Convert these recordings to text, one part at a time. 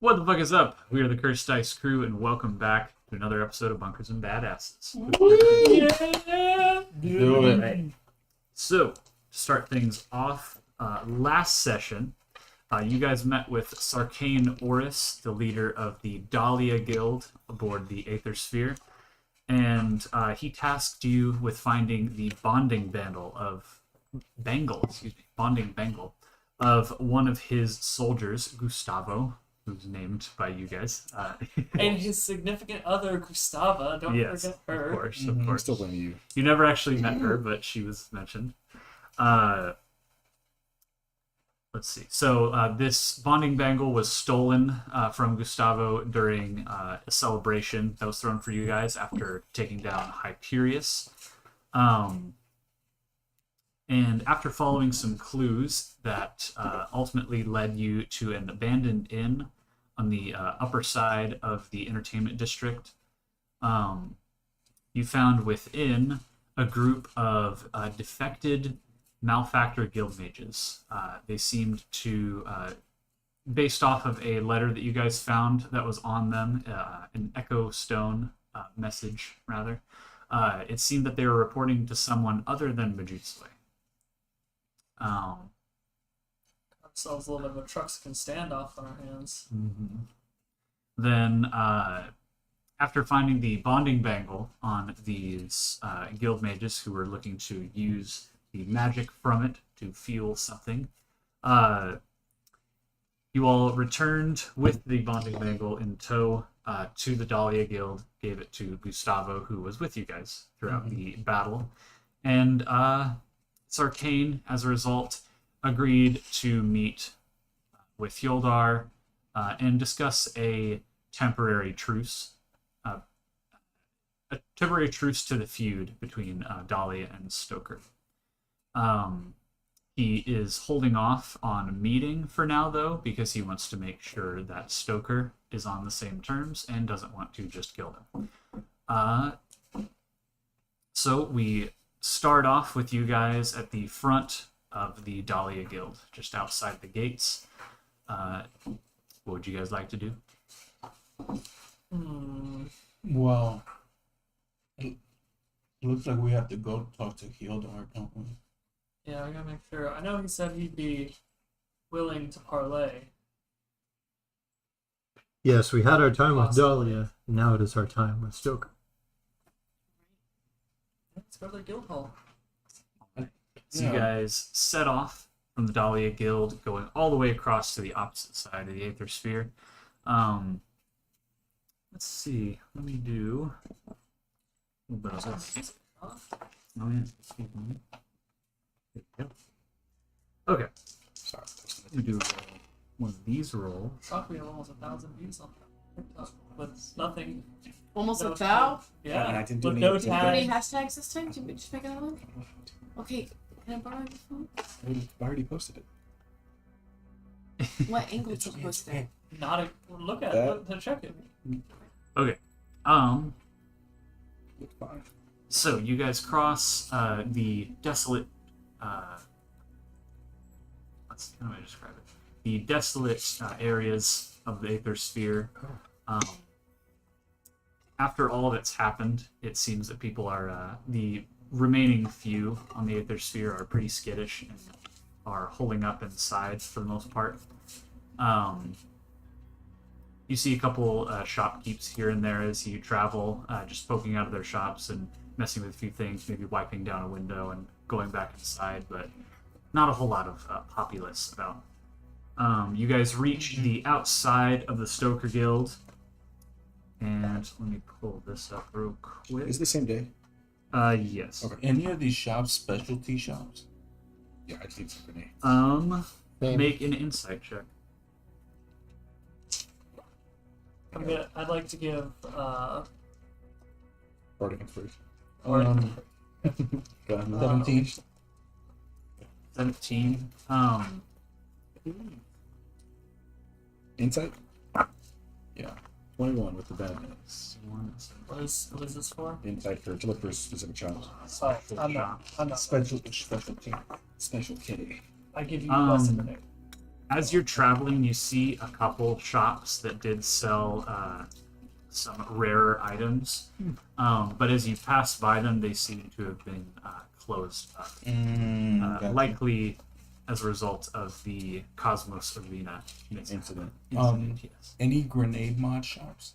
What the fuck is up? We are the Cursed Dice crew, and welcome back to another episode of Bunkers and Badasses. Yeah. Do it. Right. So, to start things off, last session, you guys met with Sarkane Oris, the leader of the Dahlia Guild aboard the Aether Sphere, and he tasked you with finding the bonding bangle of one of his soldiers, Gustavo, who's named by you guys. And his significant other, Gustava. Don't forget her. Of course, of course. Still blaming you. You never actually met her, but she was mentioned. Let's see. So this bonding bangle was stolen from Gustavo during a celebration that was thrown for you guys after taking down Hyperius. And after following some clues that ultimately led you to an abandoned inn on the upper side of the entertainment district, you found within a group of defected malefactor guild mages. They seemed to, based off of a letter that you guys found that was on them, an echo stone message, rather, it seemed that they were reporting to someone other than Majutsu. Ourselves a little bit of a Truxican standoff on our hands. Mm-hmm. Then, after finding the bonding bangle on these guild mages who were looking to use the magic from it to fuel something, you all returned with the bonding bangle in tow to the Dahlia Guild, gave it to Gustavo, who was with you guys throughout the battle, and Sarkane, as a result, agreed to meet with Fjöldar and discuss a temporary truce. A temporary truce to the feud between Dahlia and Stoker. He is holding off on meeting for now, though, because he wants to make sure that Stoker is on the same terms and doesn't want to just kill him. So we start off with you guys at the front of the Dahlia Guild, just outside the gates. What would you guys like to do? Well, it looks like we have to go talk to Hildar, don't we? Yeah, I gotta make sure. I know he said he'd be willing to parlay. Yes, we had our time with Possibly. Dahlia. Now it is our time with Stoker. Let's go to the guild hall. So you guys set off from the Dahlia Guild, going all the way across to the opposite side of the Aether Sphere. Let's see. Let me do. Oh yeah. Excuse me. There we go. Okay. Sorry. Let me do one of these rolls. Shock, we have almost 1,000 views on TikTok with nothing. Almost No a thou? Yeah, and I didn't do with any no of the How many tag. hashtags this time? Did we just make another one? Okay, can I borrow your phone? I already posted it. What angle It's did you okay, post it's okay. it? Not a look at That- it, to check it. Okay. It's fine. So you guys cross the desolate. How do I describe it? The desolate areas of the Aether Sphere. After all that's happened, it seems that people are the remaining few on the Aether Sphere are pretty skittish and are holding up inside for the most part. You see a couple shopkeepers here and there as you travel, just poking out of their shops and messing with a few things, maybe wiping down a window and going back inside, but not a whole lot of populace about. You guys reach the outside of the Stoker Guild, and let me pull this up real quick. Is it the same day? Yes. Okay. Any of these shops specialty shops? Yeah, I need some grenades. Same. Make an insight check. I'd like to give Bardic Inspiration. Bardic- 17. 17. Insight? Yeah. 21 with the benefits. what is this for? Insight for to look for specific shops. Oh, I'm not. Specialty. Special kitty. I give you plus in the name. As you're traveling, you see a couple shops that did sell some rarer items, but as you pass by them, they seem to have been closed up, Gotcha. likely as a result of the Cosmos Arena Incident. Yes. Any grenade mod shops?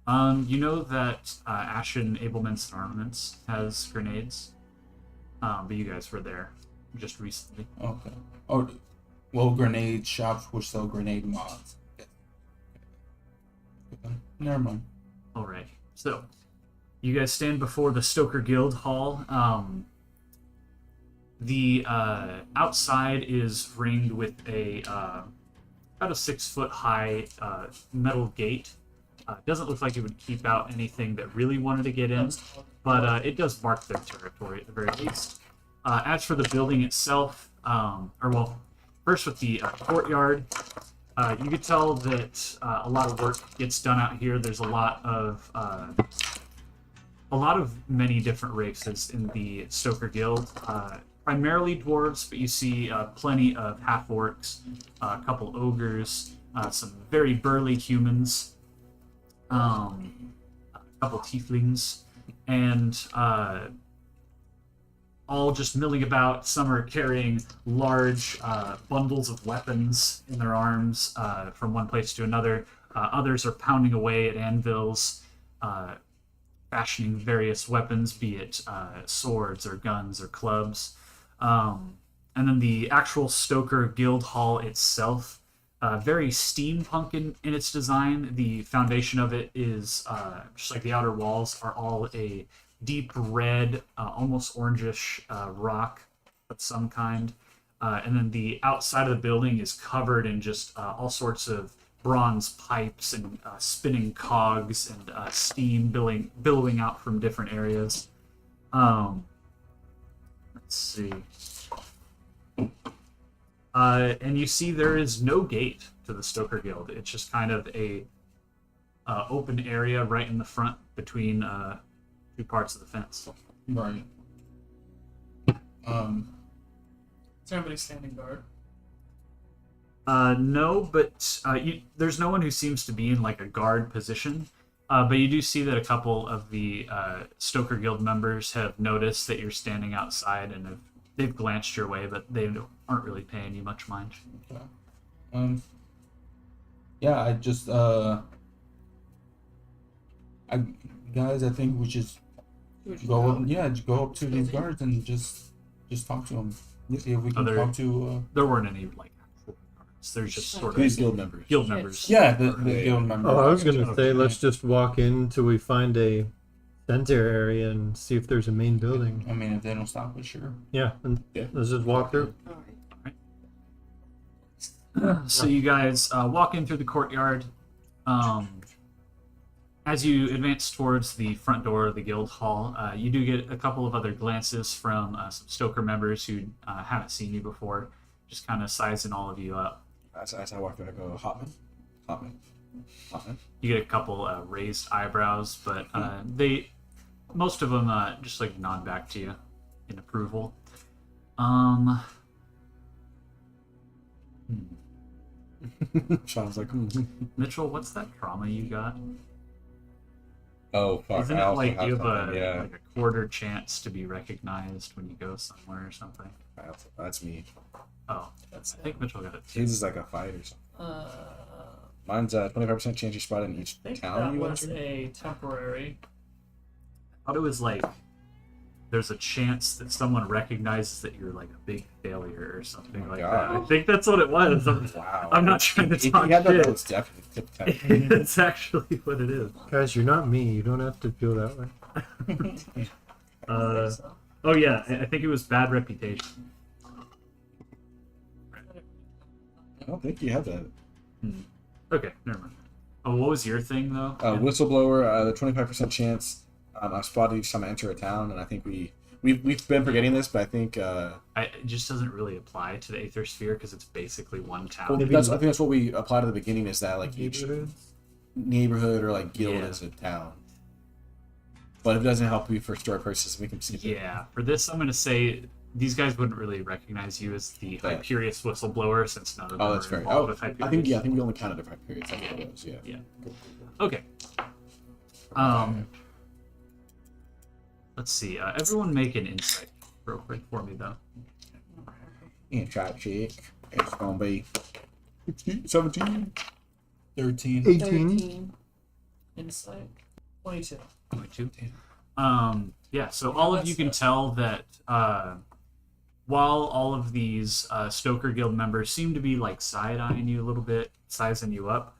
You know that Ashen Ablements and Armaments has grenades, but you guys were there just recently. Okay. Oh, well, grenade shops which sell grenade mods. Okay. Never mind. Alright, so you guys stand before the Stoker Guild Hall. The outside is ringed with a about a 6-foot high metal gate. Doesn't look like it would keep out anything that really wanted to get in, but it does mark their territory at the very least. As for the building itself, first with the courtyard, you could tell that a lot of work gets done out here. There's a lot of many different races in the Stoker Guild. Primarily dwarves, but you see plenty of half-orcs, a couple ogres, some very burly humans, a couple tieflings, and all just milling about. Some are carrying large bundles of weapons in their arms from one place to another. Others are pounding away at anvils, fashioning various weapons, be it swords or guns or clubs. And then the actual Stoker Guild Hall itself, very steampunk in its design. The foundation of it is, just like the outer walls, are all a deep red, almost orangish rock of some kind. And then the outside of the building is covered in just all sorts of bronze pipes and spinning cogs and steam billowing out from different areas. Let's see. And you see there is no gate to the Stoker Guild. It's just kind of a open area right in the front between two parts of the fence. Right. Is there anybody standing guard? No, but there's no one who seems to be in like a guard position. But you do see that a couple of the Stoker Guild members have noticed that you're standing outside and they've glanced your way, but they aren't really paying you much mind. Okay. Yeah, I just I think we just go up, go up to these guards and just talk to them. See if we can talk to. There weren't any like actual guards. There's just sort of These guild members. guild members. Yeah, the guild members. Oh, I was gonna say let's just walk in till we find a center area and see if there's a main building. I mean, if they don't stop us, sure. Yeah, and Yeah. let's just walk through. Alright. So you guys walk in through the courtyard. As you advance towards the front door of the guild hall, you do get a couple of other glances from some Stoker members who haven't seen you before, just kind of sizing all of you up. As I walk through, I go, Hotman. You get a couple raised eyebrows, but most of them just like nod back to you in approval. Sean's like, Mitchell, what's that trauma you got? oh fuck. Isn't I it also like have you have something, yeah. like a quarter chance to be recognized when you go somewhere or something? That's me. Oh, I think Mitchell got it too. His is like a fight or something. I Mine's 25% chance you spot in each think town that you was enter. a temporary. I thought it was like there's a chance that someone recognizes that you're like a big failure or something Oh my like God. that. I think that's what it was. Wow. I'm not trying to If you talk had that, shit. that was definitely tip tap. It's actually what it is. Guys, you're not me. You don't have to feel that way. So. Oh yeah, I think it was bad reputation. I don't think you have that. Okay, never mind. Oh, what was your thing though? Whistleblower, the 25% chance I'm spotted each time I enter a town, and I think we've been forgetting this, but I think It just doesn't really apply to the Aether Sphere because it's basically one town. well, Maybe- I think that's what we applied at the beginning, is that like each Neighborhoods? neighborhood or like guild Yeah. is a town. But if it doesn't help you for story purposes, we can see. Yeah, for this, I'm going to say these guys wouldn't really recognize you as the Yeah. Hyperius whistleblower since none of them Oh, that's are fair. involved Oh, with Hyperius. I think we only counted if periods. That's what it was. Yeah. Okay. Let's see. Everyone make an insight real quick for me, though. Insight check. It's gonna be 17. 13. 18. 13. Insight. 22. 22. Yeah, so all of you can tell that while all of these Stoker Guild members seem to be like side-eyeing you a little bit, sizing you up,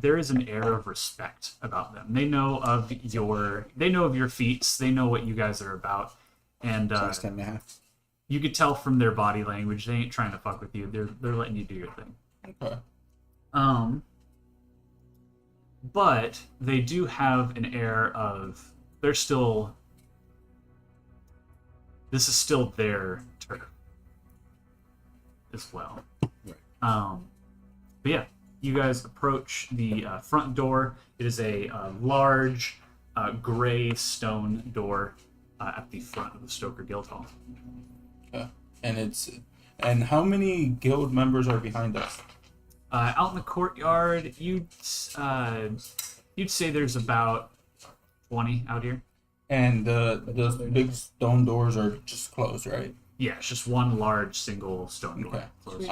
there is an air of respect about them. They know of your feats, they know what you guys are about, and Size 10.5. you could tell from their body language they ain't trying to fuck with you. They're letting you do your thing. Okay. But they do have an air of this is still their turf as well. Right. But yeah, you guys approach the front door. It is a large gray stone door at the front of the Stoker Guild Hall. And how many guild members are behind us? Out in the courtyard, you'd say there's about 20 out here. And the big stone doors are just closed, right? Yeah, it's just one large single stone door. Okay. Closed.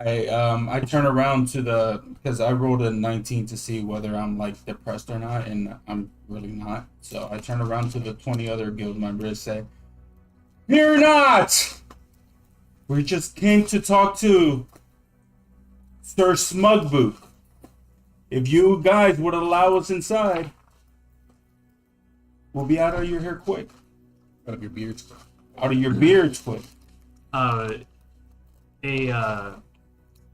I turn around to because I rolled a 19 to see whether I'm like depressed or not, and I'm really not. So I turn around to the 20 other guild members and say, "Fear not! We just came to talk to Sir Smugboot. If you guys would allow us inside, we'll be out of your hair quick. Out of your beards. Out of your beards quick."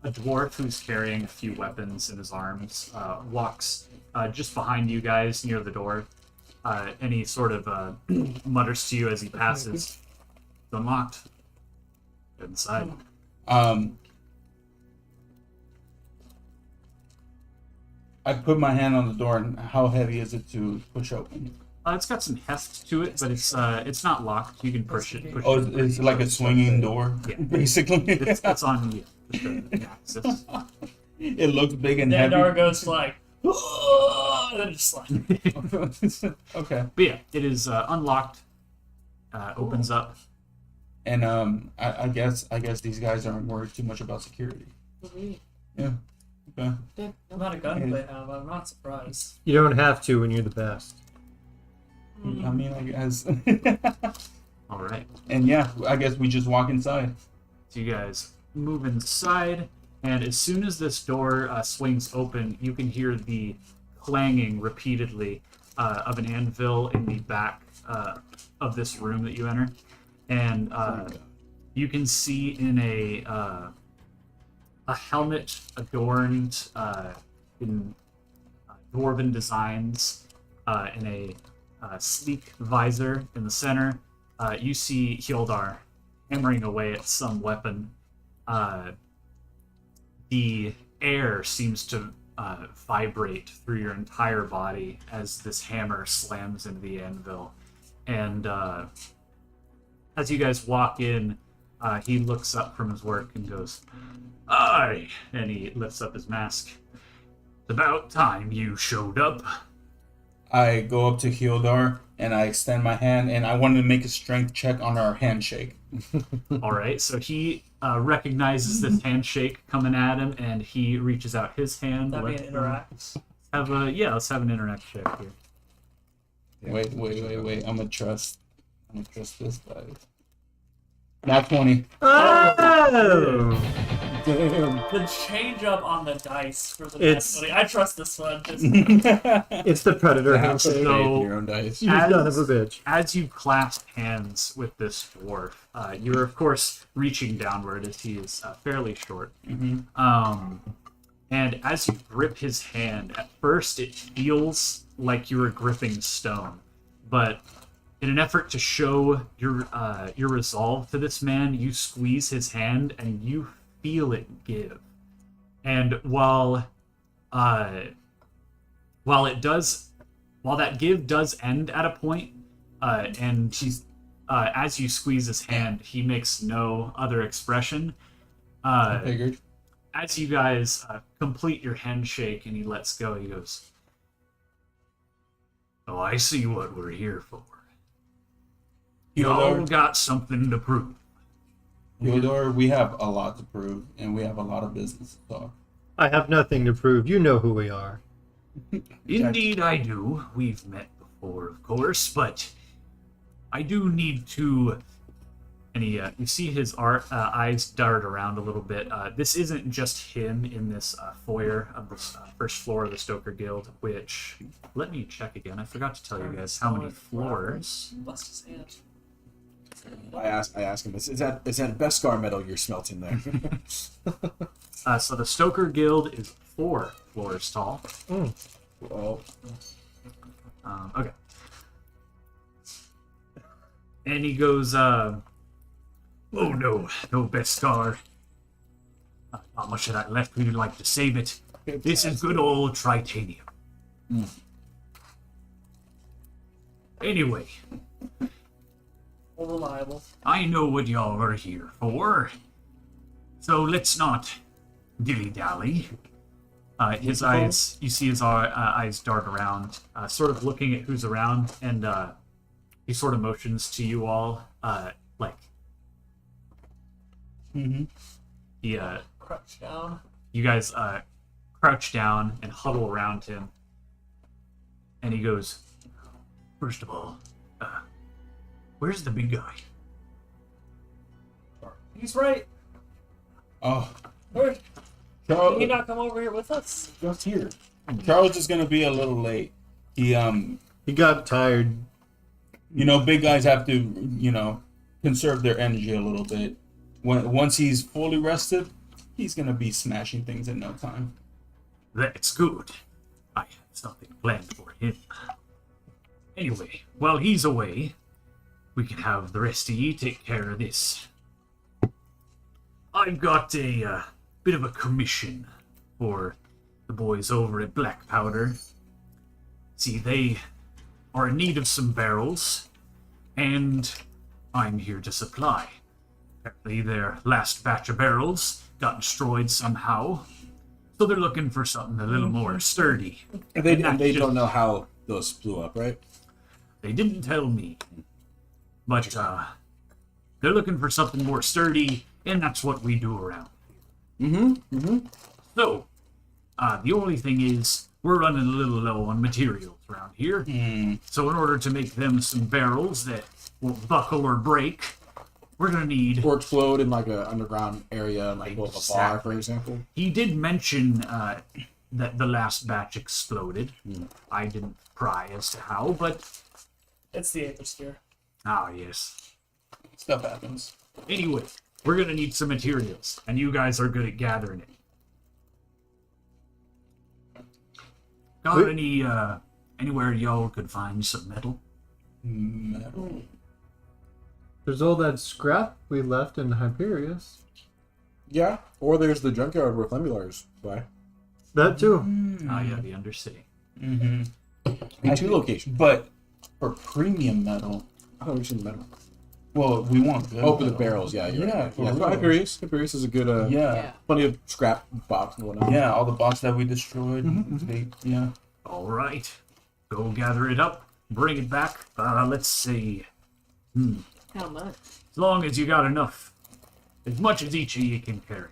A dwarf who's carrying a few weapons in his arms walks just behind you guys near the door, and he sort of mutters to you as he passes, "It's unlocked. Get inside." I put my hand on the door, and how heavy is it to push open? It's got some heft to it, but it's not locked. You can push it. Oh, it's like a swinging door, Yeah. basically. It's on you. Axis. It looks big and Then heavy. Dargo's like, "Oh," and then just like, Okay. But yeah, it is unlocked. Opens up. And I guess these guys aren't worried too much about security. Yeah. Okay. the amount of guns they have, I'm not surprised. You don't have to when you're the best. I mean, I guess. All right. And yeah, I guess we just walk inside. So you guys move inside, and as soon as this door swings open, you can hear the clanging repeatedly of an anvil in the back of this room that you enter, and you can see in a helmet adorned in dwarven designs, in a sleek visor in the center. You see Hildar hammering away at some weapon. The air seems to vibrate through your entire body as this hammer slams into the anvil. And as you guys walk in, he looks up from his work and goes, "Aye," and he lifts up his mask. "It's about time you showed up." I go up to Hildar and I extend my hand, and I wanted to make a strength check on our handshake. All right, so he recognizes this handshake coming at him, and he reaches out his hand. That mean Let's interact. let's have an interact check here. Yeah. Wait. I'm gonna trust this guy. Not 20. Oh! Damn. The change up on the dice for the It's- next one. I trust this one. Just It's the predator You have to handshake. pay So- your own dice. You son of a bitch. As you clasp hands with this dwarf, you're of course reaching downward as he is fairly short. And as you grip his hand, at first it feels like you were gripping stone, but in an effort to show your resolve to this man, you squeeze his hand and you feel it give. And while that give does end at a point, And as you squeeze his hand, he makes no other expression. I figured. As you guys complete your handshake and he lets go, he goes, "Oh, I see what we're here for. Y'all got something to prove." Theodore, we have a lot to prove, and we have a lot of business to talk. I have nothing to prove. You know who we are. Indeed, I do. We've met before, of course, but I do need to. And you see his eyes dart around a little bit. This isn't just him in this foyer of the first floor of the Stoker Guild, which, let me check again. I forgot to tell you guys how many floors. Bless his hand. I ask him, is that Beskar metal you're smelting there? So the Stoker Guild is 4 floors tall. Well, Okay. And he goes, "Oh no, Beskar. Not much of that left. We'd like to save it. This is good old Tritanium." Anyway, All reliable. I know what y'all are here for, so let's not dilly-dally. His eyes, you see his eyes dart around, sort of looking at who's around, and he sort of motions to you all, like, he, Crouch down. you guys crouch down and huddle around him, and he goes, "First of all, where's the big guy?" He's right. Oh, Where? Did he Charles, not come over here with us? just here. Charles is gonna be a little late. He got tired. big guys have to conserve their energy a little bit. Once he's fully rested, he's gonna be smashing things in no time. That's good. I have something planned for him. Anyway, while he's away, we can have the rest of ye take care of this. I've got a bit of a commission for the boys over at Black Powder. See, they are in need of some barrels, and I'm here to supply. Apparently their last batch of barrels got destroyed somehow, so they're looking for something a little more sturdy. and they not they just- don't know how those blew up, right? They didn't tell me. But they're looking for something more sturdy, and that's what we do around. So, the only thing is, we're running a little low on materials around here. So in order to make them some barrels that won't buckle or break, we're gonna need... Or explode in like a underground area, like both a bar, for example. He did mention that the last batch exploded. I didn't pry as to how, but... It's the atmosphere. Ah, yes. Stuff happens. Anyway, we're gonna need some materials, and you guys are good at gathering it. Got any, anywhere y'all could find some metal? Metal. There's all that scrap we left in Hyperius. Yeah. Or there's the junkyard where Flemulars buy. That too. Oh yeah, the Undercity. In two locations. But for premium metal, I thought we should metal. well, we want good. Oh, for the metal. barrels, yeah. You're Yeah, right. for Yeah, real. Hyperius. Hyperius is a good, Yeah. plenty of scrap box and whatnot. Yeah, all the box that we destroyed. Yeah. All right, go gather it up, bring it back. Let's see. How much? As long as you got enough, as much as each of you can carry.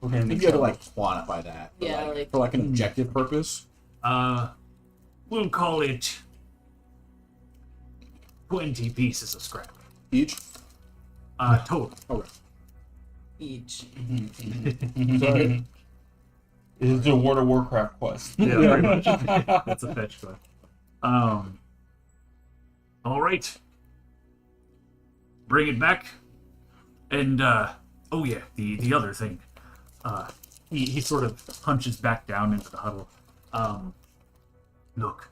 Okay. I think you have to like quantify that. for, Yeah, like, like- for like an objective purpose. We'll call it 20 pieces of scrap. Each. Total. Okay. Each. Sorry. It's a World of Warcraft quest. Yeah, very much. That's a fetch quest. All right. Bring it back. And, oh yeah, the other thing. He sort of punches back down into the huddle. Look,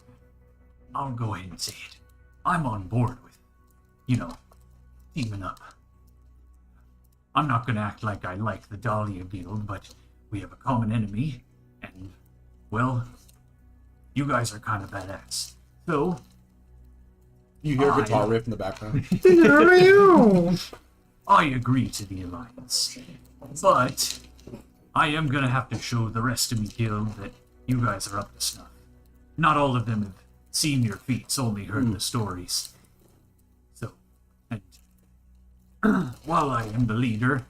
I'll go ahead and say it. I'm on board with, teaming up. I'm not going to act like I like the Dahlia Guild, but we have a common enemy, and, well, you guys are kind of badass. So, You hear a guitar riff in the background. I agree to the alliance, but I am gonna have to show the rest of my guild that you guys are up to snuff. Not all of them have seen your feats, only heard the stories. So, and while I am the leader,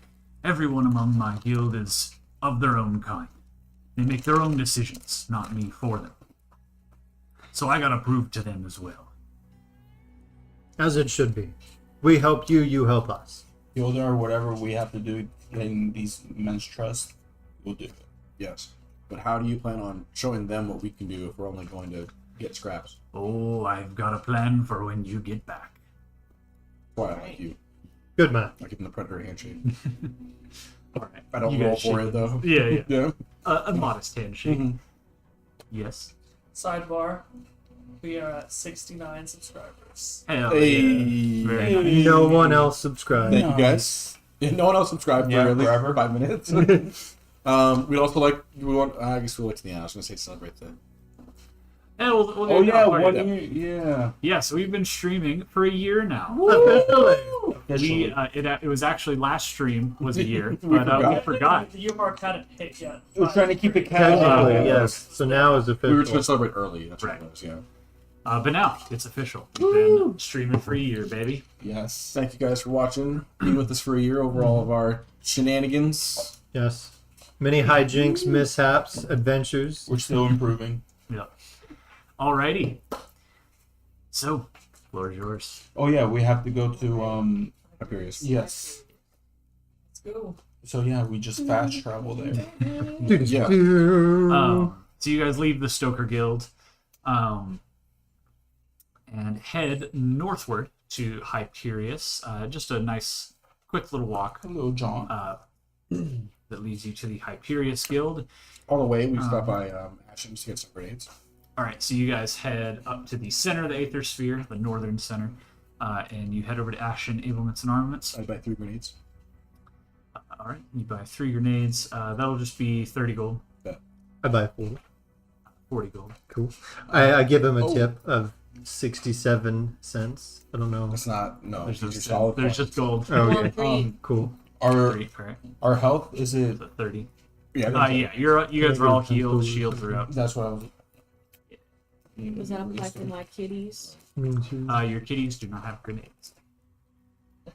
everyone among my guild is of their own kind. They make their own decisions, not me for them. So I gotta prove to them as well. As it should be. We help you, you help us. Guild or whatever we have to do in these men's trust, we'll do it. Yes. But how do you plan on showing them what we can do if we're only going to get scraps? Oh, I've got a plan for when you get back. That's why I like you. Good man. I give them the predator handshake. All right. I don't You roll guys for shake it though. Yeah, yeah. Yeah. A modest handshake. Mhm. Yes. Sidebar. We are at 69 subscribers. Hell Hey. yeah. Very nice. No one else subscribed. Thank you guys. Yeah, no one else subscribed Yeah, for at least forever. 5 minutes. We'd also like I guess we'll look to the end. I was gonna say celebrate the Yeah, we'll do Oh a yeah, party. 1 year. Yeah. Yeah, so we've been streaming for a year now. Officially. It was actually last stream was a year, We but we forgot. The year mark hadn't hit yet. We're trying to keep it Technically, casual. yes. So now is we were just official. gonna celebrate early. That's Right. what it was. Yeah. But now it's official. We've been streaming for a year, baby. Yes. Thank you guys for watching. Being with us for a year over all of our shenanigans. Yes. Many hijinks, mishaps, adventures. We're still improving. Yeah. Alrighty. So, floor is yours. Oh yeah, we have to go to Hyperius. yes. Let's go. So yeah, we just fast travel there. Yeah. So you guys leave the Stoker Guild, and head northward to Hyperius. Just a nice, quick little walk Hello, John. that leads you to the Hyperius Guild. On the way, we stopped by Ashton's to get some grenades. All right, so you guys head up to the center of the Aether Sphere, the northern center, and you head over to Ashen Ablements and Armaments. I buy 3 grenades. All right, you buy 3 grenades. That'll just be 30 gold, I buy 4. 40 gold. Cool. I give him a Oh. tip of 67 cents. I don't know. That's not There's these are just, solid. there's points. just gold. Oh, Well, yeah. three. Cool. Our 3, correct? our health is it? So 30. Yeah. Yeah, you guys are all healed, shields are up. That's what I was. Was that apply for my kitties? Me too. Your kitties do not have grenades.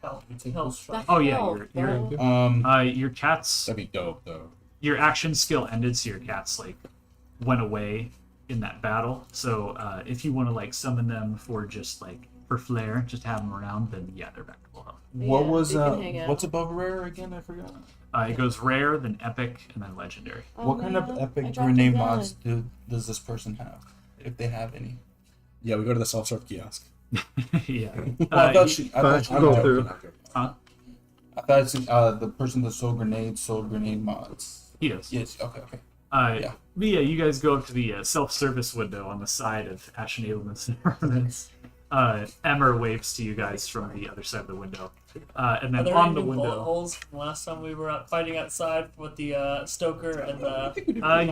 Hell, The Oh, yeah, hell, you're- bro? Your cat's That'd be dope though. your action skill ended, so your cats like went away in that battle. So if you want to like summon them for just like for flair, just have them around, then yeah, they're back to full health. What Yeah, was they can hang out. what's above rare again? I forgot. It goes rare, then epic, and then legendary. Oh, What kind of man, I epic dropped grenade a gun. mods does this person have, if they have any? Yeah, we go to the self-serve kiosk. Yeah. I thought she. I thought she Go was through. joking. Huh? I thought it's, the person that sold grenade mods. He does. Yes. Okay. Okay. Yeah. But yeah, you guys go up to the self-service window on the side of Ashen Ablements and Armaments. Emmer waves to you guys from the other side of the window. And Are then there on any the new bullet window. holes from last time we were out fighting outside with the Stoker and the?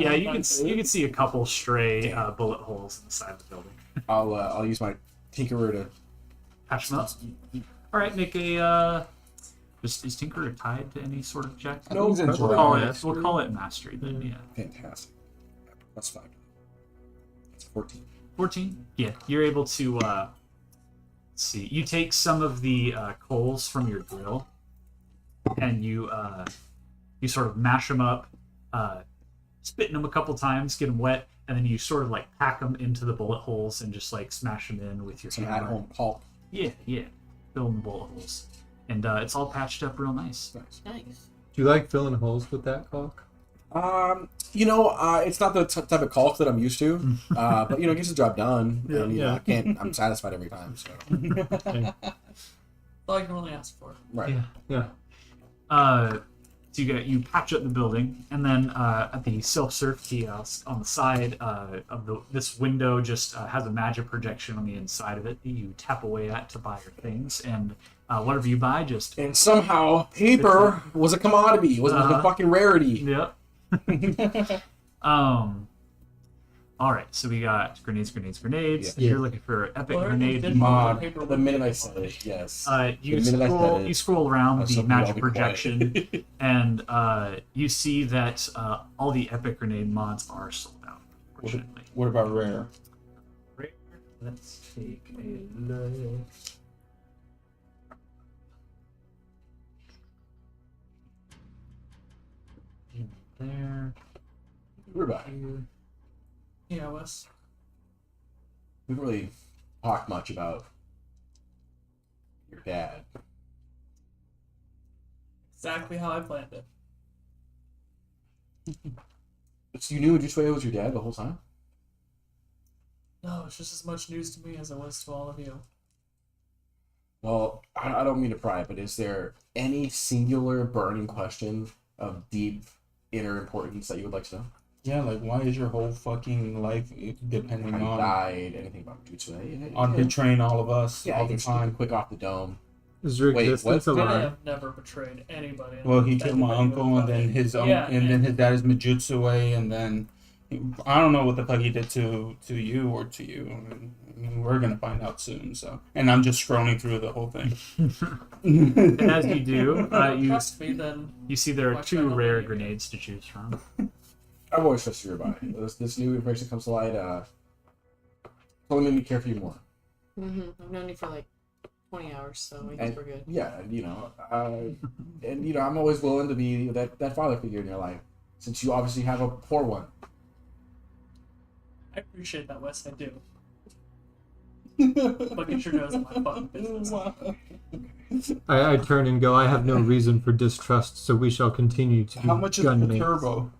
Yeah, you can see a couple stray bullet holes in the side of the building. I'll use my tinkerer to. Patch them up. All right, make a. Is Tinkerer tied to any sort of check? I think it's in We'll July. call it. We'll call it mastery then. Yeah. Fantastic. Plus 5. That's 14. 14. Yeah, you're able to. Let's see. You take some of the coals from your grill, and you sort of mash them up, spitting them a couple times, get them wet, and then you sort of like pack them into the bullet holes and just like smash them in with your Some hammer. at-home pulp. Yeah, fill them bullet holes, and it's all patched up real nice. Nice. Nice. Do you like filling holes with that caulk? It's not the type of caulk that I'm used to, but it gets the job done. Yeah, and, yeah. I'm satisfied every time. So All I can really ask for. right. Yeah. So you patch up the building, and then at the self-serve kiosk on the side of this window just has a magic projection on the inside of it that you tap away at to buy your things, and whatever you buy, just And somehow paper was a commodity. It was a fucking rarity. yep. All right, so we got grenades. Yeah. You're looking for epic Well, grenade. did mod. paper The minute I said it, yes. You The minute I said scroll. it, You scroll around the suddenly I'll magic be quiet. projection, and you see that all the epic grenade mods are sold out. Unfortunately. What about rare? Let's take a look. In there. We're back. Yeah, Wes. We haven't really talked much about your dad. Exactly how I planned it. So you knew Jusue was your dad the whole time? No, it's just as much news to me as it was to all of you. Well, I don't mean to pry, but is there any singular burning question of deep inner importance that you would like to know? Yeah, like why is your whole fucking life depending How he on died, anything about Jusue? betraying all of us Yeah, all you the can just keep time? it quick off the dome. Is your Wait, existence a what? I lie? have never betrayed anybody. Well, he killed my Anybody uncle, would and then his Yeah, and then his dad is Majutsu, and then I don't know what the fuck he did to you or to you. I mean, we're gonna find out soon. So, and I'm just scrolling through the whole thing. And as you do, If you you trust me, then you see there are Watch two that rare on the grenades to choose from. I've always trusted your body. This new information comes to light. Only made me care for you more. I've known you for like 20 hours, so I guess And, we're good. yeah, I'm always willing to be that father figure in your life, since you obviously have a poor one. I appreciate that, Wes. I do. But get your nose in my fucking business. I turn and go, I have no reason for distrust, so we shall continue to How much is gun the mates." turbo?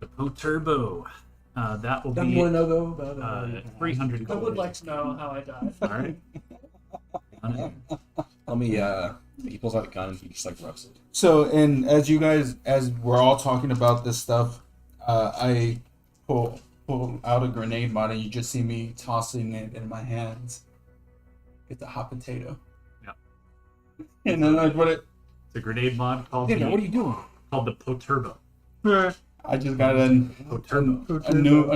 The Poturbo. That will Don't be want to know though about 300 I gold. would like to know how I died. All right. Let me. He pulls out a gun and he just like rubs it. So, and as we're all talking about this stuff, I pull out a grenade mod, and you just see me tossing it in my hands. It's a hot potato. Yeah. And then I put it. It's a grenade mod called Dinner, the, what are you doing? called the Poturbo. I just got a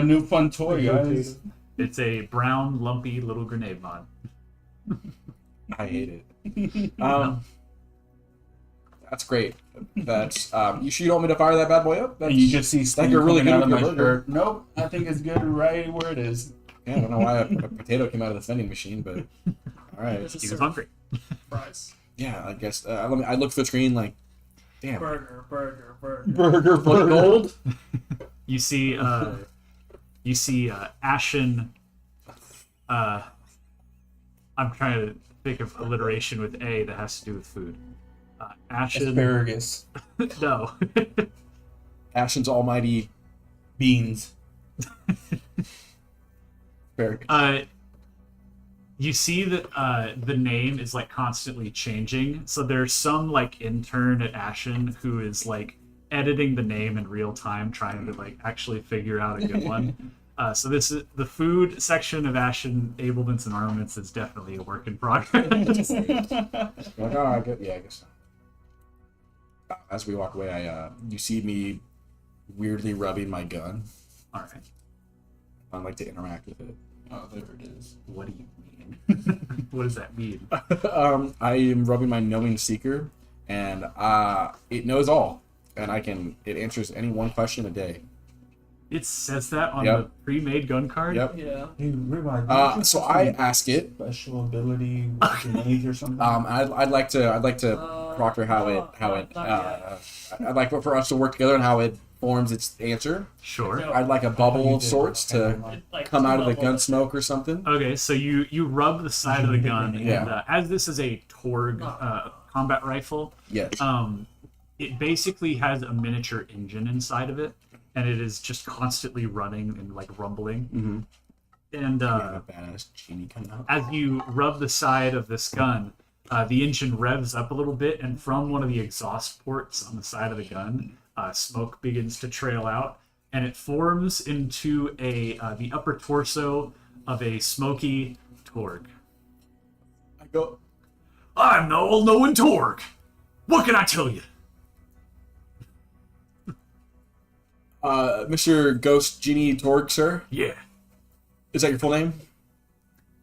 new fun toy, guys. It's a brown, lumpy little grenade mod. I hate it. That's great. That's you sure you don't want me to fire that bad boy up? That's, And you just see steam you're really coming out of good my with your shirt. Nope, I think it's good right where it is. yeah, I don't know why a potato came out of the vending machine, but all right. This is He was served hungry. fries. Yeah, I guess. I looked through the screen like, damn. Burger. Burger. Gold. You see ashen. I'm trying to think of alliteration with A that has to do with food. Ashen. Asparagus. No. Ashen's almighty Beans. asparagus. You see that the name is like constantly changing. So there's some like intern at Ashen who is like editing the name in real time, trying to like actually figure out a good one. So this is the food section of Ashen Ablements and Armaments is definitely a work in progress. You're like, oh, I guess so. As we walk away, you see me weirdly rubbing my gun. All right. I like to interact with it. Oh, there it is. What do you mean? What does that mean? I am rubbing my knowing seeker, and it knows all, and it answers any one question a day. It says that on Yep. the pre-made gun card. Yep. Yeah. Hey, Ribeye, So I ask it. special ability with grenades or something. I'd like to proctor how it. I'd like for us to work together on how it forms its answer. Sure. No. I'd like a bubble of sorts to It, like, come out of the level gun it. smoke or something. Okay, so you rub the side of the gun, and Yeah. as this is a Torg combat rifle, Yes. it basically has a miniature engine inside of it, and it is just constantly running and like rumbling. Mm-hmm. And A badass genie coming out. as you rub the side of this gun, the engine revs up a little bit, and from one of the exhaust ports on the side of the gun, smoke begins to trail out, and it forms into the upper torso of a smoky Torg. I go. I'm the all-knowing Torg. What can I tell you? Mr. Ghost Genie Torg, sir? Yeah, Is that your full name?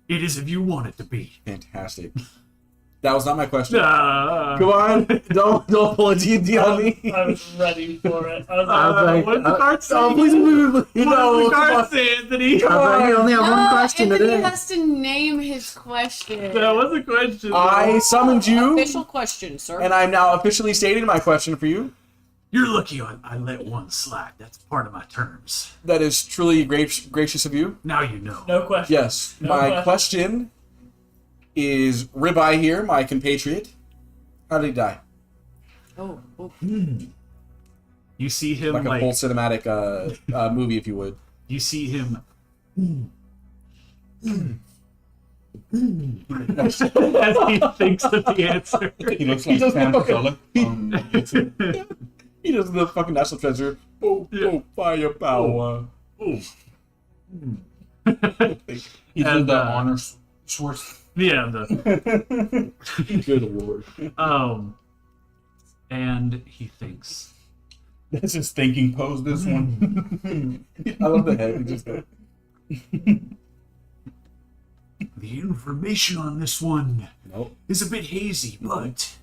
it is if you want it to be. Fantastic. That was not my question. Come Come on, don't pull a D&D on me. I was ready for it. I was I was like, what's the card say? Oh, please move. What does the card say, Anthony? Come I was like, you only have one question Anthony today. has to name his question. That was a question. I summoned you, Official question, sir. and I'm now officially stating my question for you. You're lucky I let one slide. That's part of my terms. That is truly gracious of you. Now you know. no question. Yes, No my question is Ribeye here, my compatriot. How did he die? Oh, You see him Like a full cinematic movie, if you would. you see him as he thinks of the answer. He looks like doesn't Sam fucking- Sulek on YouTube. He does the fucking National Treasure. Oh, Yeah. firepower. Oh. He did And, the honors source. Yeah, the Good award. and he thinks. That's his thinking pose. This one. I love the head. He just goes, The information on this one nope. is a bit hazy, but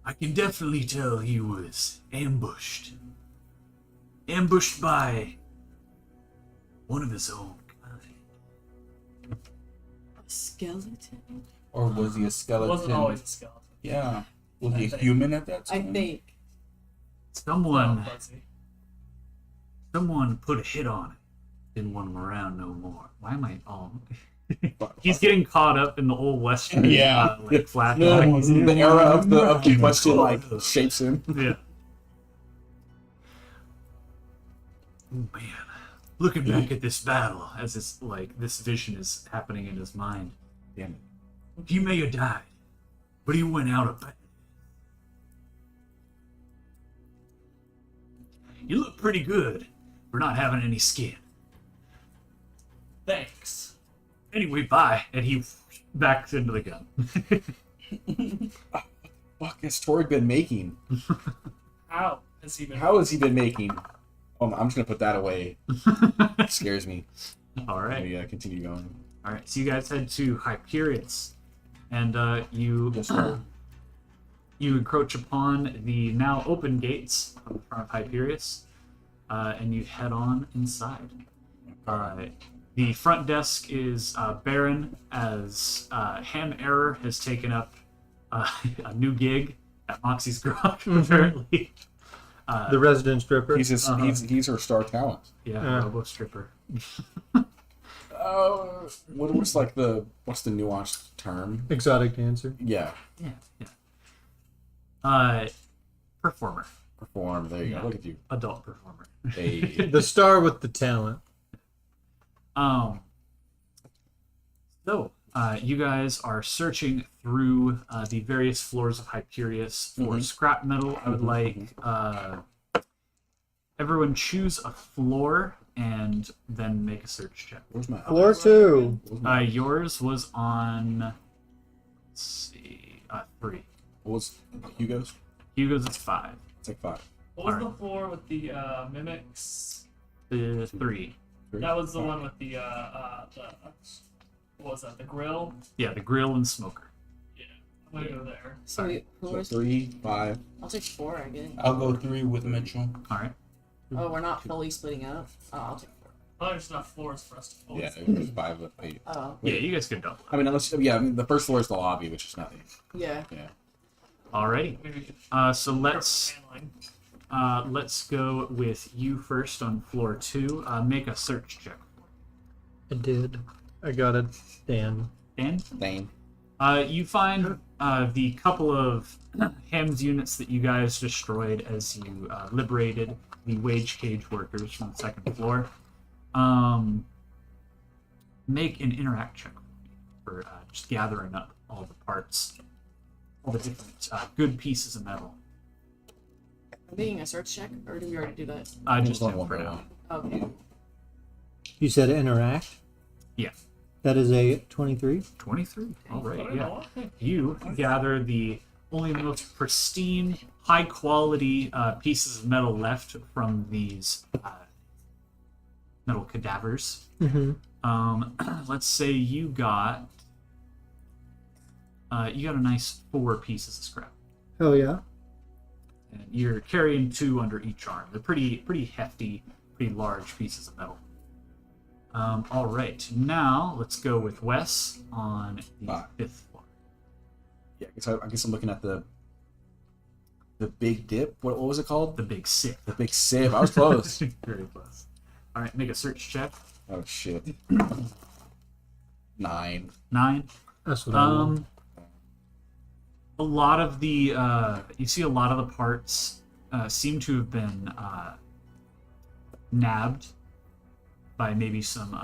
I can definitely tell he was ambushed. Ambushed by one of his own kind. Skeleton? Or was he a It skeleton? wasn't always a skeleton. Yeah. Was I he a think- human at that I time? think. Someone Fuzzy. put a hit on it. Didn't want him around no more. Why am I all... He's getting caught up in the old western Yeah. like flashback. The era of the question like shapes him. Yeah. Oh man. Looking back at this battle as this this vision is happening in his mind. Damn it. He may have died, but he went out of bed. You look pretty good for not having any skin. Thanks. Anyway, bye. And he backs into the gun. Fuck has Torg been making? How has he been? How has he been making? Oh, I'm just gonna put that away. It scares me. All right. Yeah, continue going. All right. So you guys head to Hyperius, and you Yes, sir. you encroach upon the now open gates of Hyperius, and you head on inside. The front desk is barren, as Ham Error has taken up a new gig at Moxie's Garage, apparently. The resident stripper. He's her star talent. Yeah, Robo Stripper. What's the nuanced term? Exotic dancer. Yeah, Yeah. Performer. perform. There you Yeah. go. Look at you. Adult performer. Hey. The star with the talent. So, you guys are searching through the various floors of Hyperius for scrap metal. I would like everyone choose a floor and then make a search check. Where's my Floor 2. Yours was on, let's see, 3. What was Hugo's? Hugo's is 5. It's like 5. What was Alright. the floor with the mimics? 3. That was the one with the what was that? The grill? Yeah, the grill and smoker. Yeah. I'm gonna go there. So Alright. who So was? 3, 5. I'll take 4, I guess. I'll go 3 with Mitchell. All right. Oh, we're not fully splitting up. Oh, I'll take 4. Oh, there's enough floors for us to pull. Yeah, it was 5 with 8. Oh, Yeah, you guys can double. I mean, the first floor is the lobby, which is nothing. yeah. Yeah. Alrighty. Maybe we could So let's go with you first on floor 2. Make a search check. I did. I got it. Dan. Dan? Dane. You find the couple of Ham's units that you guys destroyed as you liberated the wage cage workers from the second floor. Make an interact check for just gathering up all the parts, all the different good pieces of metal. Being a search check, or did we already do that? Just One him for for now. now. Okay. You said interact? Yeah. That is a 23. 23. All I right. don't Yeah. know. You gather the only the most pristine, high quality pieces of metal left from these metal cadavers. Let's say you got a nice 4 pieces of scrap. Hell yeah. And you're carrying 2 under each arm. They're pretty hefty, pretty large pieces of metal. All right, now let's go with Wes on the 5th floor. Yeah, I guess I'm looking at the big dip. What was it called? The big sip. The big sip. I was close. Very close. All right, make a search check. Oh shit. 9. 9. That's what I want. A lot of the you see a lot of the parts seem to have been nabbed by maybe some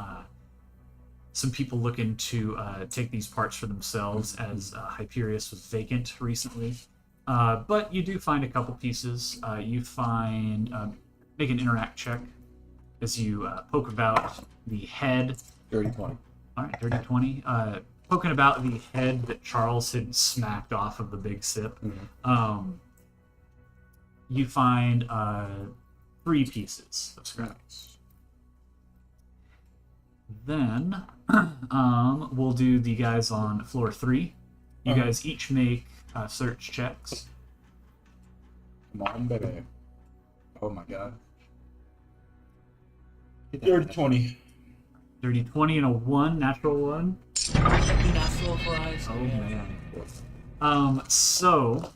people looking to take these parts for themselves, as Hyperius was vacant recently. But you do find a couple pieces. You find make an interact check as you poke about the head. Dirty 20. All right, dirty 20. Poking about the head that Charles had smacked off of the big sip. You find 3 pieces of scrap. Then we'll do the guys on floor 3. You guys each make search checks. Come on, baby. Oh my god. Dirty 20. Dirty 20 and a 1, natural 1. Natural fries. Oh man. So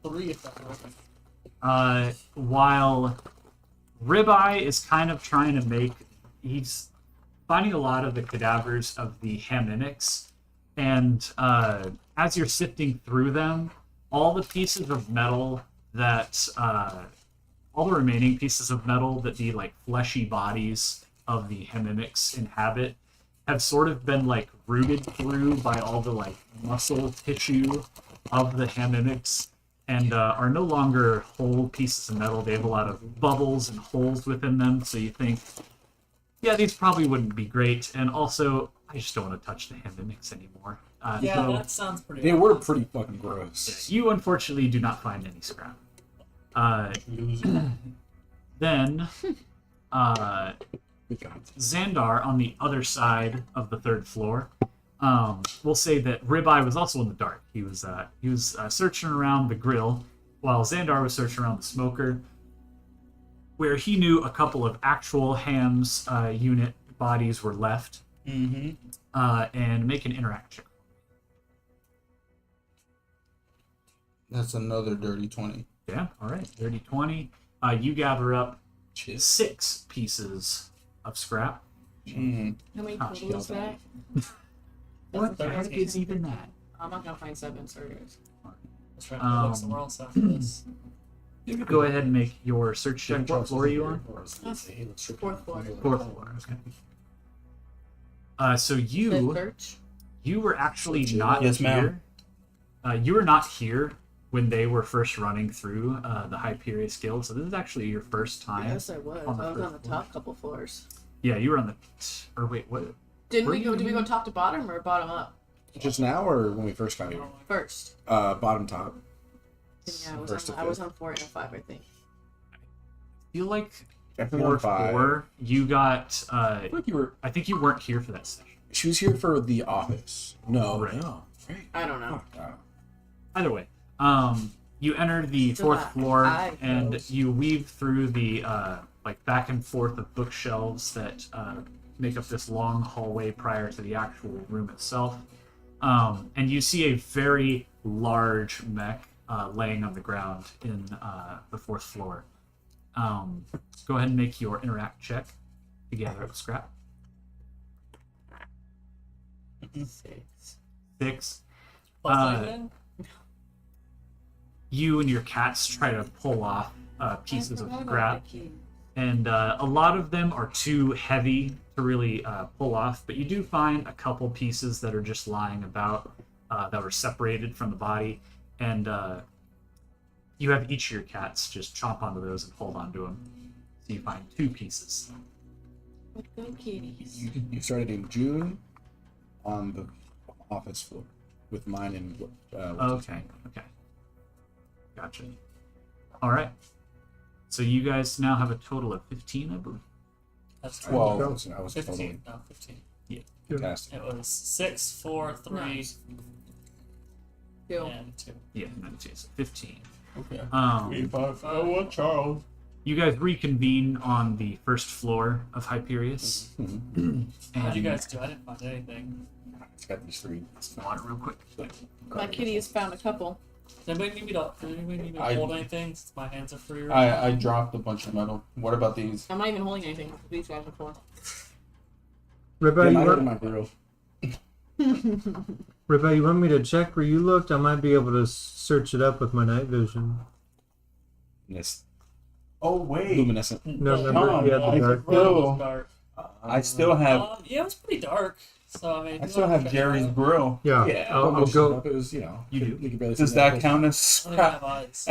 3 if that works. while Ribeye is kind of trying to he's finding a lot of the cadavers of the Haminics, and as you're sifting through them, all the pieces of metal that, all the remaining pieces of metal that the like fleshy bodies of the Haminics inhabit have sort of been like rooted through by all the like muscle tissue of the Haminics, and are no longer whole pieces of metal. They have a lot of bubbles and holes within them, so you think, yeah, these probably wouldn't be great. And also, I just don't want to touch the Haminics anymore. Yeah, so, that sounds pretty. They were pretty fucking gross. you unfortunately do not find any scrap. Then, Good God. Xandar on the other side of the 3rd floor. We'll say that Ribeye was also in the dark. He was searching around the grill while Xandar was searching around the smoker, where he knew a couple of actual Ham's unit bodies were left. And make an interact check. That's another dirty 20. Yeah, all right. 30-20. You gather up Shit. 6 pieces of scrap. How many Ah, total is that? What the heck 13. is even that? I'm not gonna find 7, sorry guys. Let's try to look somewhere else after this. Go ahead and make your search check. What floor are you on? 4th floor. 4th floor. Okay. So The you search. were actually not Yes, ma'am. here. You were not here when they were first running through the Hyperius Guild. So this is actually your first time. Yes, I was. on the I was on first the top couple floors. Yeah, you were on the. Or wait, what? Did Were we go? you- Did we go top to bottom or bottom up? Just now or when we first got here? First. Bottom top. Yeah, First to I was fifth. on 4 and 5, I think. Feel like Definitely floor on 5. 4. You got. I feel like you were. I think you weren't here for that session. She was here for the office. No. Right. No. Right. I don't know. Fuck. Either way, you enter the Still 4th not floor, eye and closed. you weave through the like back and forth of bookshelves that make up this long hallway prior to the actual room itself. And you see a very large mech laying on the ground in the 4th floor. Go ahead and make your interact check to gather up scrap. 6. 6. Plus Uh, anything? You and your cats try to pull off pieces I of forgot about scrap. the key. And a lot of them are too heavy to really pull off, but you do find a couple pieces that are just lying about that were separated from the body, and you have each of your cats just chomp onto those and hold onto them. So you find 2 pieces. Let's go, kitties. You started in June on the office floor with mine and. Okay. Gotcha. All right. So you guys now have a total of 15, I believe. That's Well, I was 15. totally No, 15. fantastic. It was 6, 4, 3, Nice. Two. and 2. Yeah, 19, so 15. Okay. 5, Oh, Charles. You guys reconvene on the first floor of Hyperius. How'd you And guys do? I didn't find anything. It's got these 3. water real quick. My kitty has found a couple. Does anybody need me to I- hold anything since my hands are free right now? I dropped a bunch of metal. What about these? I'm not even holding anything. These guys are for. Ribba, Yeah, you mine are in want, my grill. Ribba, you want me to check where you looked? I might be able to search it up with my night vision. This Oh wait, luminescent. No, Yeah, remember, you had I the dark. Right, it still- was dark. I still have Yeah, it was pretty dark. So I mean, if I you still wanna have check it Jerry's out. grill. Yeah, Yeah, I'll most go. of it was, you know, You do. You could barely Does see that that count as I don't even have scrap eyes.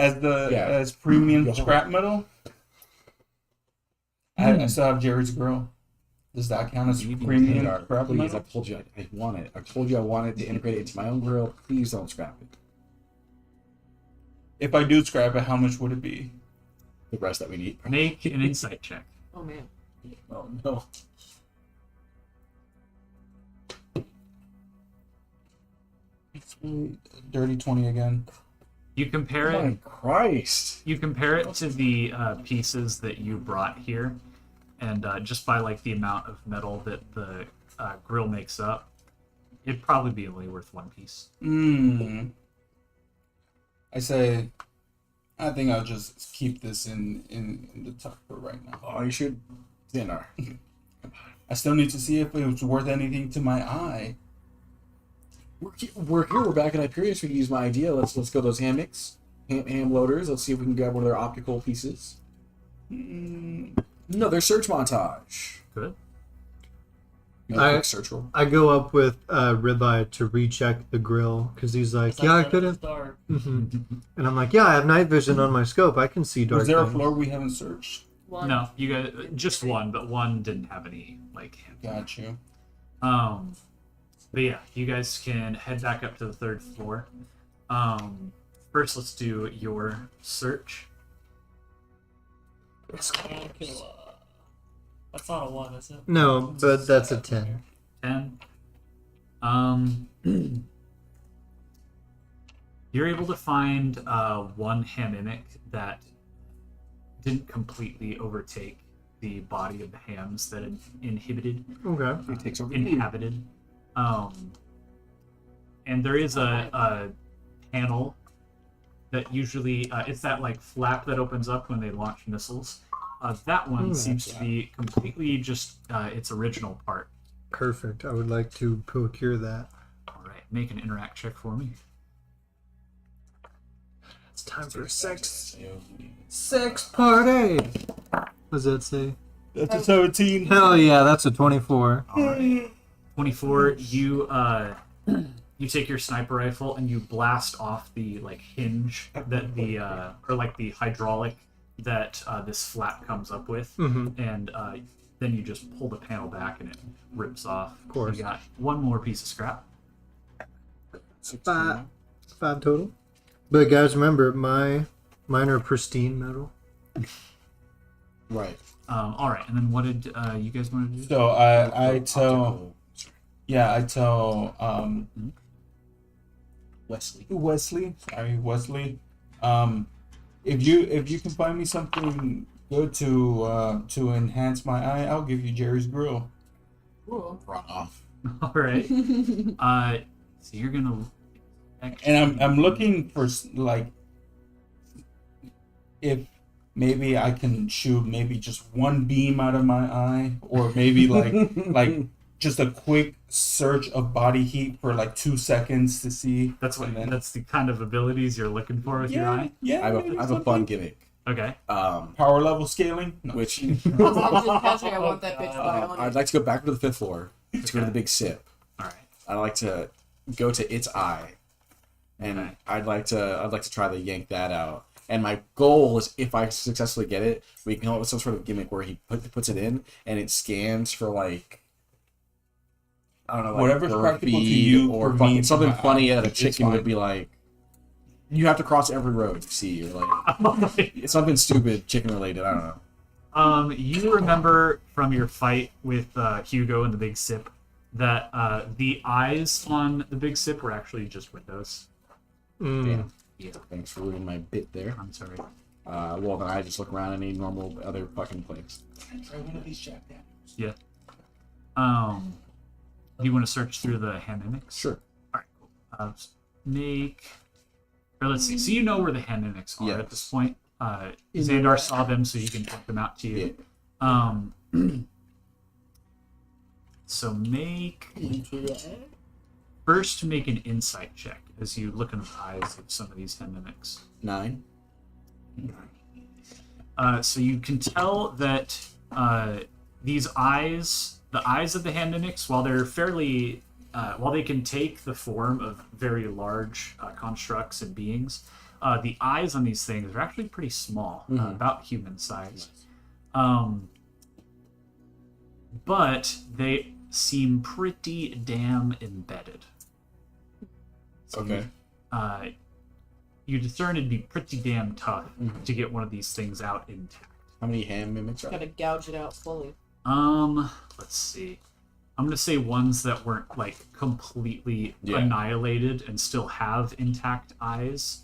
as premium Yeah. scrap metal? I still have Jerry's grill. Does that count as You can premium Dark, scrap please, metal? I told you I want it. I told you I wanted to integrate it into my own grill. Please don't scrap it. If I do scrap it, how much would it be? The rest that we need. Make an insight check. Oh man. Oh no. Dirty 20 again. You compare Oh it. my Christ. You compare it to the pieces that you brought here, and just by like the amount of metal that the grill makes up, it'd probably be only worth one piece. I say, I think I'll just keep this in the tuck for right now. Oh, you should. Dinner. I still need to see if it was worth anything to my eye. We're here. We're back in Hyperius. We can use my idea. Let's go those hammocks, ham loaders. Let's see if we can grab one of their optical pieces. No, their search montage. Good. You know, I- quick search roll. I go up with Ribeye to recheck the grill because he's like, It's yeah, I like could it was have. dark. And I'm like, yeah, I have night vision on my scope. I can see dark Was there a things. floor we haven't searched? One. No, you guys just one, but one didn't have any like. Got you. But yeah, you guys can head back up to the third floor. First, let's do your search. Dracula. That's not a 1, is it? No, but that's a 10. 10. You're able to find one hamimic that didn't completely overtake the body of the hams that it inhibited. Okay. It takes over. Inhabited. And there is a panel that usually it's that like flap that opens up when they launch missiles. That one seems to be completely just its original part. Perfect. I would like to procure that. All right, make an interact check for me. It's time for sex party. What does that say? That's a 17. Hell yeah, that's a 24. All right, 24. You you take your sniper rifle and you blast off the like hinge that the or like the hydraulic that this flap comes up with, and then you just pull the panel back and it rips off. Of course. You got one more piece of scrap. Five total. But guys, remember, mine are pristine metal. Right. All right, and then what did you guys want to do? So I tell Wesley, if you can find me something good to enhance my eye, I'll give you Jerry's grill. Cool. Run off. All right. So you're gonna. And I'm looking for like if maybe I can shoot maybe just one beam out of my eye, or maybe like just a quick search of body heat for like 2 seconds to see. That's what. And then- That's the kind of abilities you're looking for with your eye. Yeah. I have maybe a fun something. gimmick. Okay. Power level scaling. No. Which I'm just casually, I want that bitch, but I want I'd it. like to go back to the 5th floor to go to the big sip. All right. I'd like to go to its eye, and Okay. I'd like to try to yank that out. And my goal is, if I successfully get it, we can come up with some sort of gimmick where he puts it in and it scans for like, I don't know, like Whatever's bird practical to feed you, or for fucking me, something my funny eye, that a it's chicken fine. would be like. You have to cross every road to see. Or like it's something stupid, chicken related. I don't know. You remember from your fight with Hugo and the Big Sip that the eyes on the Big Sip were actually just windows. Damn. Yeah, Thanks for ruining my bit there. I'm sorry. Well, then I just look around any normal other fucking place. Try one of these Jack Daniels. Yeah. Do you want to search through the hand mimics? Sure. All right, cool. Let's see. So you know where the hand mimics are at this point. Xandar saw them, so you can point them out to you. So first make an insight check as you look in the eyes of some of these hand mimics. 9. So you can tell that these eyes, the eyes of the hand mimics, while they're fairly, while they can take the form of very large constructs and beings, the eyes on these things are actually pretty small, about human size. But they seem pretty damn embedded. So Okay. you discern it'd be pretty damn tough to get one of these things out intact. How many hand mimics are Gotta there? gouge it out fully. Let's see. I'm gonna say ones that weren't like completely Yeah. annihilated and still have intact eyes.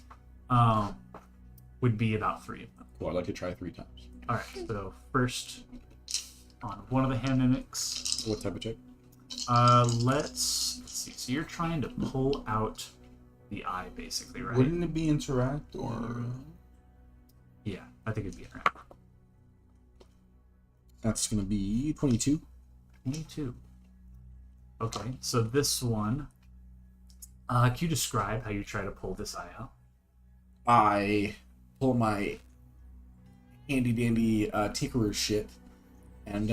Would be about 3 of them. Cool, I'd like to try 3 times. All right. So first, on one of the hand mimics. What type of check? Let's see. So you're trying to pull out the eye, basically, right? Wouldn't it be interact or? Yeah, I think it'd be interact. That's going to be 22. 22. Okay, so this one. Can you describe how you try to pull this eye out? I pull my handy dandy tinkerer shit and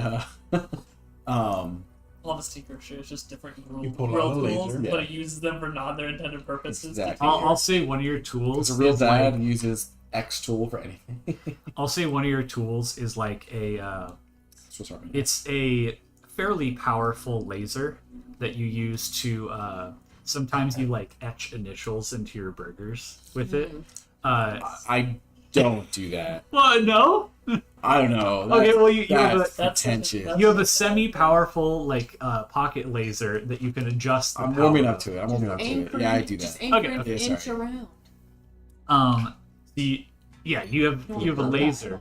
All the secret shit is just different You pull real out a tools, laser. but it uses them for not their intended purposes. Exactly. I'll say one of your tools. it's a real is dad like- uses X tool for anything. I'll say one of your tools is like a. That's what's happening. It's a fairly powerful laser that you use to. Sometimes you like etch initials into your burgers with it. I don't do that. Well, no. I don't know. Okay, well you have a That's That's pretentious. you have a semi-powerful like pocket laser that you can adjust. The I'm power warming of. up to it. I'm warming up to Aim it. for Yeah, I an- do Just that. aim Okay, for an okay, inch sorry. around. You have a laser.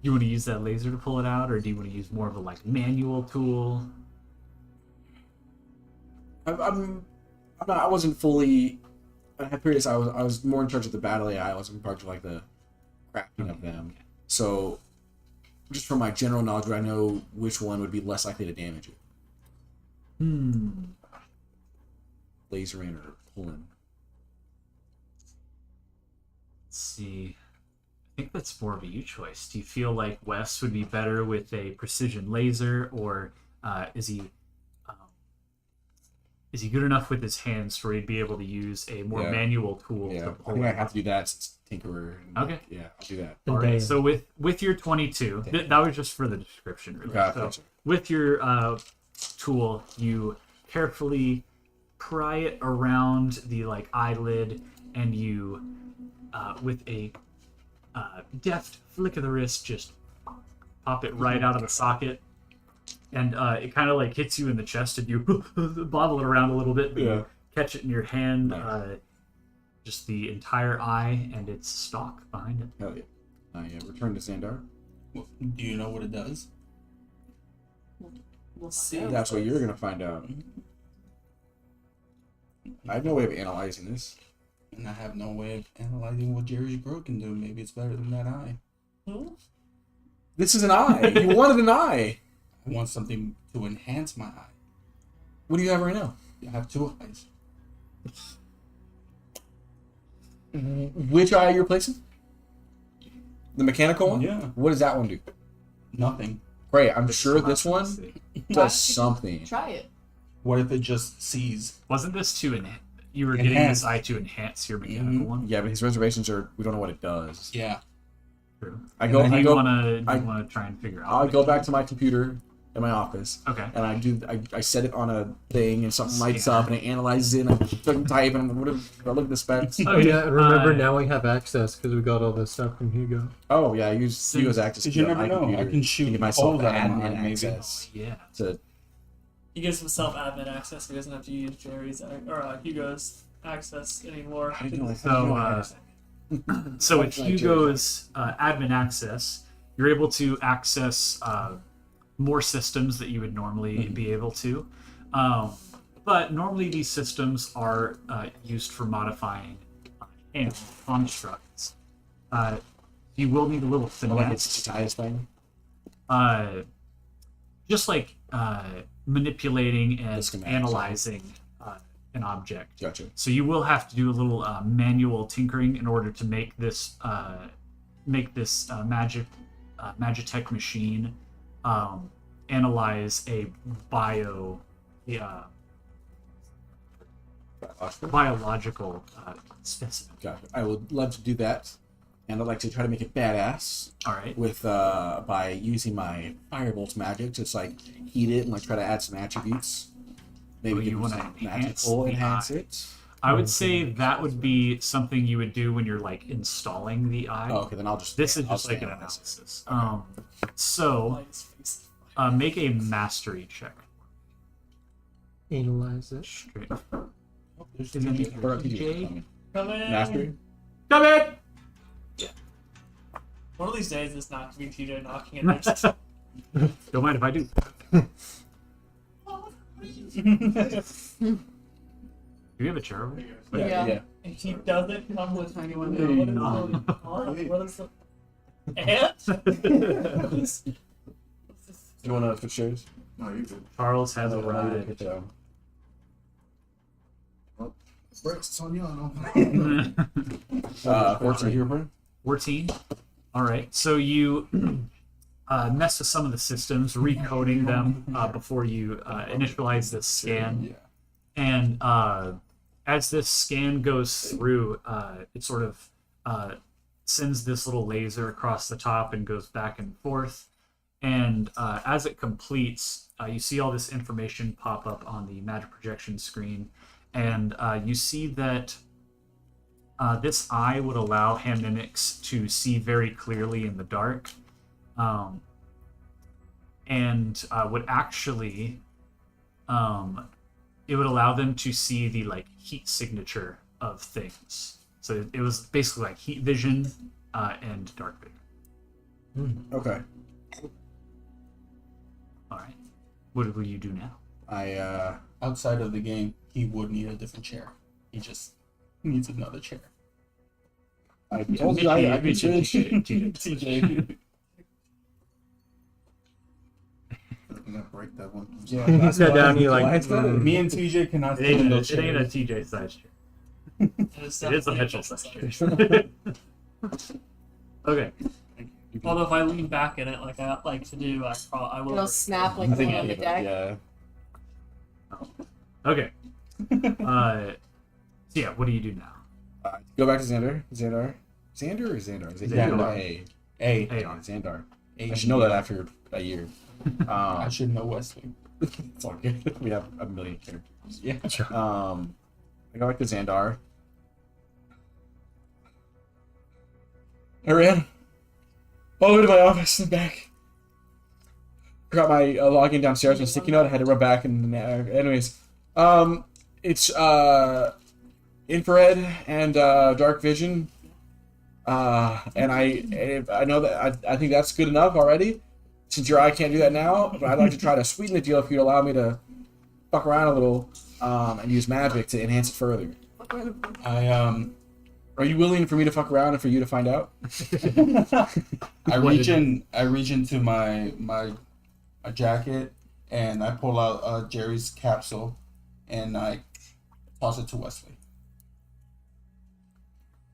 You want to use that laser to pull it out, or do you want to use more of a like manual tool? I wasn't fully. I had periods. I was more in charge of the battle AI. I wasn't in charge of like the crafting of them. So, just from my general knowledge, I know which one would be less likely to damage it. Lasering or pulling. Let's see. I think that's more of a you choice. Do you feel like Wes would be better with a precision laser, or is he good enough with his hands for he'd be able to use a more Yeah. manual tool Yeah, to I pull think it I have out? to do that since Tinkerer. Okay. Yeah, I'll do that. All right. So with your 22, that was just for the description, really. Gotcha. So with your tool, you carefully pry it around the like eyelid, and you, with a deft flick of the wrist, just pop it right out of the socket, and it kind of like hits you in the chest, and you bobble it around a little bit, but Yeah. you catch it in your hand. Nice. Just the entire eye and its stalk behind it. Hell yeah. Yeah. Return to Sandar. Do you know what it does? We'll See, find out. That's what you're gonna find out. I have no way of analyzing this. And I have no way of analyzing what Jerry's Grow can do. Maybe it's better than that eye. This is an eye. You wanted an eye. I want something to enhance my eye. What do you have right now? I have 2 eyes. Which eye you're replacing? The mechanical one? Yeah. What does that one do? Nothing. Great. I'm sure this Let's one see. does something. Try it. What if it just sees? Wasn't this to you were getting Enhance. this eye to enhance your mechanical one? Yeah, but his reservations are we don't know what it does. Yeah. True. I go. Do I you go. wanna I- try and figure out? I'll what go it back is? to my computer in my office. Okay. And I set it on a thing, and something lights Scanner. up, and it analyzes it, and I fucking type, and I'm like, I look at the specs. Oh, Yeah, and remember uh, now we have access because we got all this stuff from Hugo. Oh yeah, I use access Because to you my never know. computer I can to shoot give myself holes the out of admin mine, maybe. access Yeah. to. He gives himself admin access. He doesn't have to use Hugo's access anymore. I didn't know So with Like Hugo's admin access, you're able to access more systems that you would normally be able to. But normally these systems are used for modifying hand constructs. You will need a little like it's finesse. just highest thing. Just like manipulating and The schematics. analyzing an object. Gotcha. So you will have to do a little manual tinkering in order to make this Magitech machine analyze a biological specimen. Gotcha. I would love to do that, and I'd like to try to make it badass All right. with by using my firebolt magic to just like heat it and like try to add some attributes. Maybe Oh, you give wanna some enhance magical the enhance eye. it. I would say that would be something you would do when you're like installing the eye. Oh, okay, then I'll just. This is I'll just like an analyze it. analysis. So Light his face. make a mastery check. Analyze it. Straight. There's Is it TJ. Or TJ? Come in. Mastery. Come in. One of these days, it's not going to be TJ knocking at your Don't mind if I do. Do you have a chair over there? Yeah. Yeah. And he doesn't come with Tiny one. What is going on? What is the ant? You want to switch chairs? No, you good. Charles has Look arrived. at that. Breaks, it's on you. I know. 14 here, bro. 14. All right. So you mess with some of the systems, recoding them before you initialize this scan. Yeah. And as this scan goes through, it sort of sends this little laser across the top and goes back and forth. And as it completes, you see all this information pop up on the magic projection screen. And you see that this eye would allow hand mimics to see very clearly in the dark. And would actually... it would allow them to see the like heat signature of things. So it was basically like heat vision and dark vision. Okay. All right. What will you do now? Outside of the game, he would need a different chair. He just needs another chair. I told you I can switch. TJ. I'm gonna break that one. Yeah, He that's sat why- down, you why like, it's better. Me and TJ cannot It sit in ain't, those it ain't a chairs. TJ size chair. It's It is a definitely Mitchell Mitchell size size. chair. Okay. Although if I lean back in it like I like to do, I will. It'll snap like I think on the deck. yeah. Okay. So yeah, what do you do now? Go back to Xander. Xander or Xandar? Xandar. A. Hey, Xandar. I should know that after a year. I should know Wesley. It's all good. We have a million characters. Yeah. I go back to Xandar. I ran all the way to my office and back. Forgot my login downstairs on a sticky note. I had to run back and anyways, it's infrared and dark vision. And I know that I think that's good enough already. Since your eye can't do that now, but I'd like to try to sweeten the deal if you'd allow me to fuck around a little and use magic to enhance it further. Are you willing for me to fuck around and for you to find out? I reach into my jacket and I pull out Jerry's capsule and I toss it to Wesley.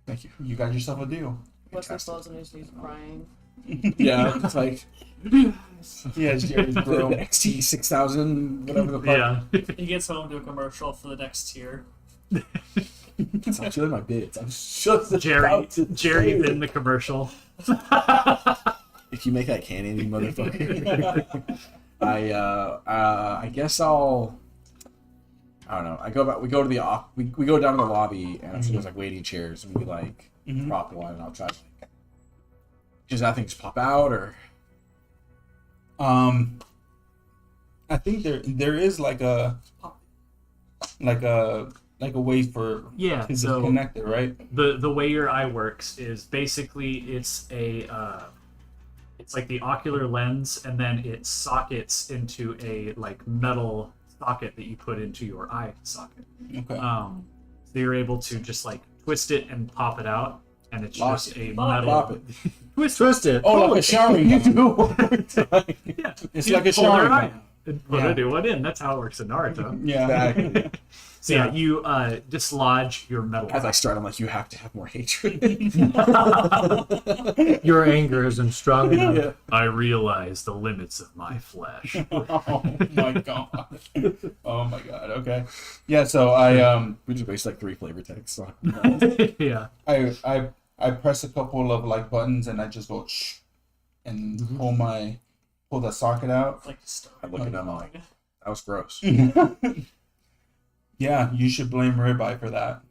Thank you. You got yourself a deal. Wesley falls and he's crying. Yeah, it's like Yes, Jerry's bro. the XT 6000, whatever the fuck. Yeah. He gets home to a commercial for the next tier. I'm chilling my bits. I'm just Jerry's in the commercial. If you make that canon, you motherfucker. I guess I'll. I don't know. I go back. We go to the we go down to the lobby, and there's like waiting chairs, and we like prop one, and I'll try to like. Does that thing just pop out, or? I think there is like a way for Yeah, to so disconnect it, right? the way your eye works is basically it's like the ocular lens, and then it sockets into a like metal socket that you put into your eye socket. Okay. So you're able to just like twist it and pop it out, and it's Lock just it. a Pop metal. Pop it. Twist it. Oh, like a showering You gun. do it one more time. Yeah, It's you like a pull their showering eye gun. out and put Yeah. a new one in. That's how it works in Naruto. Yeah. Exactly. So yeah, you dislodge your metal. As I start, I'm like, you have to have more hatred. Your anger isn't strong enough. Yeah. I realize the limits of my flesh. Oh my god. Oh my god. Okay. Yeah. So I We just wasted like 3 flavor texts. So. Yeah. I press a couple of like buttons and I just go shh and pull the socket out. Like start. I look at them, I'm like, that was gross. Yeah, you should blame Ribeye for that.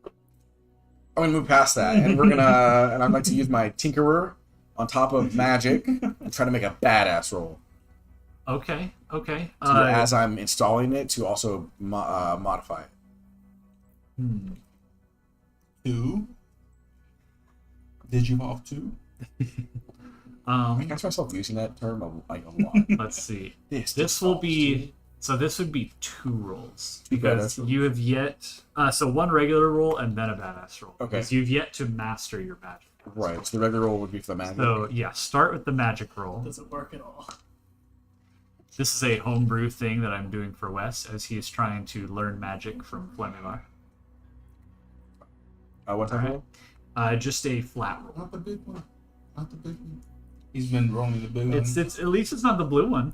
I'm gonna move past that, and we're gonna, and I'd like to use my Tinkerer on top of Magic and try to make a badass roll. Okay. Okay. As I'm installing it, to also modify it. Hmm. 2. Digivolve 2. I catch myself using that term a lot. Let's see. This Will be so. This would be 2 rolls because badass rolls. you have yet. So 1 regular roll and then a badass roll. Okay. Because you've yet to master your magic. right. So the regular roll would be for the magic. So yeah, start with the magic roll. Does it work at all? This is a homebrew thing that I'm doing for Wes as he is trying to learn magic from Flemivar. What type of roll? Just a flat roll. Not the big one. Not the big one. He's been rolling the big one. It's at least it's not the blue one.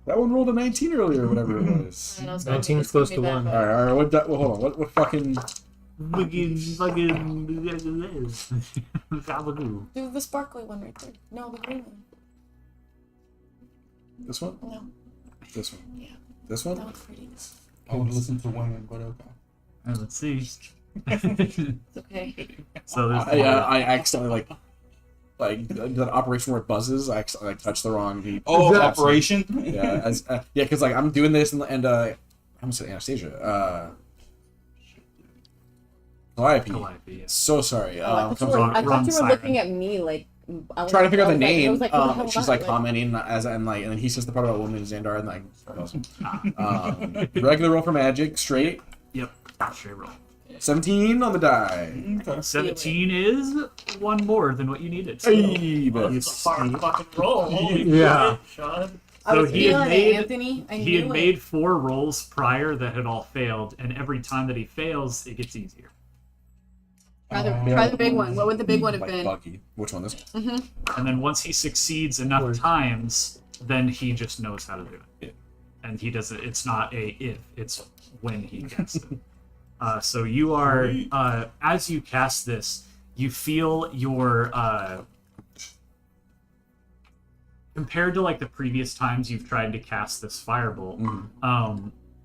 That one rolled a 19 earlier, or whatever it was. I know it's 19 's it's gonna close be to bad, 1. but- All right. Well, hold on. What fucking? Fucking. Do the sparkly one right there. No, the green one. This one? No, This one? Yeah. This that one? one's pretty. I would listen to women, but okay. Let's see. It's okay. So there's I accidentally like the operation where it buzzes. I accidentally touched the wrong beat. Oh, that- operation. Yeah, because like I'm doing this and I almost said Anastasia. Calliope. Calliope, yeah. So sorry. I Comes thought on. you wrong were siren. looking at me like. I was Trying to figure out the I was like- I name. was like, who the hell She's was like that? commenting and then he says the part about woman Xandar and like awesome. Regular roll for magic, straight. Yep. Straight roll. 17 on the die. Okay. 17 is 1 more than what you needed. So, Hey, but That's a hard fucking roll. Holy Yeah. shit, Sean. I So was he had feeling made- it, Anthony. I he knew had it. made 4 rolls prior that had all failed, and every time that he fails, it gets easier. Try the big one. What would the big one have like been? Bucky. Which one? This one? And then once he succeeds enough Or- times, then he just knows how to do it. Yeah. And he does it. It's not a if; it's when he gets it. So you are as you cast this, you feel your compared to like the previous times you've tried to cast this firebolt.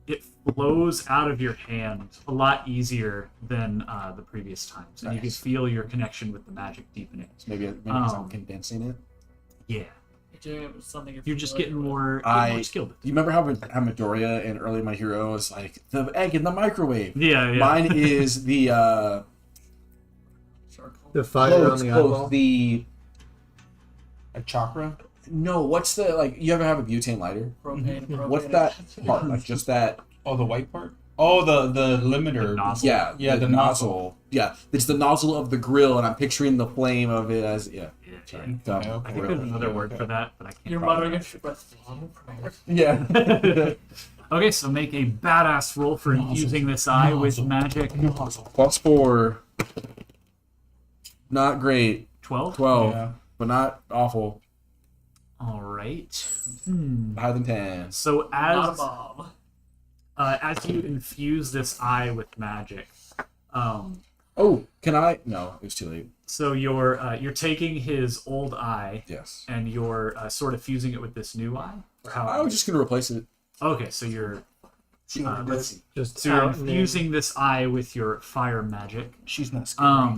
It flows out of your hand a lot easier than the previous times, and you can Nice. feel your connection with the magic deepening. Maybe because I'm Um, condensing it. Yeah. You're doing it with something You're just familiar getting with. more I- skilled. Do you remember how Midoriya in early My Hero is like the egg in the microwave? Yeah, yeah. Mine is the Charcoal. The fire on the eyeball. close. The A chakra. no, what's the like? You ever have a butane lighter? Propane. What's that part? Like just that? Oh, the white part. Oh, the limiter. The nozzle. Yeah, Yeah, the nozzle. Yeah, it's the nozzle of the grill, and I'm picturing the flame of it as yeah. Yeah, Sorry, yeah. dumb. Okay, I think Grill. there's another word for that, but I can't. You're muttering a shit breath. Yeah. Okay, so make a badass roll for infusing this eye with magic. +4. Not great. 12? 12, Yeah. but not awful. All right. Higher than 10. So Not a bomb. as you infuse this eye with magic, Oh, can I? No, it was too late. So you're taking his old eye Yes. and you're sort of fusing it with this new eye. Or how? I was just gonna replace it. Okay, so you're let's see. Just So you're out and infusing this eye with your fire magic. She's not scary.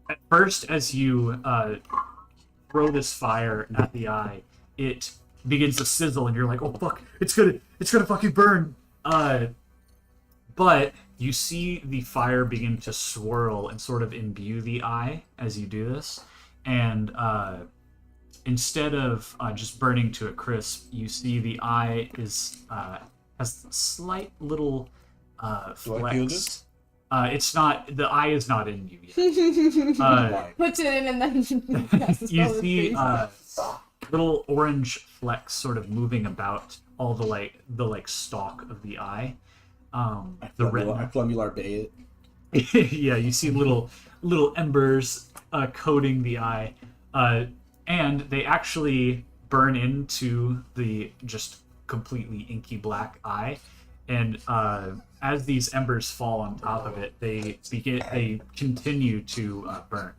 At first, as you throw this fire at the eye, it begins to sizzle, and you're like, "Oh fuck! It's gonna fucking burn!" But you see the fire begin to swirl and sort of imbue the eye as you do this, and instead of just burning to a crisp, you see the eye has slight little Do I feel flecks. this? It's not. The eye is not in you yet. Puts it in and then casts a You spell with see face. little orange flecks sort of moving about all the stalk of the eye. The I retina. Flumular Bay Yeah, you see little embers coating the eye, and they actually burn into the just completely inky black eye. And as these embers fall on top of it, they continue to burn.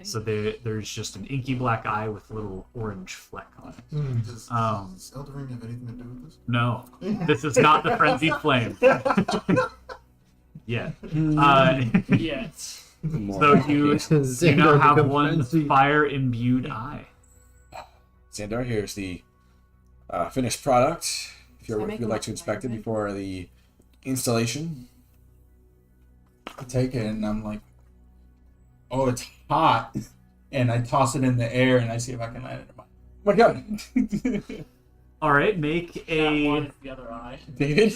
So there's just an inky black eye with a little orange fleck on it. Does Elden Ring have anything to do with this? No, this is not the frenzied flame. Yeah. Yeah. So you now Xandar have becomes one frenzied. fire imbued eye. Xandar, here's the finished product. If I you'd make like a to inspect it fire before the installation. I take it and I'm like, oh, it's hot. And I toss it in the air and I see if I can land it in my. Oh my god, All right, make That a. one is the other eye. David!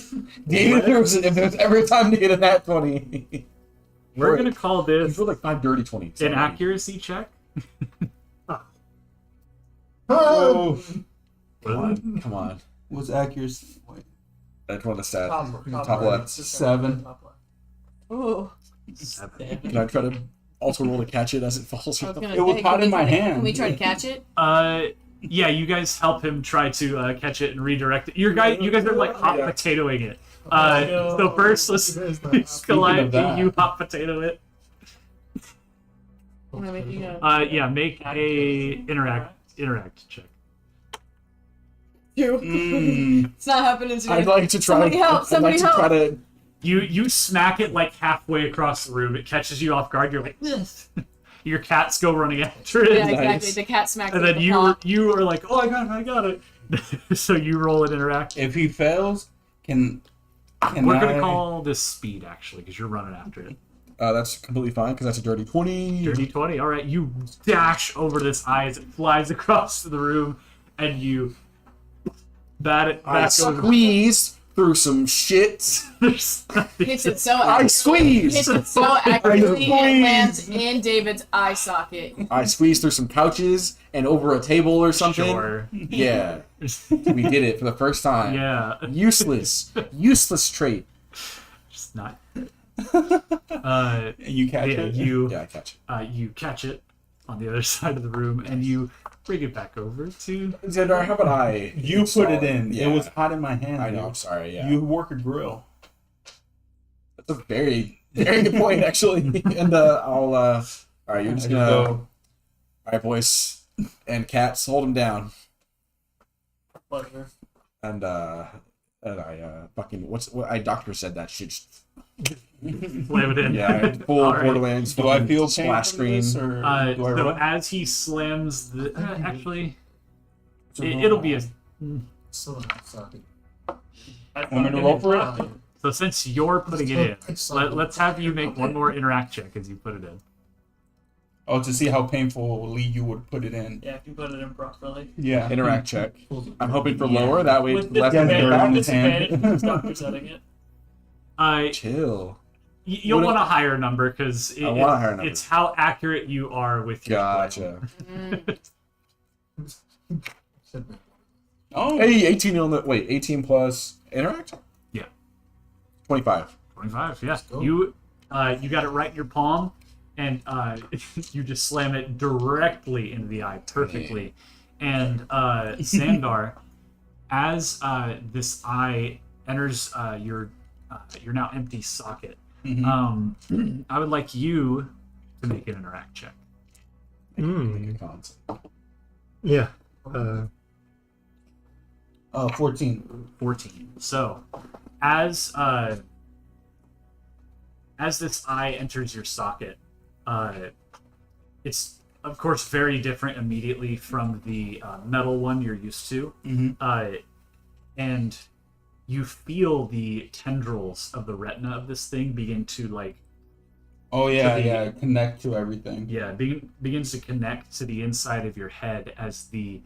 David, if there's ever time to get a nat 20. We're gonna call He's this rolled like 5 dirty 20s. an accuracy check. Oh! Come on, come on. What's accuracy? Wait. That's one of the stats. Top Top left. 7. Top left. Oh, Seven. Can I try to also roll to catch it as it falls? I was gonna It was say, hot can we in my try to- hand. Can we try to catch it? Yeah, you guys help him try to catch it and redirect it. You guys are like hot potatoing it. So first, let's Calliope, you hot potato it. I'm gonna make you go. Yeah, make a interact check. It's not happening to me. I'd like to try. Somebody help, somebody I'd like help. to try to. You smack it like halfway across the room. It catches you off guard. You're like, this. Your cats go running after it. Yeah, exactly. Nice. The cat smacked And me then with the paw. you are like, oh, I got it. So you roll an interact. If he fails, can We're I... gonna call this speed actually because you're running after it. That's completely fine because that's a dirty 20. Dirty 20. All right, you dash over this eye as it flies across the room, and you bat it I back over. squeeze through some shit. There's nothing Hits to- it so I squeeze. hits it so accurately squeeze. and lands in David's eye socket. I squeeze through some couches and over a table or something. Sure. Yeah, we did it for the first time. Yeah. Useless trait. Just not. And you catch Yeah, it? Yeah, I catch you catch it on the other side of the room, and you bring it back over to. it. Xandar, how about I? You install put it in. Yeah. It was hot in my hand. I know. dude. I'm sorry. Yeah, You work a grill. that's a very, very good point actually. And I'll. All right, you're just I gonna. go, All right, boys and cats, hold him down. Pleasure. And I fucking what I doctor said that shit. Slam it in. Yeah, full All right. Borderlands. do I feel pain splash from screen? this, or do I So run? as he slams the. Actually, it'll be a. Still not socket. I Want me to roll for it? So since you're putting it in, let's have you make one more interact check as you put it in. Oh, to see how painfully you would put it in. Yeah, if you put it in properly. Yeah. Interact check. I'm hoping for lower. That way, With less disadvantage. than dirt on disadvantage, his hand. disadvantage, because doctor setting it. Chill. You'll What want a higher number because I want a higher number. it's how accurate you are with your Gotcha. Oh, Hey, 18 on the wait. 18 plus interact. Yeah. 25. 25. Yeah, go. you got it right in your palm, and you just slam it directly into the eye perfectly. And Xandar, as this eye enters your now empty socket, Mhm. I would like you to make an interact check. Make a con save. Yeah. 14. 14. So, as this eye enters your socket, it's of course very different immediately from the metal one you're used to, and you feel the tendrils of the retina of this thing begin to like. Oh yeah, To the- yeah. Connect to everything. Yeah, begins to connect to the inside of your head as the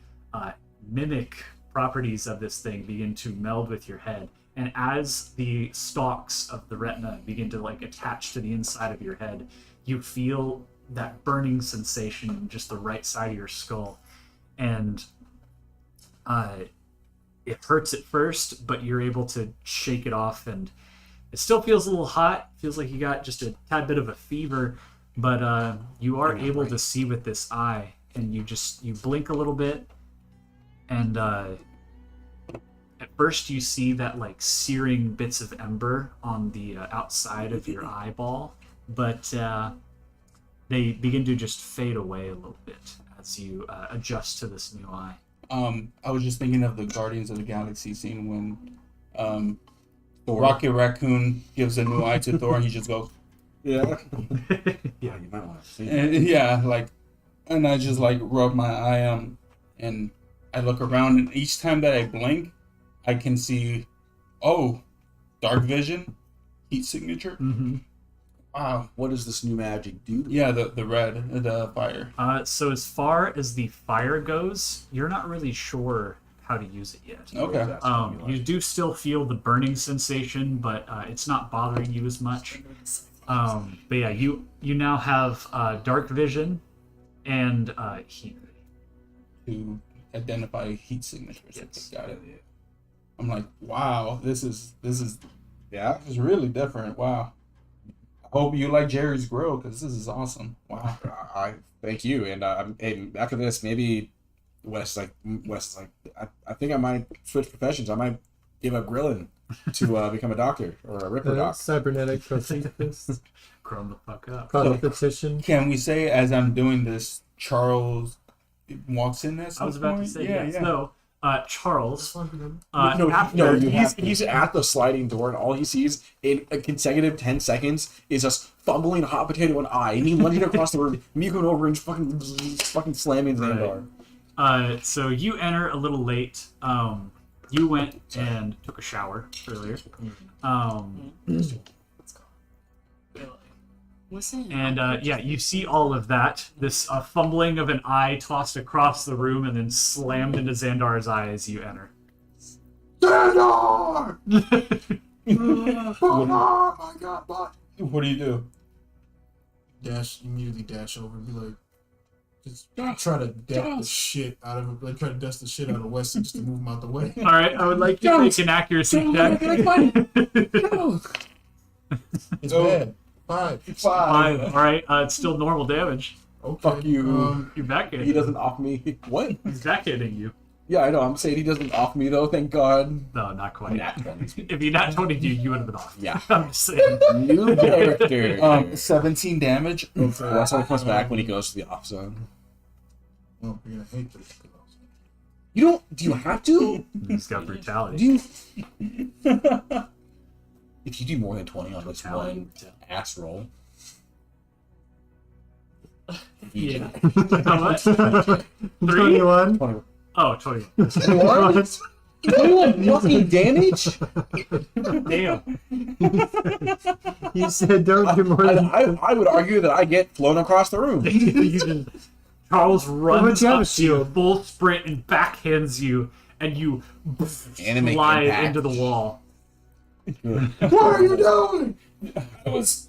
mimic properties of this thing begin to meld with your head. And as the stalks of the retina begin to like attach to the inside of your head, you feel that burning sensation in just the right side of your skull. And it hurts at first, but you're able to shake it off, and it still feels a little hot. Feels like you got just a tad bit of a fever, but you are able to see with this eye, and you blink a little bit, and at first you see that like searing bits of ember on the outside of your eyeball, but they begin to just fade away a little bit as you adjust to this new eye. I was just thinking of the Guardians of the Galaxy scene when Rocket Raccoon gives a new eye to Thor, and he just goes, Yeah. Yeah. You might want to see. and, yeah, like, and I just like rub my eye and I look around, and each time that I blink, I can see, dark vision, heat signature. Mm-hmm. Wow. What does this new magic do? Yeah, the red, the fire. So as far as the fire goes, you're not really sure how to use it yet. Okay. You do still feel the burning sensation, but it's not bothering you as much. But yeah, you now have dark vision and heat. To identify heat signatures. Yes. Got it. I'm like, wow, this is Yeah. really different. Wow. I hope you like Jerry's Grill, because this is awesome. Wow. I thank you, and after this, maybe Wes is like, I think I might switch professions. I might give up grilling to become a doctor or a ripper doc. Cybernetic prosthesis. Chrome the fuck up. Prosthetician. Can we say, as I'm doing this, Charles walks in at some I was about to point? say Yeah, yes. yeah. No, Charles. No, he's at the sliding door, and all he sees in a consecutive 10 seconds is us fumbling hot potato and eye, and he lunging across the room, me going over and fucking slamming Xandar. So you enter a little late. You went and took a shower earlier. And yeah, you see all of that. This fumbling of an eye tossed across the room and then slammed into Xandar's eye as you enter. Xandar! Oh my god, what do you do? Immediately dash over and be like, just try to dust the shit out of it. Like, try to dust the shit out of Wesley just to move him out the way. All right, I would like you to make an accuracy check. It's Oh. bad. 5. 5. All right, it's still normal damage. Okay. Fuck you. You're backhitting. He doesn't off me. What? He's backhitting you. Yeah, I know. I'm saying he doesn't off me though. Thank God. No, not quite. Nat 20. If you not 20 you would have been off. Yeah. I'm just saying. New character. 17 damage. That's when he comes back when he goes to the off zone. Well, you're gonna hate this. You don't? Do you have to? He's got brutality. Do you? If you do more than 20 on this one ass roll. Yeah. How much? 3? 21. 20. Oh, 20. 21 fucking damage? Damn. You said don't do more than. I would argue that I get flown across the room. Charles much runs you have up a to you, shield? full sprint, and backhands you, and you Anime fly impact. into the wall. What are you doing? I was.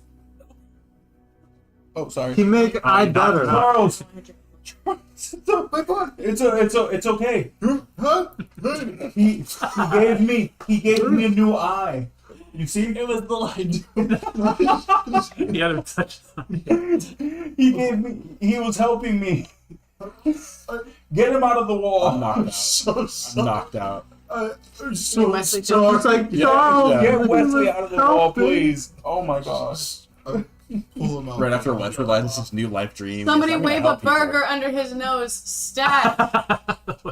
Oh, sorry. He make eye better. Charles. It's okay. He gave me a new eye. You see? It was the light. You had him touch something. He was helping me. Get him out of the wall. I'm knocked out. I'm knocked out. So Wesley so just- It's like, Yeah, Charles, get Wesley out of the wall, help me. please. Oh my gosh. pull him out. Right after Wes realizes his new life dream. Somebody he's like, wave "I'm a gonna help burger under his nose. Stat.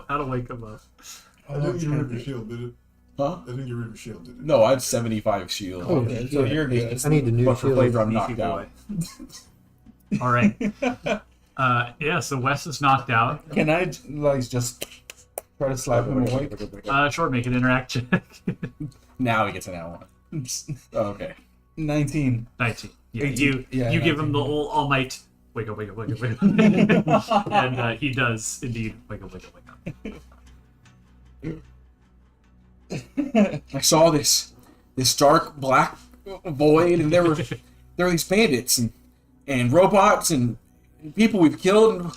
How to wake him up. I didn't get rid of your shield, did it? people." Huh? I didn't get rid of your shield, did it? No, I have 75 shield. Okay, so you're good. I need a new But for shield. flavor, I'm Beefy knocked out. boy. All right. Yeah. So Wes is knocked out. Can I like just try to slap him awake? Sure. Make an interact check. Now he gets an hour. Oh, okay. 19. 19. Yeah. 18. Yeah, You give him 19. the old all might. Wake up! Wake up! Wake up! Wake up! And he does indeed wake up! Wake up! Wake up! I saw this dark black void, and there were these bandits and robots and people we've killed. And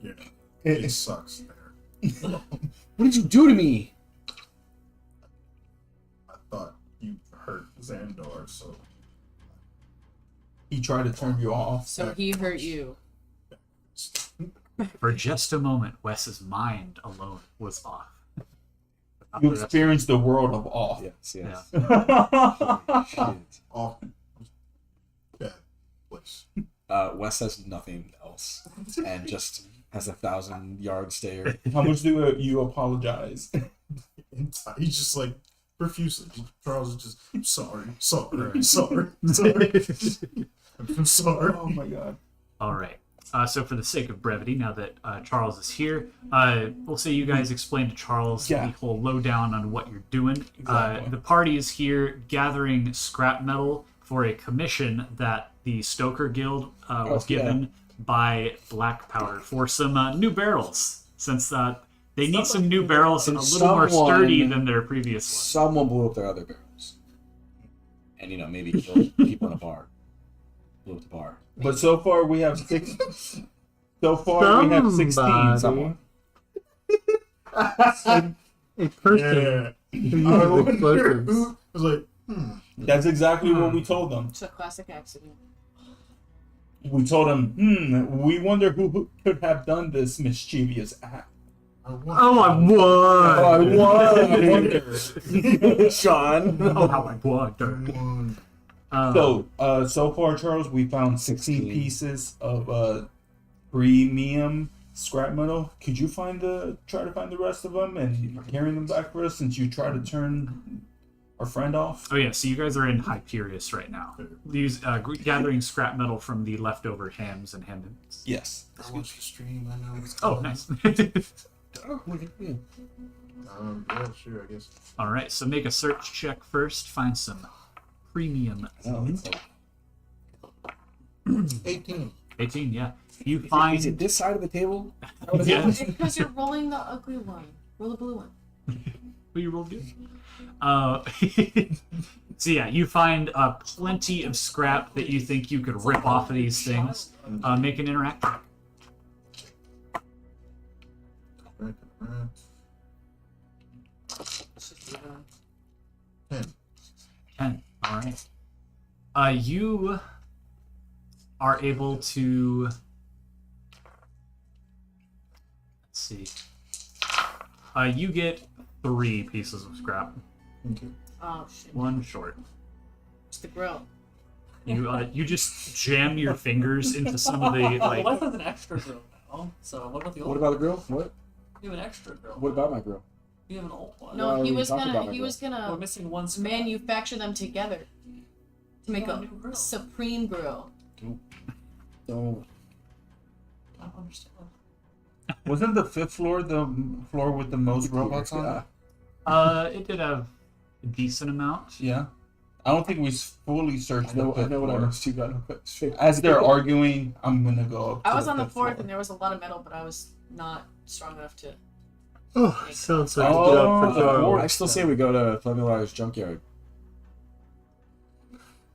Yeah. It sucks there. what did you do to me? I thought you hurt Xandar, so He tried to turn you off. So he hurt you. For just a moment, Wes's mind alone was off. You experienced the world of off. Yes, Yeah. Shit. off bad place. Wes has nothing else, and just has 1,000-yard stare. How much do you apologize? He's just like profusely. Charles is just sorry. I'm sorry. I'm sorry. Oh my god. All right. So for the sake of brevity, now that Charles is here, we'll say you guys explain to Charles Yeah. the whole lowdown on what you're doing. Exactly. The party is here gathering scrap metal for a commission that the Stoker Guild was given by Black Powder for some new barrels, since they need some new barrels and a little more sturdy than their previous ones. Someone blew up their other barrels, and maybe killed people in a bar. Blew up the bar. But so far we have 6. So far we have 16. Somebody. Someone. A person Yeah. who I uses wonder explosives. who was like, That's exactly what we told them. It's a classic accident. We told them, we wonder who could have done this mischievous act. I wonder. Oh, I won! Sean. Oh, how I wonder. So far, Charles, we found 16 pieces of premium scrap metal. Could you try to find the rest of them and carry them back for us, since you tried to turn our friend off? Oh yeah, so you guys are in Hyperius right now. Gathering scrap metal from the leftover hams and hammonds. Yes. I watched the stream. I know what's Oh, going nice. on. Yeah, sure, I guess. All right, so make a search check first. Find some premium. Oh, it's like, 18. 18, yeah. You is it find. this side of the table? Yeah. It's because you're rolling the ugly one. Roll the blue one. Will you roll good? So yeah, you find plenty of scrap that you think you could rip off of these things. Make an interact check. Right. 10. 10. All right. You are able to. Let's see. You get 3 pieces of scrap. Okay. Oh shit. 1 short. It's the grill. You just jam your fingers into some of the like. Wes has an extra grill now. So what about the old? What about the grill? What? You have an extra grill. What about my grill? You have an old one. Why No, are he we was talking about gonna. my He was We're gonna missing one scrap. manufacture them together to make Oh, a new grill. supreme grill. Don't. I don't understand. Wasn't the 5th floor the floor with the most robots on it? It did have a decent amount. Yeah. I don't think we fully searched I the know 5th what I floor. must do. Got straight. As they're arguing, I'm gonna go up to I was on the 5th 4th, floor. and there was a lot of metal, but I was not strong enough to. Oh, sounds like a job for Charles. I still say we go to Familar's junkyard.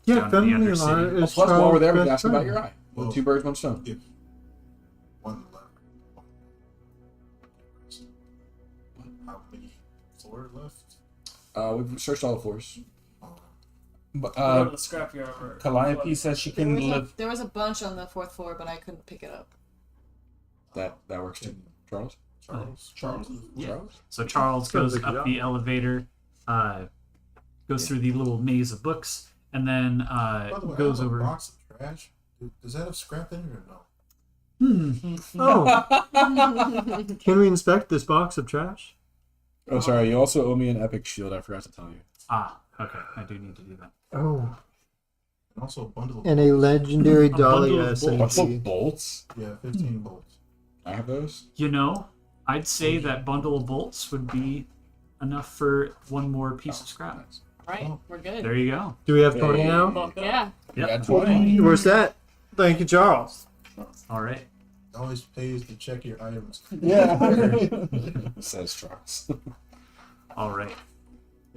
Yeah, Down to the family undercity. line is Plus, while we're there, we can Charles' ask about best your friend. eye. Well, 2 birds, 1 stone. If one left. How many floor left? We've searched all the floors. But, Go to the scrapyard. Or Calliope says she There can was, live. there was a bunch on the 4th floor, but I couldn't pick it up. That works too. Charles? Charles. Yeah. So Charles goes Sounds like a up job. the elevator, goes through the little maze of books, and then By the way, goes I have a over. box of trash. Does that have scrap in it or no? Oh, can we inspect this box of trash? Oh, sorry. You also owe me an epic shield. I forgot to tell you. Okay, I do need to do that. Oh, And also a bundle of and a legendary bundle Dahlia of bolts. SMG. Bolts? Yeah, 15 bolts. I have those. You know, I'd say that bundle of bolts would be enough for one more piece of scrap. Right, we're good. There you go. Do we have 20 now? Fuck Yeah. Yep. Yeah, 20. Where's that? Thank you, Charles. All right. Always pays to check your items. Yeah. Says Charles. All right.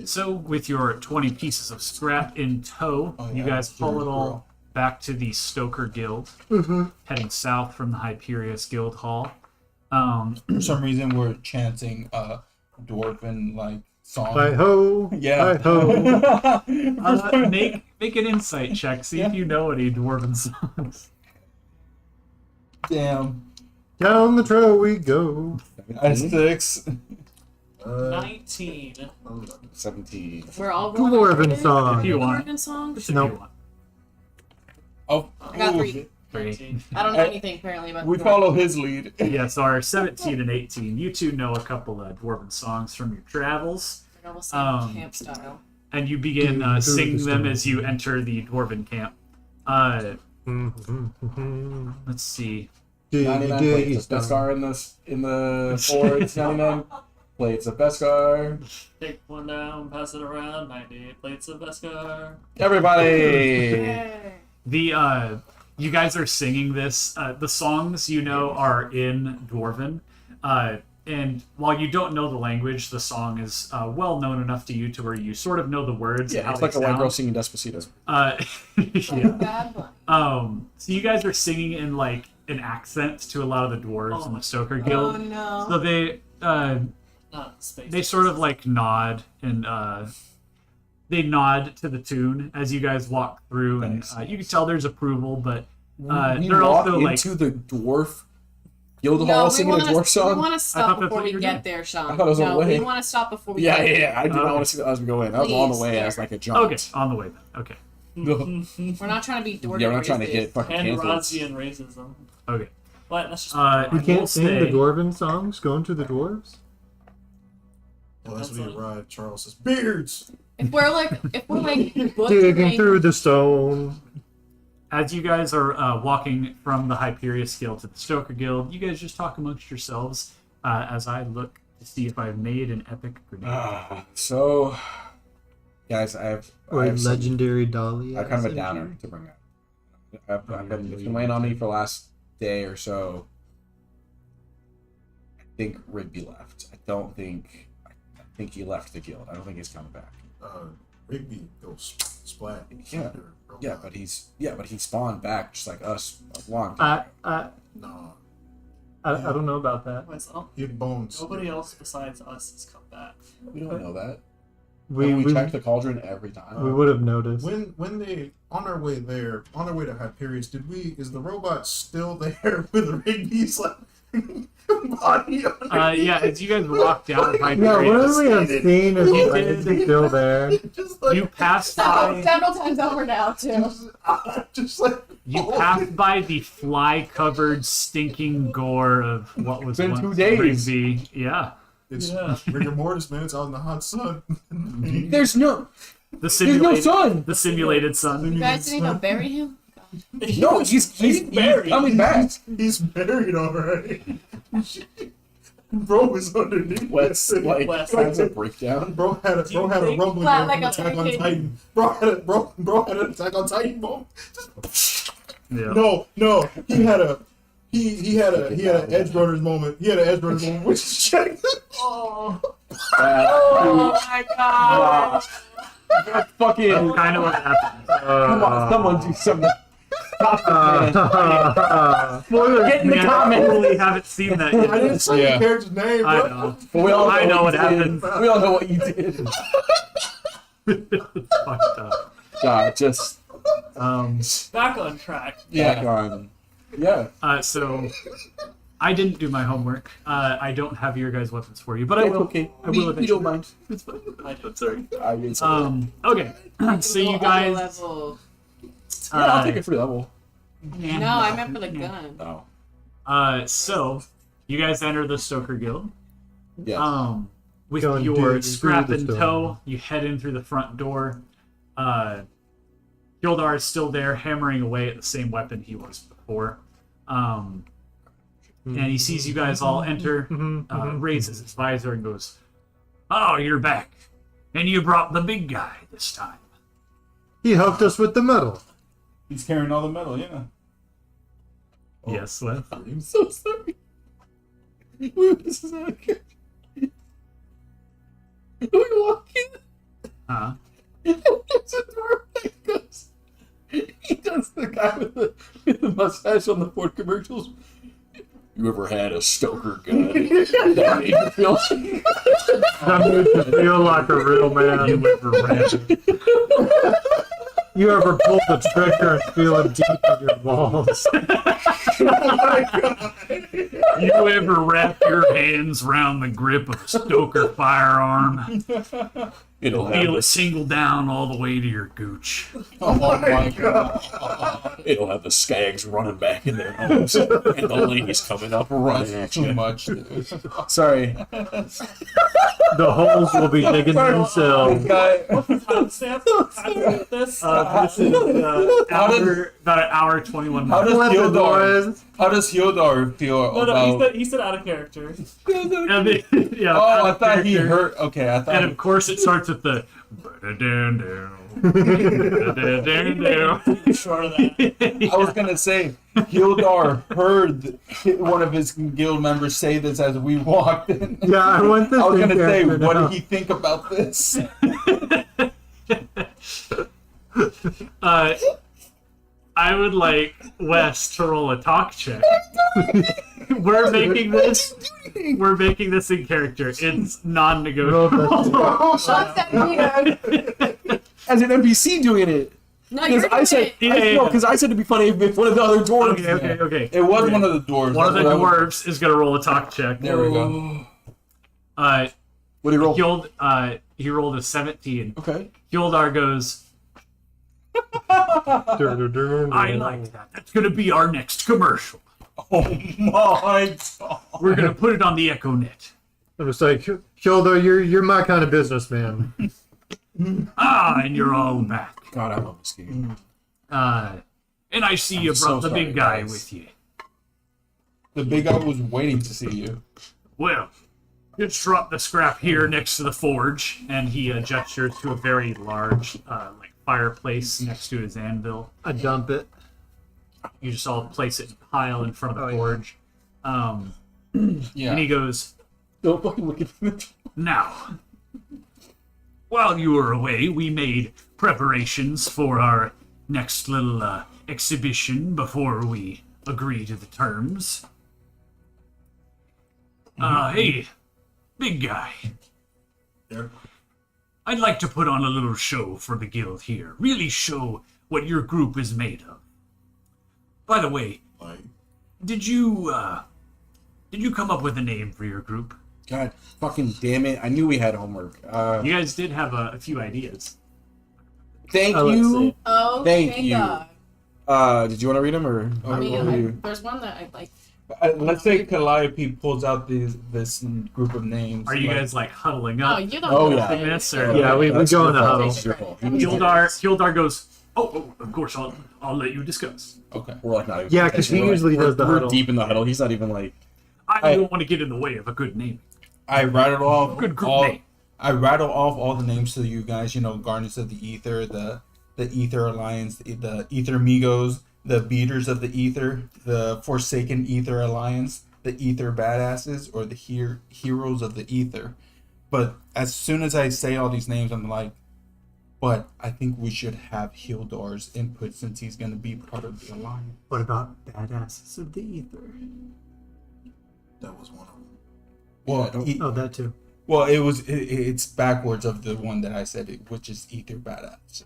So, with your 20 pieces of scrap in tow, Oh, you yeah, guys haul it sure, all girl. back to the Stoker Guild, heading south from the Hyperius Guild Hall. For some reason, we're chanting dwarven like song. Hi ho. Yeah. Hi ho. Make an insight check. See if you know any dwarven songs. Damn. Down the trail we go. I 6. 19. 17. We're all Dwarven song. If you want. Dwarven songs? If you Nope. want. Oh, I got 3. 3. I don't know anything apparently about we dwarven. follow his lead. Yes, our 17 and 18. You two know a couple of dwarven songs from your travels, They're almost like Um, camp style. and you begin Through singing the them storm. as you enter the dwarven camp. Let's see. 99 plates of Beskar in the forwards. 99 plates of Beskar. Take one down, pass it around. 98 plates of Beskar. Everybody. The you guys are singing this. The songs you know are in dwarven, and while you don't know the language, the song is well known enough to you to where you sort of know the words. and Yeah, how it's they like a white sound. girl singing Despacito. Yeah. Bad one. So you guys are singing in like an accent to a lot of the dwarves in the Stoker Guild. Oh no. So Not space. they sort of like nod and they nod to the tune as you guys walk through, and you can tell there's approval, but We they're walk also like into the dwarf guild No, hall we singing a wanna, dwarf we song. want to I stop thought that's before what we you were get doing. there, Sean. I thought it was on no, the way. we want to stop before we Yeah, get there. yeah, I do not Okay. want to see that as we go in. I was on the Please, way there. as like a jaunt. okay on the way then. Okay, We're not trying to be dorky. Yeah, we're not trying to get fucking And canceled. Razian racism. okay. What? That's just. You We'll can't sing the say- dwarven songs going to the dwarves? Well, that's when That's you arrive. Charles says, "Beards." If we're like Digging butchering, through the stone. As you guys are walking from the Hyperius Guild to the Stoker Guild, you guys just talk amongst yourselves as I look to see if I've made an epic grenade. So, guys, I have some- Legendary Dahlia. I kind of a SMG. downer to bring up. It's been weighing on me for the last day or so. I think Rigby left. I think he left the guild. I don't think he's coming back. Rigby goes splat. Yeah. Yeah, but he spawned back just like us a long I, time. No, I don't know about that. Myself. he had bones. Nobody else besides us has come back. We don't know that. We, We we, check the cauldron every time. we would have noticed. When they on their way there, on their way to Hyperius, is the robot still there with Rigby's like body underneath? Yeah, as you guys walk down Yeah, wouldn't we have Hyperius, seen if You like, did. it's still there? Just like you passed by several times over now too. just like you passed by the fly-covered, stinking gore of what was Been once 2 days. Rigby. Yeah, it's Yeah. rigor mortis, man. It's out in the hot sun. There's no the sun. simulated sun. You guys didn't go bury him? No, he's buried. coming back. He's buried already. Bro is underneath. Wes that thing. like Wes. has a breakdown. Bro had a Do you rumbling Flat there like from a Attack on pancake. Titan. Bro had an Attack on Titan moment. Yeah. No, he had an Edge Runners moment. He had an Edge Runners moment, which is check. Oh. Oh my god! Fucking Kind of what happened. come on, someone do something. Stop it, man. Spoilers, Get in the man. comments. I totally haven't seen that I yet. didn't say Yeah. the character's name, bro. I know. But we all I know what you did. happened. We all know what you did. It's fucked up. God, just Um, Back on track. back on. Yeah. so I didn't do my homework. I don't have your guys' weapons for you, but I will. Okay. I will We eventually. don't mind. It's fine. I'm sorry. I didn't say that. Okay. So you guys. Level. Yeah, I'll take it free level. No, I meant for the gun. Oh. So you guys enter the Stoker Guild. Yeah. With Go and your do scrap the in store. tow, you head in through the front door. Gildar is still there, hammering away at the same weapon he was before. And he sees you guys all enter, raises his visor, and goes, "Oh, you're back. And you brought the big guy this time." He helped us with the medal. He's carrying all the metal, yeah. Yes, Les. I'm so sorry. This is not good. We walk in. Huh? There's a door that goes. He does the guy with the mustache on the Ford commercials. You ever had a Stoker gun? That made you feel That makes you feel like a real man. You ever ran? You ever pulled the trigger and feel it deep in your balls? You ever wrap your hands around the grip of a Stoker firearm? It'll Feel it single down all the way to your gooch. Oh my god. It'll have the skags running back in their homes and the ladies coming up running at Too you. much, dude. Sorry. The holes will be digging themselves. Timestamp? Timestamp this? This is about an hour 21 How minutes. does Hyodar feel No, about... he said out of character. And then, yeah, Oh, out I of thought he character. hurt. Okay, I thought... And of course, it starts with the. Short of that. I was gonna say, Hyodar heard one of his guild members say this as we walked in. Yeah, I want this. I was gonna say, character what now. did he think about this? I would like Wes to roll a talk check. We're making this. We're making this in character. It's non-negotiable. Shut that meter. As an NPC doing it. No, you're Because I said, Yeah, yeah. because I said it'd be funny if one of the other dwarves. Okay. It was one of the dwarves. One of the That's what I was- dwarves is gonna roll a talk check. There we go. What do you roll? He rolled a 17. Okay. Hyodar goes, I like that. That's gonna be our next commercial. Oh my god. We're gonna put it on the Echo Net. I was like, Hilda, you're my kind of businessman. And you're all back. God, I love this game. And I see you I'm brought so the big sorry, guy guys. with you. The big guy was waiting to see you. Well, just drop the scrap here next to the forge, and he gestures to a very large, like fireplace next to his anvil. I dump it. You just all place it in a pile in front of the Oh, yeah. forge. Yeah. And he goes, Don't fucking look at me. now, while you were away, we made preparations for our next little exhibition before we agree to the terms. Hey, big guy. Yeah. I'd like to put on a little show for the guild here. Really show what your group is made of. By the way, Like, did you come up with a name for your group? God, fucking damn it! I knew we had homework. You guys did have a few ideas. Thank Oh, let's you. see. Oh, Thank you. God. Did you want to read them or? I mean, what do you- there's one that I like. Let's say Calliope pulls out this group of names. Are you like- guys like huddling Oh, up? you don't. Oh, know yeah. that. This, or- Yeah, we That's go in your the fault. huddle. That's your fault. Hildar goes, oh, of course, I'll let you discuss. Okay. We're like not even. Yeah, 'cause he we're usually does the we're huddle. deep in the huddle. He's not even like. I don't want to get in the way of a good name. I rattle off Good group all. name. I rattle off all the names to you guys. You know, Guardians of the Ether, the Ether Alliance, the Ether Migos, the Beaters of the Ether, the Forsaken Ether Alliance, the Ether Badasses, or the Heroes of the Ether. But as soon as I say all these names, I'm like, but I think we should have Hildar's input since he's going to be part of the Alliance. What about badasses of the ether? that was one of them. Well, don't- e- Oh, that too. well, it's backwards of the one that I said, which is Ether Badass.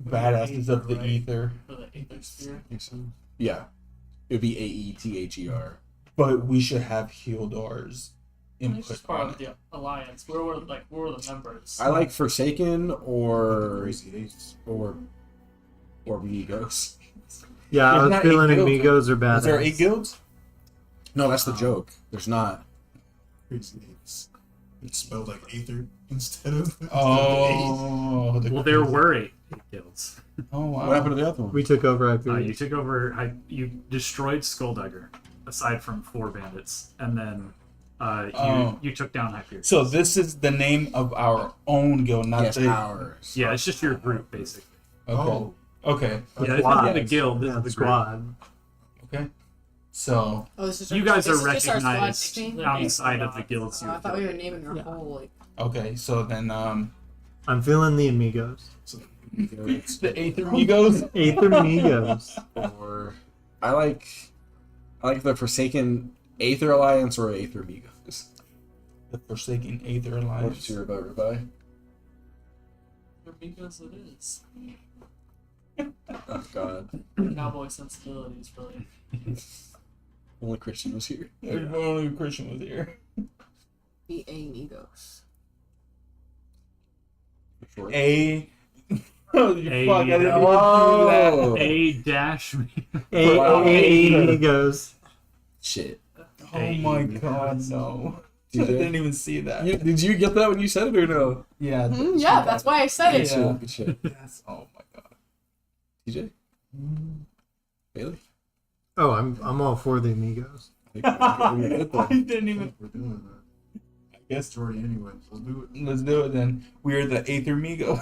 Badasses of the Right. Ether. For the Aether Sphere. Yeah. It would be AETHER. But we should have Hildar's It's input just part on of it. the alliance. Where were the members? I like Forsaken or Crazy Eights. Migos. Yeah, I There's was not feeling eight guilds. amigos are bad. Is there 8 guilds? No, that's the joke. There's not. Crazy Eights. It's spelled like Aether instead of. Oh, Well, there were 8 guilds. Oh wow. What happened to the other one? We took over You Hyperion. took over. You destroyed Skulldugger, aside from 4 bandits, and then you took down Hyperion. So this is the name of our own guild, not Yes, the. ours. Yeah, it's just your group basically. Okay. Oh, Okay. Yeah, if Squad. you get a guild, this Yeah, is the squad. Okay. So Oh, this is You guys this are is just our squad recognized nickname? outside of the guilds. Oh, You I thought we were affiliate. naming our Yeah. whole like. okay. So then I'm feeling the amigos. the Aether Amigos. Aether amigos. Or I like the Forsaken Aether Alliance or Aether Migos. The Forsaken Aether What's Alliance. your vote, Rabbi? Because it is. Oh God, Cowboy sensibilities, really. only Christian was here. If only a Christian was here. The amigos. For A. Oh, you A- fuck! I didn't even do Oh. A dash. Amigos. Shit. that. Oh my god, no! I TJ? didn't even see that. Did you get that when you said it or no? Yeah. Yeah, that's why I said Good it. shit. Good shit. Yes. Oh my god. TJ? Bailey? Oh, I'm all for the amigos. I didn't even. we're doing that. I guess Majority anyway. Let's do it. let's do it then. We're the Aether Migo.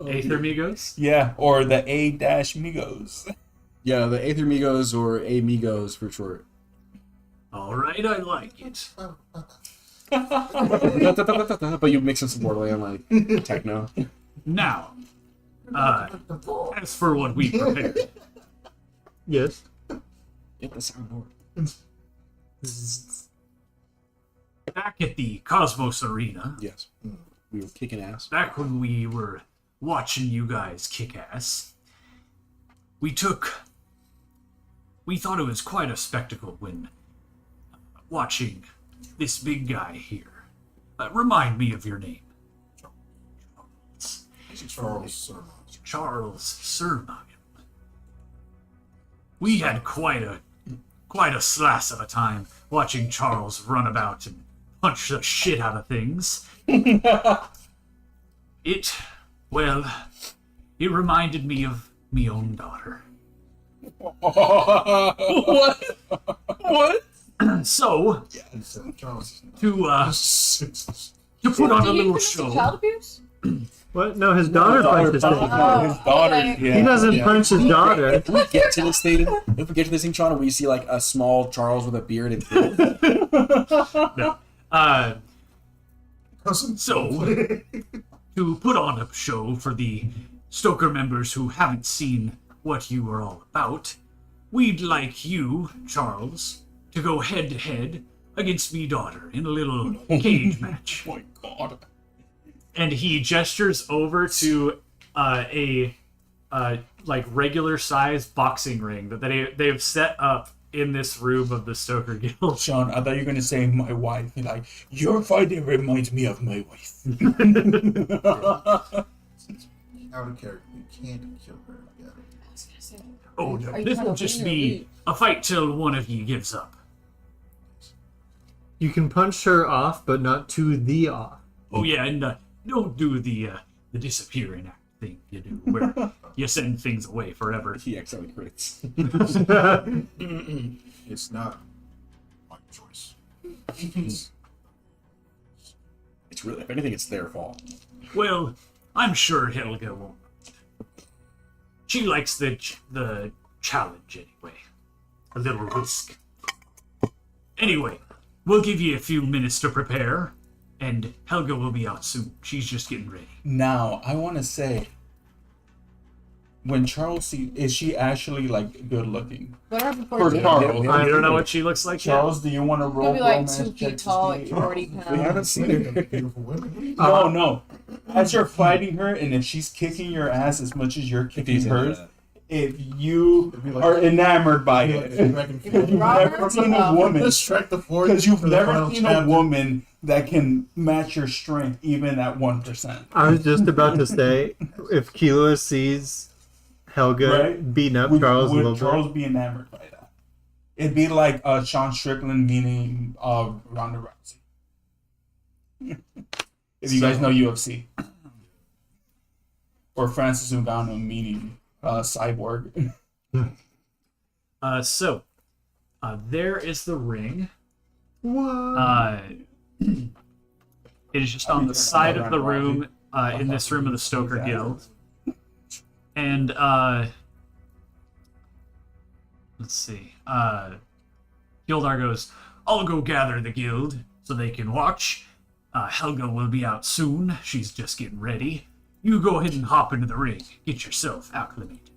Aether Migos. Yeah, or the A-Migos. Yeah, the Aether Migos or Amigos for short. All right, I like it. But you mix in some Borderland like techno. Now, as for what we prepared, Yes. Get the soundboard. back at the Cosmos Arena, Yes. We were kicking ass. back when we were watching you guys kick ass, we thought it was quite a spectacle when watching this big guy here. Remind me of your name. Charles Sermon. Charles Sermon. We had quite a slash of a time watching Charles run about and punch the shit out of things. It reminded me of me own daughter. What? What? So, Charles. to put on a Did he little commit some show, child abuse? What? No, his daughter punched his His thing. daughter. okay. Yeah, He doesn't yeah. punch his daughter. If we get to this thing, Sean, where you see like a small Charles with a beard and no. So, to put on a show for the Stoker members who haven't seen what you are all about, we'd like you, Charles, to go head to head against me daughter in a little cage match. Oh my god. And he gestures over to a like regular size boxing ring that they have set up in this room of the Stoker Guild. Sean, I thought you were gonna say my wife. You're like, your fighting reminds me of my wife. Out of character. You can't kill her. Yeah. I was gonna say. Oh no, Are you this trying will to just win or be lose? a fight till one of you gives up. You can punch her off, but not to the off. Oh yeah, and don't do the disappearing act thing you do, where you send things away forever. he accidentally crits. It's not my choice. It's really, if anything, it's their fault. Well, I'm sure Helga won't. She likes the challenge anyway. A little risk. Anyway, we'll give you a few minutes to prepare, and Helga will be out soon. She's just getting ready. Now, I want to say, when Charles is she actually like good looking? Whatever For before you. Charles, I don't know what she looks like yet. Charles, do you want to roll He'll be like romance 2 check feet to tall, see- like 40 We pounds. haven't seen her. Beautiful women. No, no. As you're fighting her, and if she's kicking your ass as much as you're kicking hers, if you It'd be like- are enamored by It'd be it. like back and Because you've forth. never seen a woman. Let's track the forward Because you've for the never final seen a chapter. woman that can match your strength even at 1%. I was just about to say, if Kilo sees Helga Right. beating up Would, Charles a would little Charles bit, be enamored by that? It'd be like Sean Strickland meaning Ronda Rousey. If you guys know UFC. Or Francis Ngannou meaning Cyborg. There is the ring. what? It is just on the side of the room, in this room of the Stoker Guild. And, let's see. Gildar goes, I'll go gather the guild so they can watch. Helga will be out soon. She's just getting ready. You go ahead and hop into the ring. Get yourself acclimated.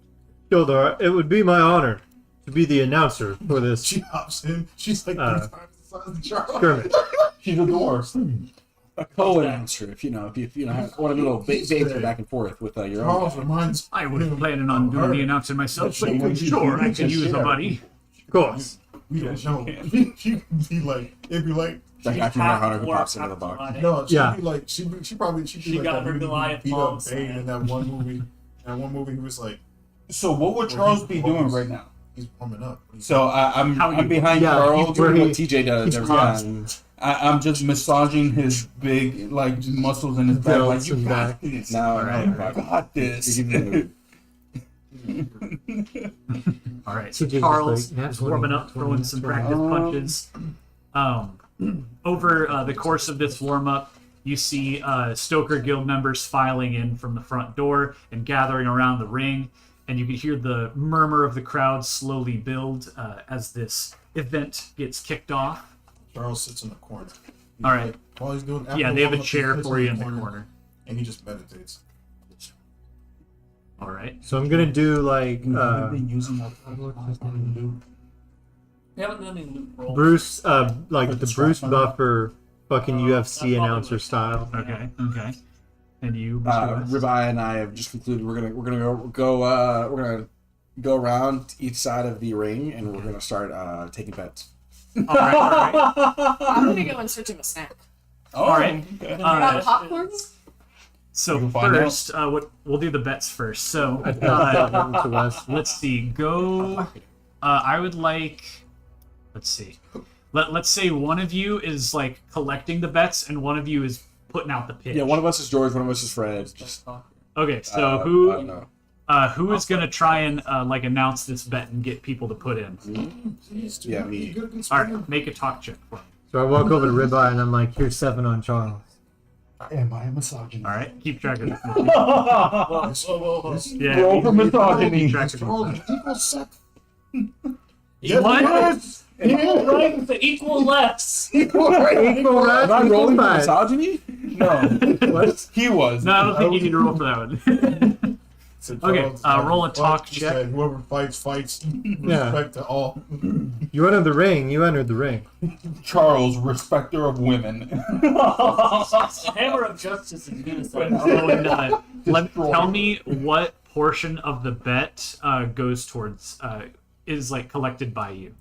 Gildar, it would be my honor to be the announcer for this She hops in. She's like 3 times the size of Charles. skirmish. She's a dwarf. A co-announcer, if you want to do a little banter back and forth with your own. Charles reminds I was him planning on of doing her. the announcing myself, but Someone sure, I you can use a share. buddy. Of course. We don't know. She'd be like, it'd be like, That guy from Hunter who pops into the box. no, she'd Yeah. be like, she'd be She like got that her movie Goliath beat palm up Bane in that one movie. That one movie, he was like, So what would Charles be doing right now? he's warming up. So I'm How you- I'm behind Yeah, Charles. He's doing Where what TJ does every time. I'm just massaging his big muscles in his back. Like Delts you and got back. this. Now, You got this. All right, So so just Charles like, is warming up, throwing some practice punches. Over the course of this warm up, you see Stoker Guild members filing in from the front door and gathering around the ring, and you can hear the murmur of the crowd slowly build as this event gets kicked off. Charles sits in the corner. All right, While he's doing yeah, they have a warm-up, he chair sits for you in the corner. And he just meditates. All right, So I'm gonna do like been using that. We haven't done any loot rolls. Bruce, like the Bruce strap on. Buffer, fucking UFC that's probably announcer what- style. okay. And you, Mr. West? Ribeye and I have just concluded we're gonna go around to each side of the ring and we're gonna start taking bets. All right. I'm gonna go in search of a snack. Oh, All right. okay. Got popcorn? So We'll find first, what we'll do the bets first. So I passed that one to Wes. let's see. Go. I would like. Let's see. Let's say one of you is like collecting the bets, and one of you is putting out the pitch. Yeah, one of us is George, one of us is Fred. Just Okay, so I don't who know. who is gonna try and like announce this bet and get people to put in? Yeah, me. All right, make a talk check for me. So I walk over to Ribeye and I'm like, "Here's 7 on Charles." Am I a misogynist? All right, keep track of this. Whoa. Yeah, Roll for keep misogyny. track of Charles this. equals sex. What? Equal right to equal lefts. Equal right, Am I equal rolling for fight. misogyny? No. What? He was. No, I don't think you need to roll for that one. So Okay, Charles, roll a fuck, talk he check. said, whoever fights. Yeah. Respect to all. You entered the ring. You entered the ring. Charles, respecter of women. The hammer of justice is gonna say. Oh, and, tell me what portion of the bet goes towards is like collected by you.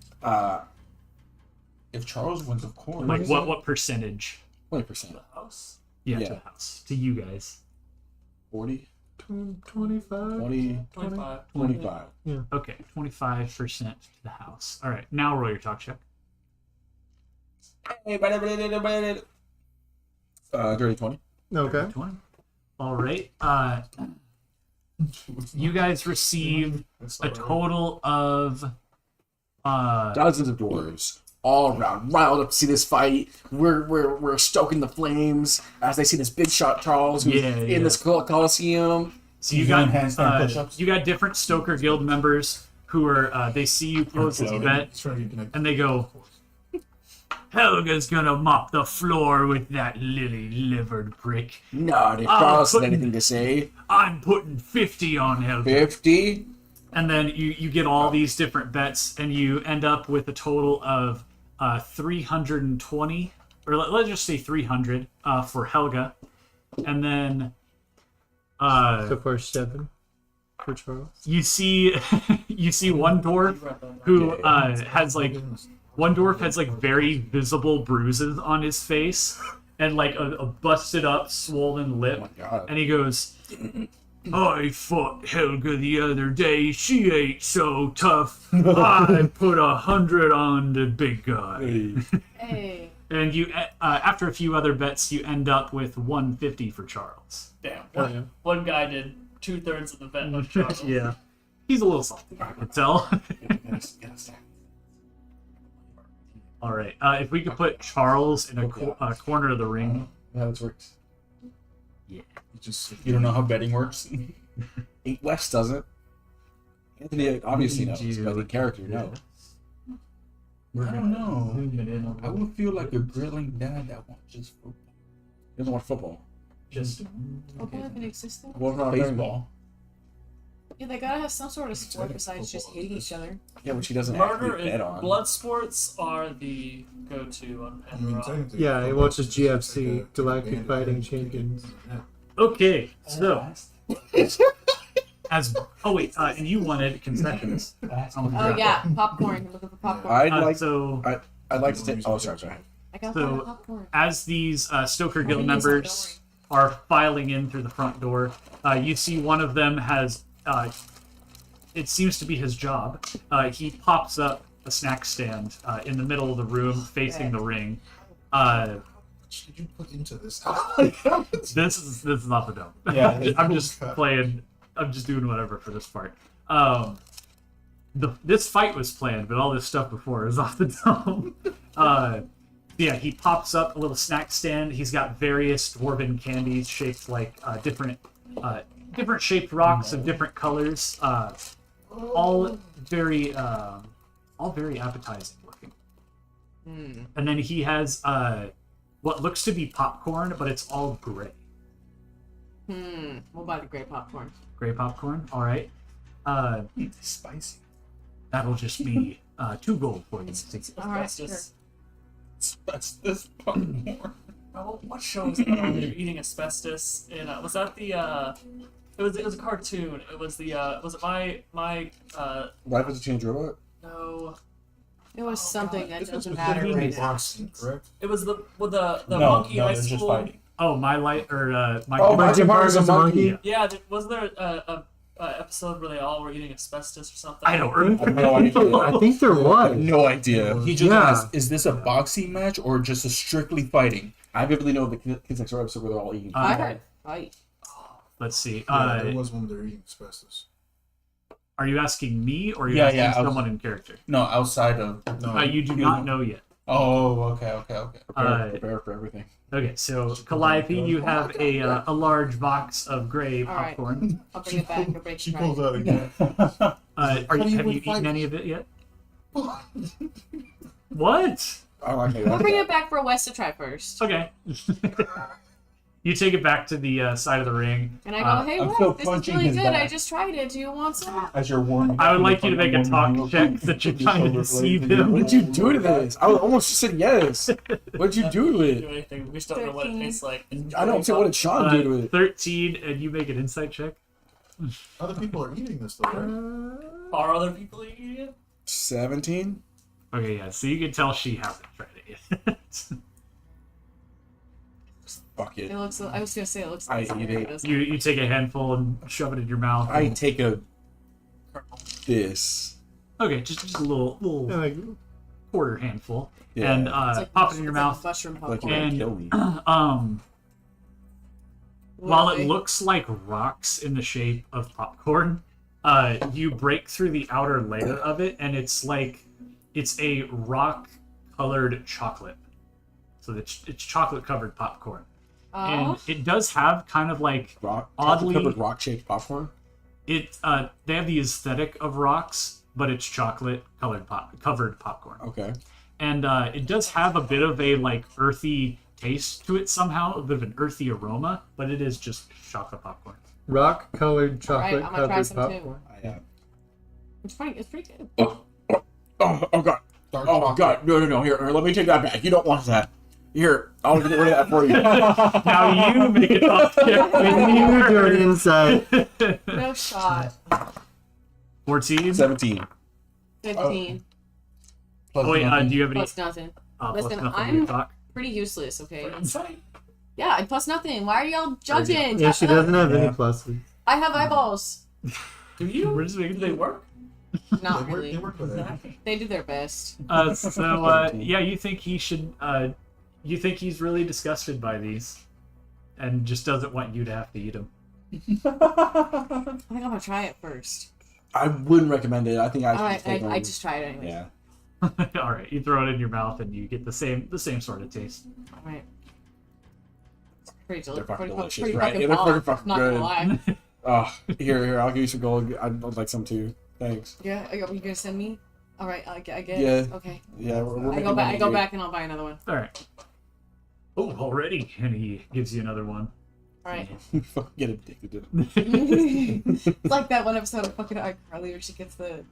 If Charles wins, of course. Like what percentage? 20%. House. Yeah, to Yeah. the house. To you guys. 40, 25. 20, 25. 25. Okay, 25% to the house. All right, now roll your talk check. Dirty 20. Okay. 20. All right. You guys receive a total of Dozens of dwarves all around, riled up to see this fight. We're stoking the flames as they see this big shot Charles who's in this Coliseum. So you You got doing handstand push-ups? you got different Stoker Guild members who are they see you pose this bet He's trying to get connected. and they go, Helga's gonna mop the floor with that lily-livered prick. No, did Oh, Charles have couldn't- anything to say? I'm putting 50 on Helga. 50? And then you get all these different bets, and you end up with a total of 320, or let's just say 300 for Helga, and then So far 7. for Charles. You see, you see one dwarf who has like one dwarf has like very visible bruises on his face and like a busted up, swollen lip, Oh my god. and he goes, "I fought Helga the other day. She ain't so tough. I put 100 on the big guy." Hey. And you, after a few other bets, you end up with 150 for Charles. Damn. Oh, yeah. One guy did 2/3 of the bet on Charles. Yeah, he's a little salty. I can tell. All right, if we could put Charles in a corner of the ring. How this works. You just You don't know how betting works? 8 West doesn't. Anthony obviously knows, You but the character knows. I don't know. I would feel like a grilling dad that watches football. He doesn't watch football. Just Football even existed? What about Baseball. Yeah, they gotta have some sort of sport besides just hitting each other. Yeah, which he doesn't Murder actually bet and on. blood sports are the go-to on I mean, Pandora. technically, Yeah, he watches GFC, like a Galactic band Fighting band. Champions. Yeah. okay. So as and you wanted concessions. Oh yeah, popcorn. Looking for popcorn. I'd like So I'd like to take. Oh, sorry. I got so- the popcorn. as these Stoker Guild Don't members are filing in through the front door, you see one of them has. It seems to be his job. He pops up a snack stand in the middle of the room, facing the ring. What did you put into this? This is off the dome. Yeah. I'm just playing. I'm just doing whatever for this part. This fight was planned, but all this stuff before is off the dome. Yeah, he pops up a little snack stand. He's got various dwarven candies shaped like different shaped rocks of different colors. All very appetizing looking. And then he has what looks to be popcorn, but it's all gray. We'll buy the gray popcorn. Gray popcorn. All right. Spicy. That'll just be 2 gold for you. Alright, Asbestos. That's this popcorn. Oh, what show was that on? They were eating asbestos. And was that the? It was a cartoon. It was the. Was it my Life is a Change Robot. No. It was something that This was doesn't matter specifically right now. boxing, correct? It was the No, monkey no, high it's just school. fighting. Oh, my light or my. Oh, Magic Mars is a monkey. Yeah, wasn't there a episode where they all were eating asbestos or something? I don't remember. No idea. I think there was. No idea. He just Yeah. asked, is this a boxing match or just a strictly fighting? I vividly know the Kids Next Door episode where they're all eating. I heard fight. Let's see. Yeah, there was one where they were eating asbestos. Are you asking me or are you Yeah, asking yeah, I was- someone in character? No, outside of. No, You do not know yet. Oh, okay. Prepare for everything. Okay, so Calliope, you have a large box of gray All right. popcorn. I'll bring it back. You'll break she it pulls right. out again. Have you would eaten fight- any of it yet? What? I like it. We'll bring it back for Wes to try first. Okay. You take it back to the side of the ring. And I go, hey, I'm Wes, still this is punching really his good. back. I just tried it. Do you want some? As you're warming. I would like you to make a talk check that you're trying to deceive him. What did you do to this? I almost just said yes. What did you do to Do it? anything. We just don't know what it 13. tastes like. I don't say what did Sean do to it. 13, and you make an insight check. Other people are eating this though, right? Are other people eating it? 17. Okay, yeah, so you can tell she hasn't tried it yet. Fuck it. It looks. I was gonna say it looks. I like eat it. you take a handful and shove it in your mouth. I take this. Okay, just a little Yeah, like, quarter handful, Yeah. and It's like, pop it in your it's like mouth. mushroom Like popcorn. you're gonna And kill me. while it Really? looks like rocks in the shape of popcorn, you break through the outer layer of it, and it's a rock-colored chocolate. So it's chocolate-covered popcorn, Oh, and it does have kind of like Rock. oddly- Covered rock shaped popcorn. it. They have the aesthetic of rocks, but it's chocolate-colored covered popcorn, Okay. and it does have a bit of a like earthy taste to it somehow, a bit of an earthy aroma, but it is just chocolate popcorn. rock-colored right. chocolate I'm gonna try covered some popcorn. too. It's funny. It's pretty good. Oh god. Dark Oh chocolate. god. No. Here, let me take that back. You don't want that. Here, I'll get rid of that for you. Now you make it off check when you You do an hurt. insight. No shot. 14. 17. 15. Plus Oh wait, nothing. do you have any? Plus nothing. Plus Listen, nothing I'm- to talk. Pretty useless, okay? Insight. Yeah, I plus nothing. Why are y'all judging? Yeah, she doesn't have any Yeah. pluses. I have eyeballs. Do you? We're just making Do they work? Not They really. work with that. They do their best. Yeah, you think he should? You think he's really disgusted by these, and just doesn't want you to have to eat them. I think I'm gonna try it first. I wouldn't recommend it. I think I should Alright, take I them. just tried it anyway. Yeah. All right, you throw it in your mouth, and you get the same sort of taste. Alright. It's pretty They're fucking delicious, pretty right? fucking Yeah, they're bomb, fucking not good. gonna lie. Oh, here, I'll give you some gold. I'd like some too. Thanks. Yeah, are you gonna send me? Alright, I get it. Yeah. Okay. Yeah, we're I making go back. money I go here. back and I'll buy another one. All right. Oh, already, and he gives you another one. Alright. Fucking get addicted to it. It's like that one episode of fucking iCarly where she gets the.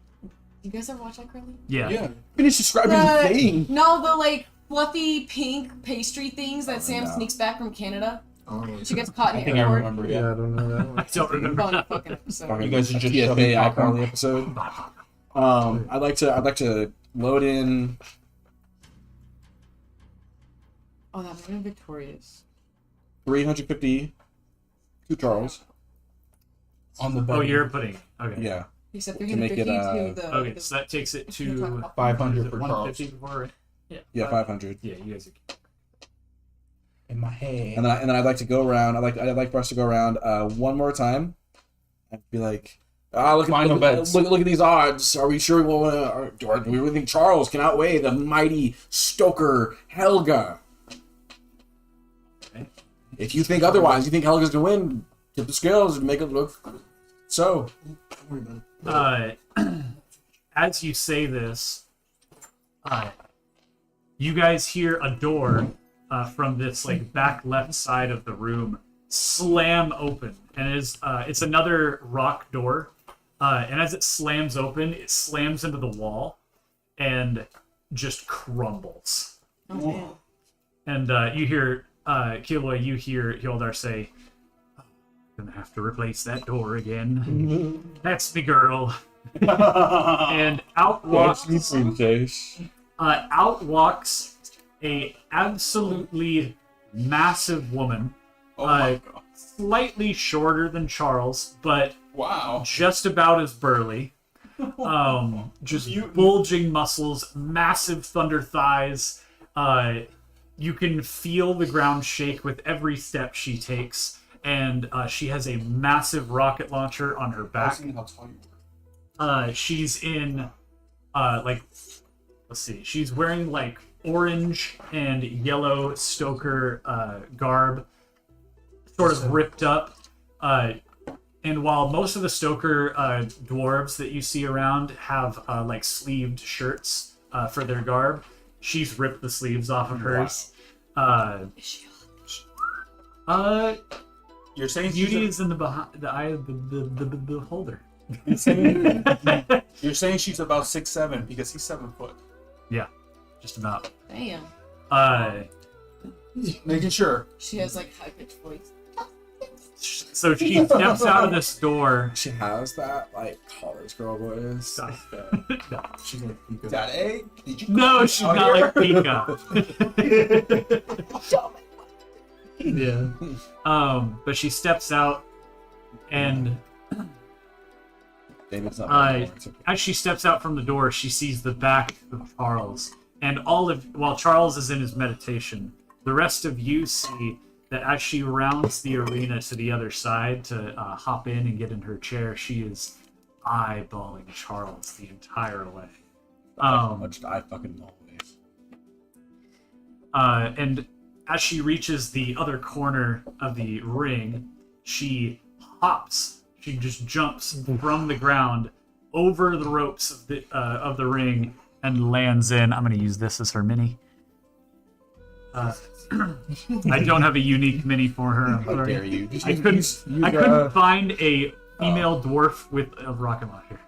You guys ever watch iCarly? Yeah. Yeah. Finish describing the thing. No, the like fluffy pink pastry things that Sam no. sneaks back from Canada. Oh, She gets caught I in think the I airport. remember. Yeah, Yeah. I don't know that one. I don't remember. Fun fucking episode. You guys are just TSA shoving popcorn. iCarly episode. I'd like to load in. Oh, that would have been victorious. 350 to Charles. On the Oh, betting. you're putting. Okay. Yeah. He said To make 350 it, to the. Okay, so that takes it to 500 for Charles. 150 before. Yeah, 500. Yeah, you guys. In my head. And then I'd like to go around. I'd like for us to go around one more time, and be like, Final bets. look at these odds. Are we sure we want to? Or do we really think Charles can outweigh the mighty Stoker Helga? Okay. If you think otherwise, you think Helga's gonna win, tip the scales and make it look so. As you say this, you guys hear a door from this like back left side of the room slam open, and it's another rock door. And as it slams open, it slams into the wall and just crumbles. Oh, man. And you hear Kilroy, you hear Hildar say, "Gonna have to replace that door again." That's me, girl. And out walks a absolutely massive woman, Oh my god. slightly shorter than Charles, but Wow. just about as burly. Just bulging muscles, massive thunder thighs. You can feel the ground shake with every step she takes, and she has a massive rocket launcher on her back. How tall you were. She's in let's see, she's wearing like orange and yellow Stoker garb, sort of ripped up. And while most of the Stoker dwarves that you see around have like sleeved shirts for their garb, she's ripped the sleeves off of hers. You're saying Beauty is in the eye of the beholder. You're saying she's about 6'7" because he's 7 foot. Yeah, just about. Damn. Making sure. She has like high pitched voice. So she steps out of this door. She has that like college girl voice. No, She's like, you could- Daddy, did you? no, she's out not here? like Pika. Yeah. But she steps out, and David's not. as she steps out from the door, she sees the back of Charles, and while Charles is in his meditation, the rest of you see that as she rounds the arena to the other side to hop in and get in her chair, she is eyeballing Charles the entire way. Much I fucking always. And as she reaches the other corner of the ring, she hops. She just jumps from the ground over the ropes of the ring and lands in. I'm going to use this as her mini. I don't have a unique mini for her. I'm How sorry. dare you? Just I couldn't find a female dwarf with a rocket launcher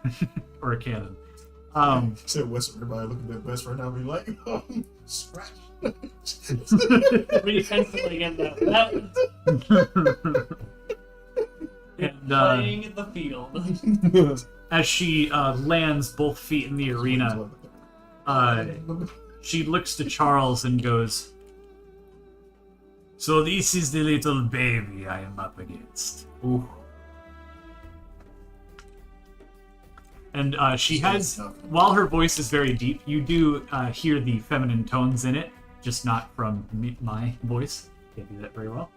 or a cannon. Said West, everybody look at their best friend now and be like, scratch. We penciling in that. And Playing in the field. as she lands both feet in the arena, she looks to Charles and goes, "So this is the little baby I am up against." Ooh. And she has, while her voice is very deep, you do hear the feminine tones in it, just not from my voice. Can't do that very well.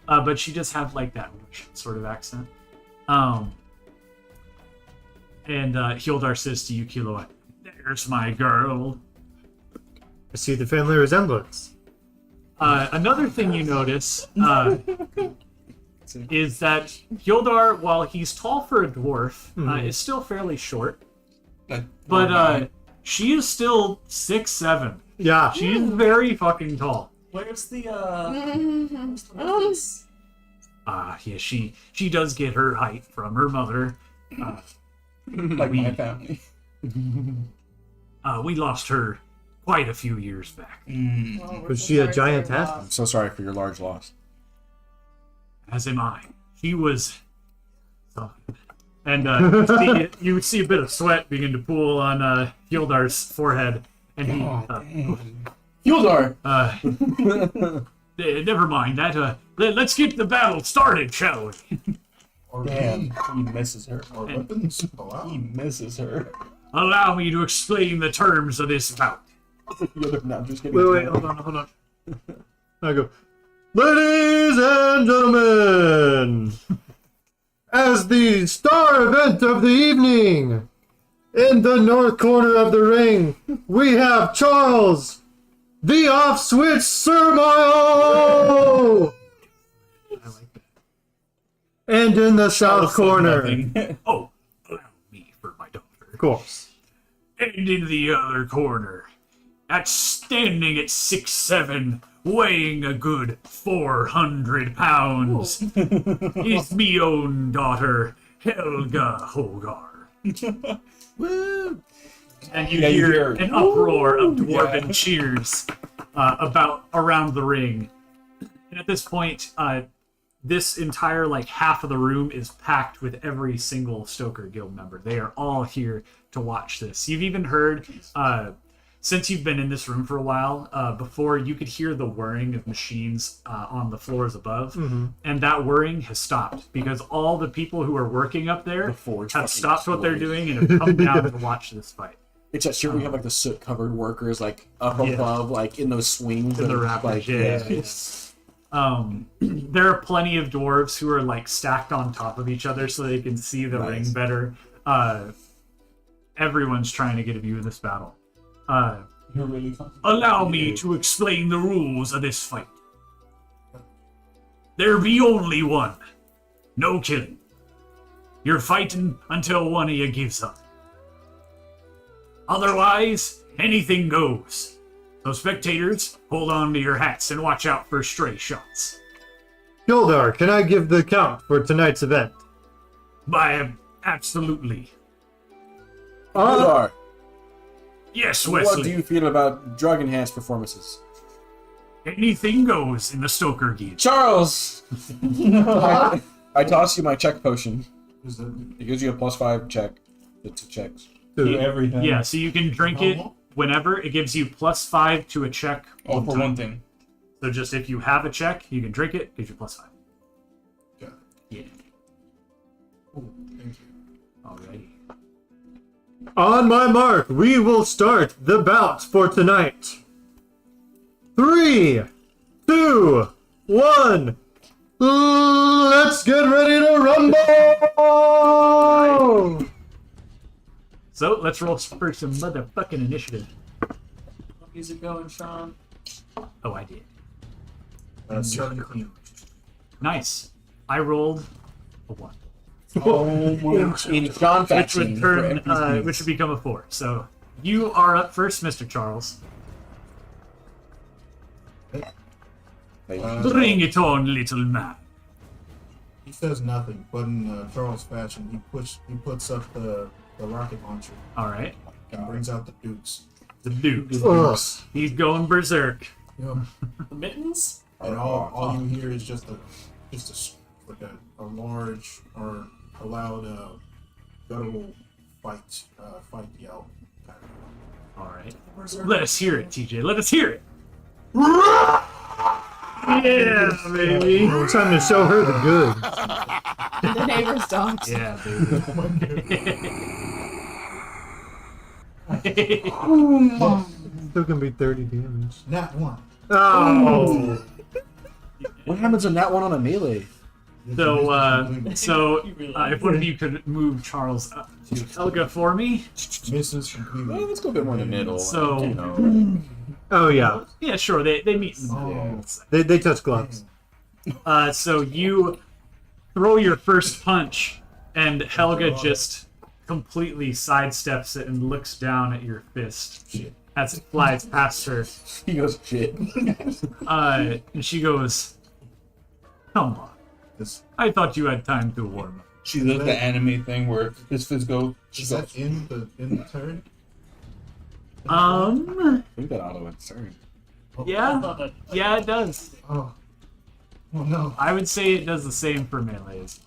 But she does have like that Russian sort of accent. And Hildar says to you, Kilo, "There's my girl." I see the family resemblance. Another thing you notice is that Hildar, while he's tall for a dwarf, is still fairly short. Like, But she is still 6'7". Yeah. She's very fucking tall. Where's the Yeah, she does get her height from her mother. like my family. We lost her quite a few years back. Was she a giantess? I'm so sorry for your large loss. As am I. She was... And you see a bit of sweat begin to pool on Hildar's forehead. And he... Hildar! Never mind that. Let's get the battle started, shall we? Or Damn, he misses her. Or weapons. Oh, wow. He misses her. Allow me to explain the terms of this bout. No, I'm just kidding. Wait, hold on. I go, ladies and gentlemen, as the star event of the evening, in the north corner of the ring, we have Charles, the off-switch Sermile! And in the south corner, Oh, allow me for my daughter. of course, And in the other corner, standing at 6'7", weighing a good 400 pounds, is me own daughter, Helga Hogar. Woo! And you Yeah, you hear hear, an uproar of "Woo!" dwarven Yeah. cheers around the ring. And at this point, this entire half of the room is packed with every single Stoker Guild member. They are all here to watch this. You've even heard, since you've been in this room for a while, before you could hear the whirring of machines on the floors above, and that whirring has stopped because all the people who are working up there The forge have fucking stopped what they're explodes. doing and have come down to watch this fight. It's that shit where you have the soot-covered workers up above, in those swings. In the and, rapids, yeah. There are plenty of dwarves who are stacked on top of each other so they can see the ring better. Everyone's trying to get a view of this battle. You're really fun. Allow me to explain the rules of this fight. There be only one. No killing. You're fighting until one of you gives up. Otherwise, anything goes. So spectators, hold on to your hats and watch out for stray shots. Hildar, can I give the count for tonight's event? Absolutely. Hildar, Yes, what Wesley. do you feel about drug-enhanced performances? Anything goes in the Stoker Guild. Charles! I toss you my check potion. Is it It gives you a +5 check. To checks. Do everything. Yeah, so you can drink it normal? whenever. It gives you +5 to a check. Oh, for time. one thing. So just if you have a check, you can drink it. Gives you +5. Got it. Yeah. Oh, thank you. Alrighty. On my mark, we will start the bout for tonight. 3, 2, 1. Let's get ready to rumble! So let's roll for some motherfucking initiative. Music going, Sean. Oh, I did. 17. Nice. I rolled a 1. In John Which fashion. would turn, which would become a 4. So you are up first, Mr. Charles. Bring it on, little man. He says nothing, but in Charles fashion, he puts up the rocket launcher All right. and brings out the dukes. The Duke. Ugh. He's going berserk. Yep. The mittens? And all you hear is just like a large or a loud guttural fight yell. All right. Berserk. Let us hear it, TJ. Let us hear it. Yeah, baby. Time to show her the good. The neighbor's dogs. Yeah, baby. Still gonna be 30 damage. Nat 1. Oh! What happens when that one on a melee? So, if one of you could move Charles up to Helga for me. Misses completely. Well, let's go a bit more in the middle. So- you know. Oh, yeah. Yeah, sure. They meet in the middle. They touch gloves. So you throw your first punch, and Helga just completely sidesteps it and looks down at your fist Shit. as it flies past her. He goes, shit. And she goes, "Come on. This, I thought you had time to warm up." She does the anime thing where his fist goes. She is goes. that in the turn? I think that auto insert. Yeah, yeah, it does. Oh no. I would say it does the same for melees.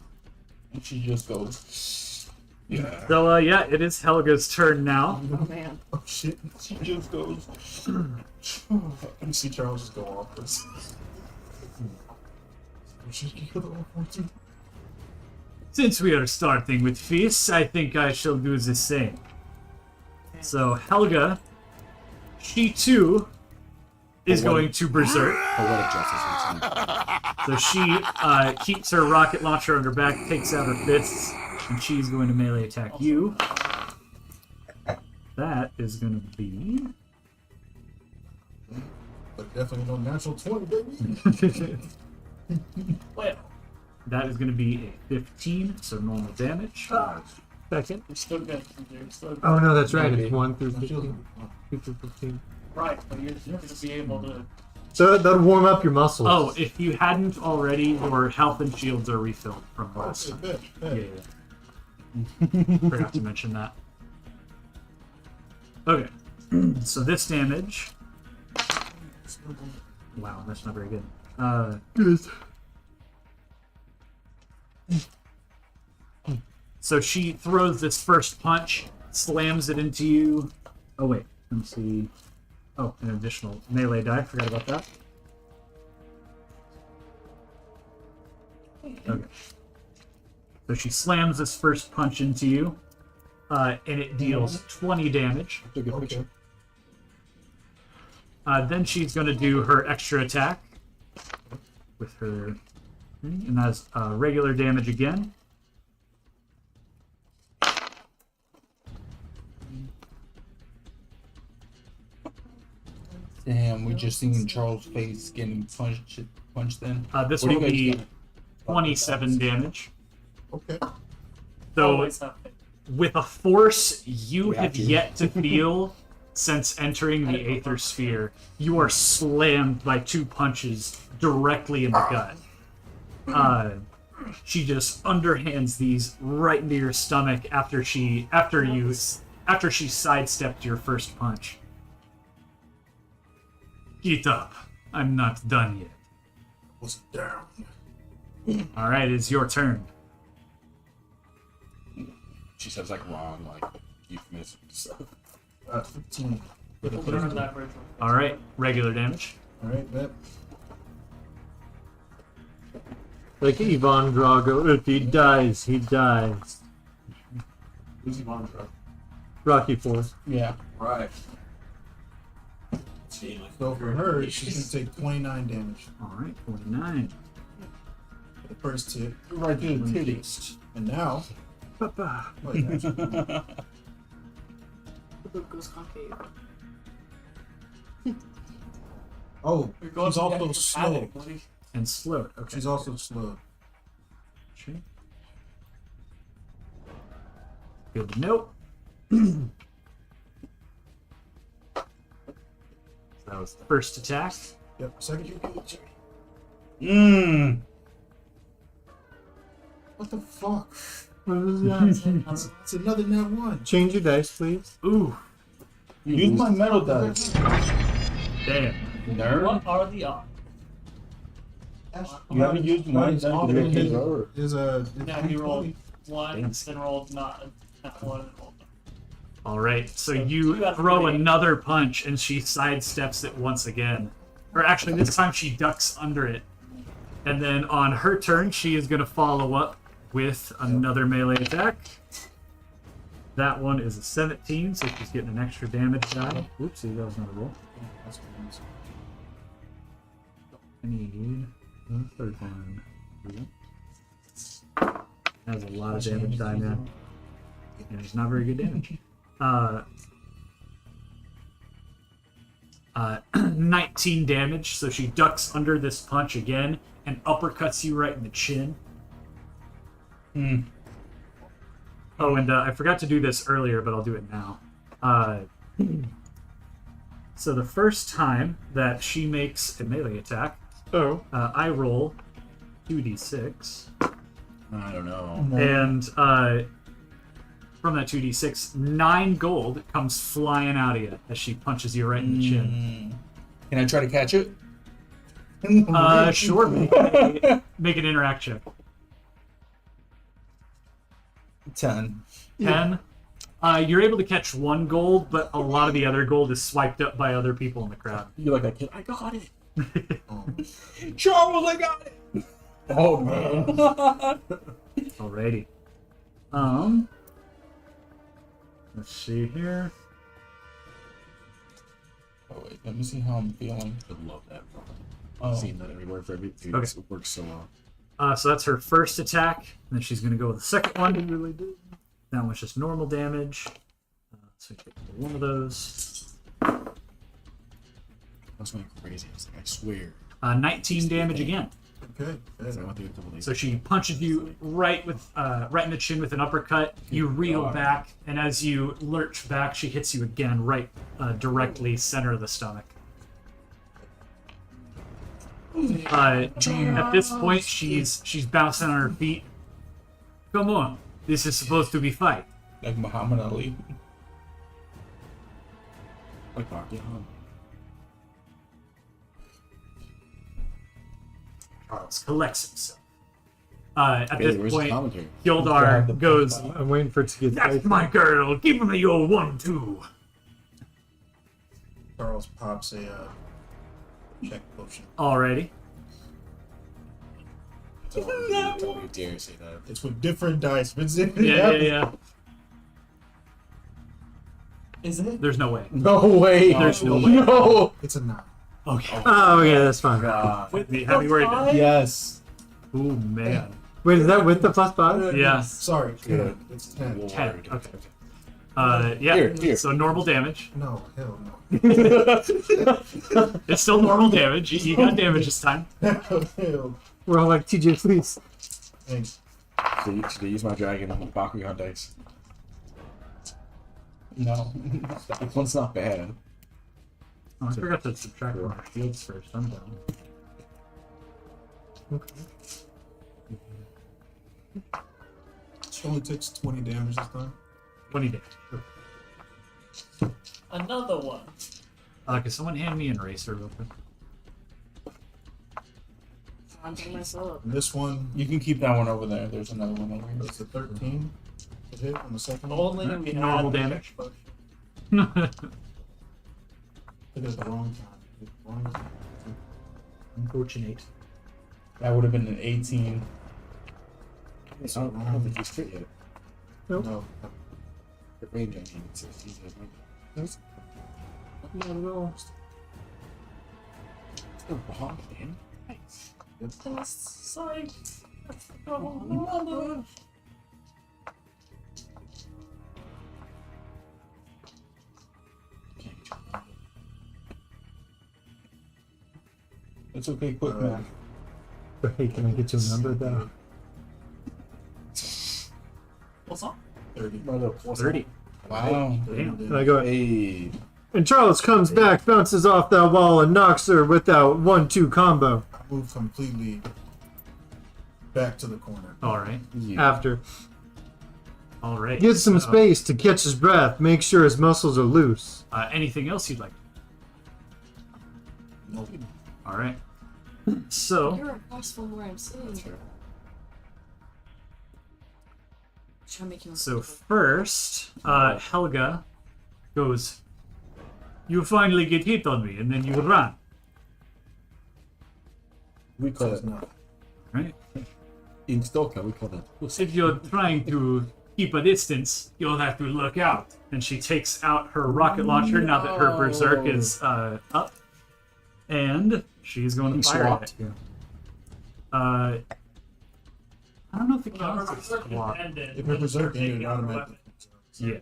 And she just goes. Yeah. So, yeah, it is Helga's turn now. Oh man. Oh shit. She just goes. Let me see Charles just go off this. Since we are starting with fists, I think I shall do the same. So, Helga, she too is going to berserk. Poetic justice once again. So she keeps her rocket launcher on her back, takes out her fists, and she's going to melee attack you. That is going to be... But definitely no natural 20, baby. Wait, That is going to be a 15, so normal damage. Second. you're still good. You're still good. Oh, no, that's right. Maybe. It's 1 through My shield- 15. 2 through 15. Right, but you're going to be able to. So that'll warm up your muscles. Oh, if you hadn't already, your health and shields are refilled from last Okay, time. bet. Yeah. Forgot to mention that. Okay. So this damage... Wow, that's not very good. So she throws this first punch, slams it into you. Oh wait, let me see. Oh, an additional melee die. Forgot about that. Okay. So she slams this first punch into you, and it deals 20 damage. Okay. Then she's going to do her extra attack with her, and that's regular damage again. Damn, we just seen Charles' face getting punched in. This What do will you be guys got? 27 damage. Okay. So Always have faith. with a force you We have have to. yet to feel since entering the Aether Sphere, you are slammed by 2 punches directly in the gut. She just underhands these right into your stomach after she sidestepped your first punch. Get up. I'm not done yet. What's down? All right, it's your turn. She says like wrong, like euphemism stuff. 15. We'll learn that bridge. All right, regular damage. Alright, bet. Like Ivan Drago, if he dies, he dies. Who's Ivan Drago? Rocky 4. Yeah. Right. So for her, she's gonna take 29 damage All right, 49. for the first hit. Right to the titties. And now, Papa. wait, The book goes concave. oh, You're going she's to also get slow. panic, buddy. And slowed. Okay. She's also slow. Sure. Good to know. So that was the first attack. Yep, second you get. Mmm. What the fuck? What is that? It's another nat 1. Change your dice, please. Ooh. Use my metal dice. Damn. Nerd. What are the odds? You haven't used mine. Is No, you rolled one, Damn. then rolled not one, and rolled. All right, so You you got throw 3. another punch, and she sidesteps it once again. Or actually, this time she ducks under it. And then on her turn, she is going to follow up with another melee attack. That one is a 17, so she's getting an extra damage die. Oopsie, that was another roll. I need the third one. That's a lot of damage die, man. And it's not very good damage. 19 damage, so she ducks under this punch again and uppercuts you right in the chin. Oh, and I forgot to do this earlier, but I'll do it now. So the first time that she makes a melee attack, I roll 2d6. I don't know. And from that 2d6, 9 gold comes flying out of you as she punches you right in the chin. Can I try to catch it? Sure. Make an interact check. 10. 10. You're able to catch 1 gold, but a lot of the other gold is swiped up by other people in the crowd. You're like that kid. I got it. Charles, I got it! Oh, man. Alrighty. Let's see here. Oh, wait, let me see how I'm feeling. I love that. Oh. Seeing that everywhere for every dude, Okay. it works so well. So that's her first attack, and then she's going to go with the second one. That one's just normal damage. So you take one of those. That's going crazy. I was like, I swear. 19 damage again. Okay. I want to do a double So she punches you right in the chin with an uppercut. You reel back, and as you lurch back, she hits you again, right directly center of the stomach. At this point, she's bouncing on her feet. Come on, this is supposed to be fight. Like Muhammad Ali. Like Rocky. Charles collects himself. At this Where's the point, commentary? Gildar goes, I'm waiting for it to get "That's spicy. my girl. Give me your 1-2." Charles pops a check potion. Alrighty. Don't you dare say that. It's with different dice, Vincent. Yeah. Is it? There's no way. No way. There's no way. No. It's a 9. Okay. Oh, yeah, that's fine. God. Have you worried? Yes. Oh man. Wait, is that with the +5? Yeah. Sorry, Good. it's 10. 10. Okay. Yeah. Here. So normal damage. No, hell no. It's still normal damage. You got damage this time. Hell. We're all like, TJ, please. Thanks. Should they use my dragon on the Bakugan dice? No. This one's not bad. Oh, I forgot to subtract one of our shields first. I'm done. She only takes 20 damage this time. 20 damage. Another one. Can someone hand me an eraser real quick? I'm doing myself. And this one You can keep that one over there. There's another one over here. is a 13 to hit on the second one. Only we Normal had damage. Took it at the wrong time. Wrong time. Unfortunate. That would have been an 18. I don't think he's crit yet. No. The range engine. It's not at all. still wrong, man. Nice. That's like that's the problem. It's okay, quick math. But hey, can I get you a number though? What's up? 30. 30. Wow. Damn. And I go, Hey. and Charles comes back, bounces off that wall, and knocks her with that 1-2 combo. I move completely back to the corner. All right. Yeah. After. All right. Get some so, space to catch his breath. Make sure his muscles are loose. Anything else you'd like? Nope. All right. So, You're across from where I'm sitting. Try to make you so first, Helga goes, "You finally get hit on me, and then you run." We call Says it nothing. Right? in Stoka. We call that pussy. If you're trying to keep a distance, you'll have to look out. And she takes out her rocket launcher now that her berserk is up, and she's going to fire swapped. at you. I don't know if it No, her counts as berserk swap. ended. If you're berserk, then taking you're out her automatically. Yeah.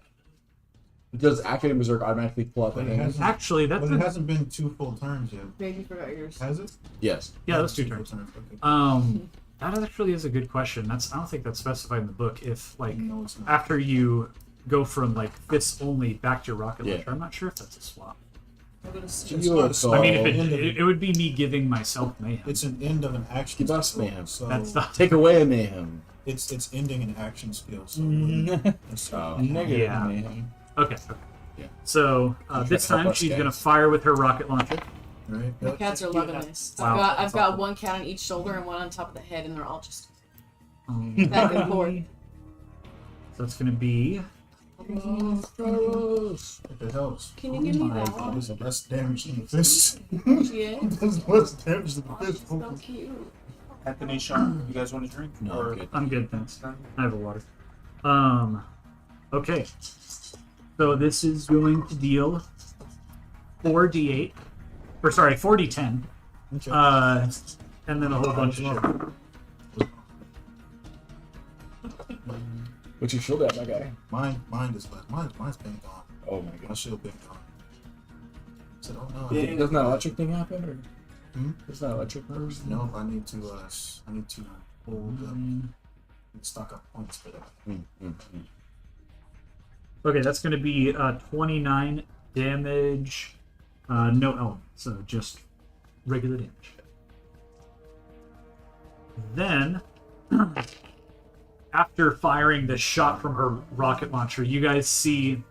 Does activating berserk automatically pull out the But it hand? hasn't, Actually, that's but it a, hasn't been 2 full turns yet. Baby forgot yours. Has it? Yes. yeah, that's 2 full turns. Okay. That actually is a good question. I don't think that's specified in the book. If like No, it's not. after you go from like fists only back to your rocket Yeah. launcher, I'm not sure if that's a swap. It's You not are a swap. I mean, if End of it would be me giving myself mayhem. It's an end of an action Give us skill, mayhem. So That's the Take away a mayhem. it's ending an action skill. So it's, Oh. Negative Yeah. mayhem. okay. Yeah. So trying this to help time us, she's guys. gonna fire with her rocket launcher. right. The cats are loving this. Wow, I've that's got awesome. one cat on each shoulder and one on top of the head, and they're all just Um, back and forth. so it's gonna be If it helps. Can you give me that It one? does less damage than the fist. Yeah. It does less damage than the Oh, she's fist. so cute. Anthony, Sean, you guys want to drink? No, Or- I'm good. I'm good, thanks. I have a water. Okay. So this is going to deal 4d8, or sorry, 4d10, Okay. and then a whole bunch of shit. What's your shield at, my guy? Mine is less. Mine's been gone. Oh my My gosh. shield been gone. I said, oh no. Doesn't that electric thing happen? Or? Hmm? Doesn't that electric burst? No, I need to hold and stock up points for that. Okay, that's going to be 29 damage, no element, so just regular damage. Then, after firing the shot from her rocket launcher, you guys see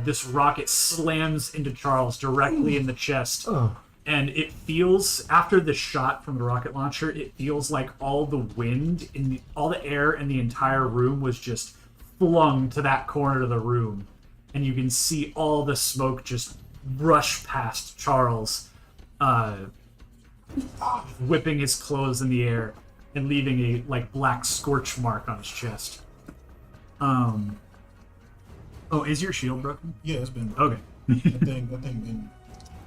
this rocket slams into Charles directly in the chest. Oh. And it feels, after the shot from the rocket launcher, it feels like all the wind, all the air in the entire room was just flung to that corner of the room. And you can see all the smoke just rush past Charles, whipping his clothes in the air and leaving a like black scorch mark on his chest. Oh, is your shield broken? Yeah, it's been. Okay. That thing been.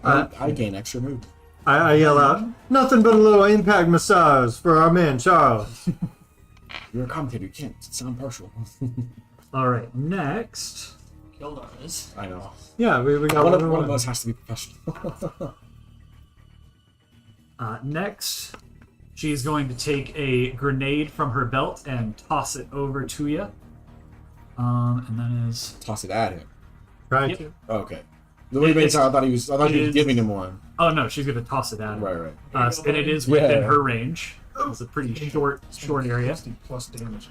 I gain extra move. I yell out, nothing but a little impact massage for our man Charles. You're a commentator. You can't sound partial. All right. Next. Killed ours. I know. Yeah, we got One of us has to be professional. Next, she's going to take a grenade from her belt and toss it over to you. And that is. Toss it at him. Trying Yep. to. Oh, okay. The way you made it sound, I thought he was it is- giving him one. Oh no, she's going to toss it at him. Right, right. And it is within Yeah. her range. It's a pretty short area. 60 plus damage.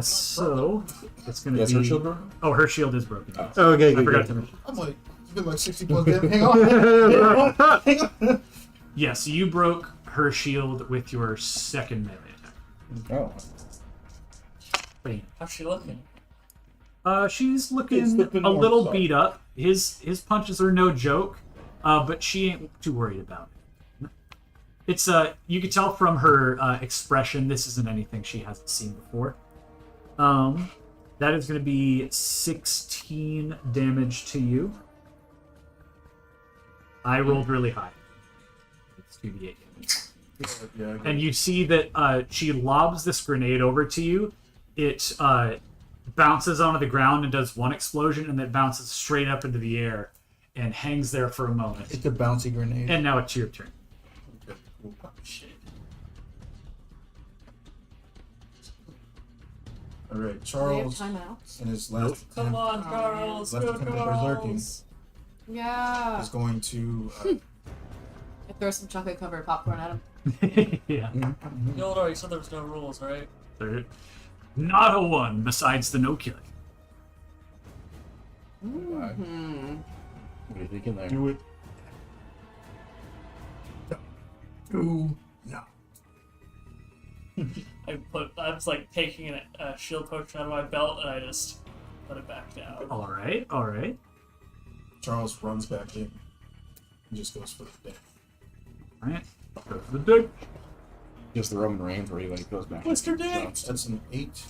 So it's going to Yes, be. her shield broken? Oh, her shield is broken. Okay, I good. forgot good. to mention. I'm like, it's been like 60 plus damage. Hang on. Hang on. Yes, you broke her shield with your second melee attack. Oh. Bam. How's she looking? She's looking It's looking a more little soft. beat up. His punches are no joke, but she ain't too worried about it. It's you can tell from her expression this isn't anything she hasn't seen before. That is going to be 16 damage to you. I rolled really high. It's 2d8 damage. Yeah, And you see that she lobs this grenade over to you. It bounces onto the ground and does one explosion, and then bounces straight up into the air and hangs there for a moment. It's a bouncy grenade. And now it's your turn. Shit. All right, Do we have Charles timeouts? in his last Come attempt on, Charles. left Go, attempt at berserking Charles. Yeah. is going to. I throw some chocolate covered popcorn at him. Yeah. You already said there was no rules, right? They're- Not a one besides the no killing. Bye. What are you thinking there? Do it. Do now. I was like taking a shield potion out of my belt and I just put it back down. All right, all right. Charles runs back in and just goes for the dick. All right. Go for the dick. Just the Roman Reigns where he like goes back. Mr. Dick! That's an 8.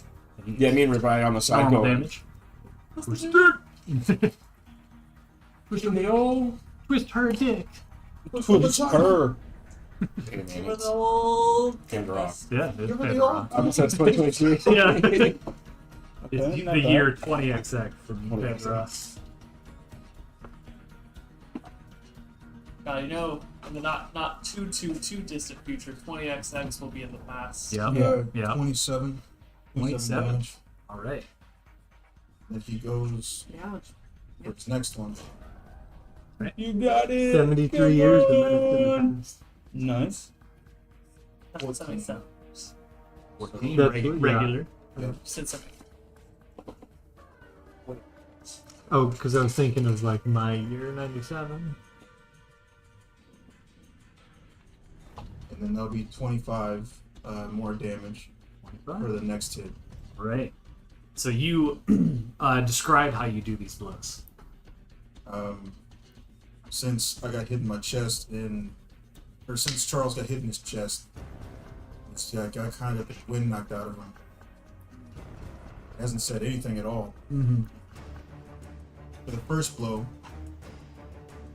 Yeah, me and everybody on the side Normal going. damage. Twist dick. Pushing the old. Twist her dick. Twist her. Give it the old. Can't draw. Yeah, it's Give it been the wrong. I'm gonna 2023. Yeah. Okay, It's not the bad. year 20XX from 20XX. Vendra. God, you know, in the not too distant future, 20XX will be in the past. Yep. Yeah. Yeah. 27. 27. damage. All right. And he goes Yeah. for his next one. You got it. 73 years the minutes in the past. Nice. That's 77. 14 That's reg- what- yeah. regular. Since I'm Oh, because I was thinking of like my year 97. And then that'll be 25 more damage for the next hit. All right. So you describe how you do these blows. Since I got hit in my chest or since Charles got hit in his chest, I got kind of the wind knocked out of him. He hasn't said anything at all. Mm-hmm. For the first blow,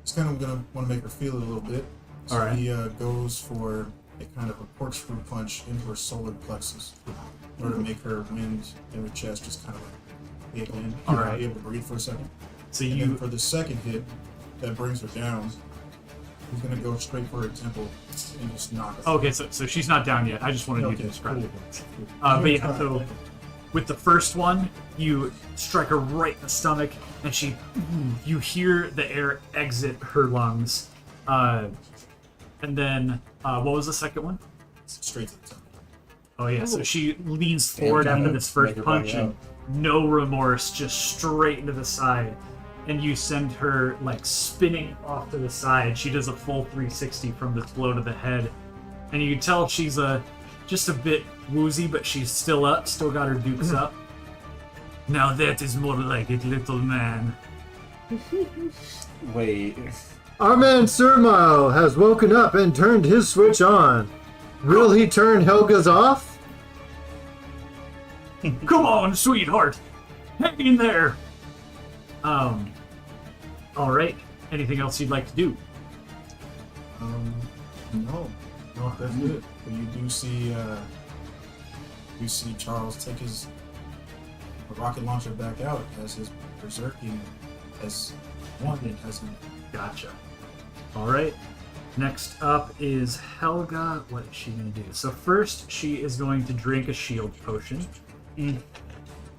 he's kind of gonna want to make her feel it a little bit. So All right. he goes for a kind of a corkscrew punch into her solar plexus in order to make her wind in her chest just kind of like hit in. All right. Be able to breathe for a second. So And then you for the second hit, that brings her down. He's gonna go straight for her temple and just knock her. okay? So she's not down yet. I just wanted you to Okay, describe cool. it. But yeah, so with the first one, you strike her right in the stomach, and you hear the air exit her lungs. And then, what was the second one? Straight to the temple. Oh yeah, so she leans forward Damn, after this first make her body punch, and out. no remorse, just straight into the side. And you send her like spinning off to the side. She does a full 360 from this blow to the head, and you can tell she's just a bit woozy, but she's still up, still got her dukes up. Now that is more like it, little man. Wait. Our man Surmile has woken up and turned his switch on. Will he turn Helga's off? Come on, sweetheart, hang in there. All right. Anything else you'd like to do? No, that's it. But you do see Charles take his rocket launcher back out as his berserking as one that has him. Gotcha. All right. Next up is Helga. What is she going to do? So first, she is going to drink a shield potion.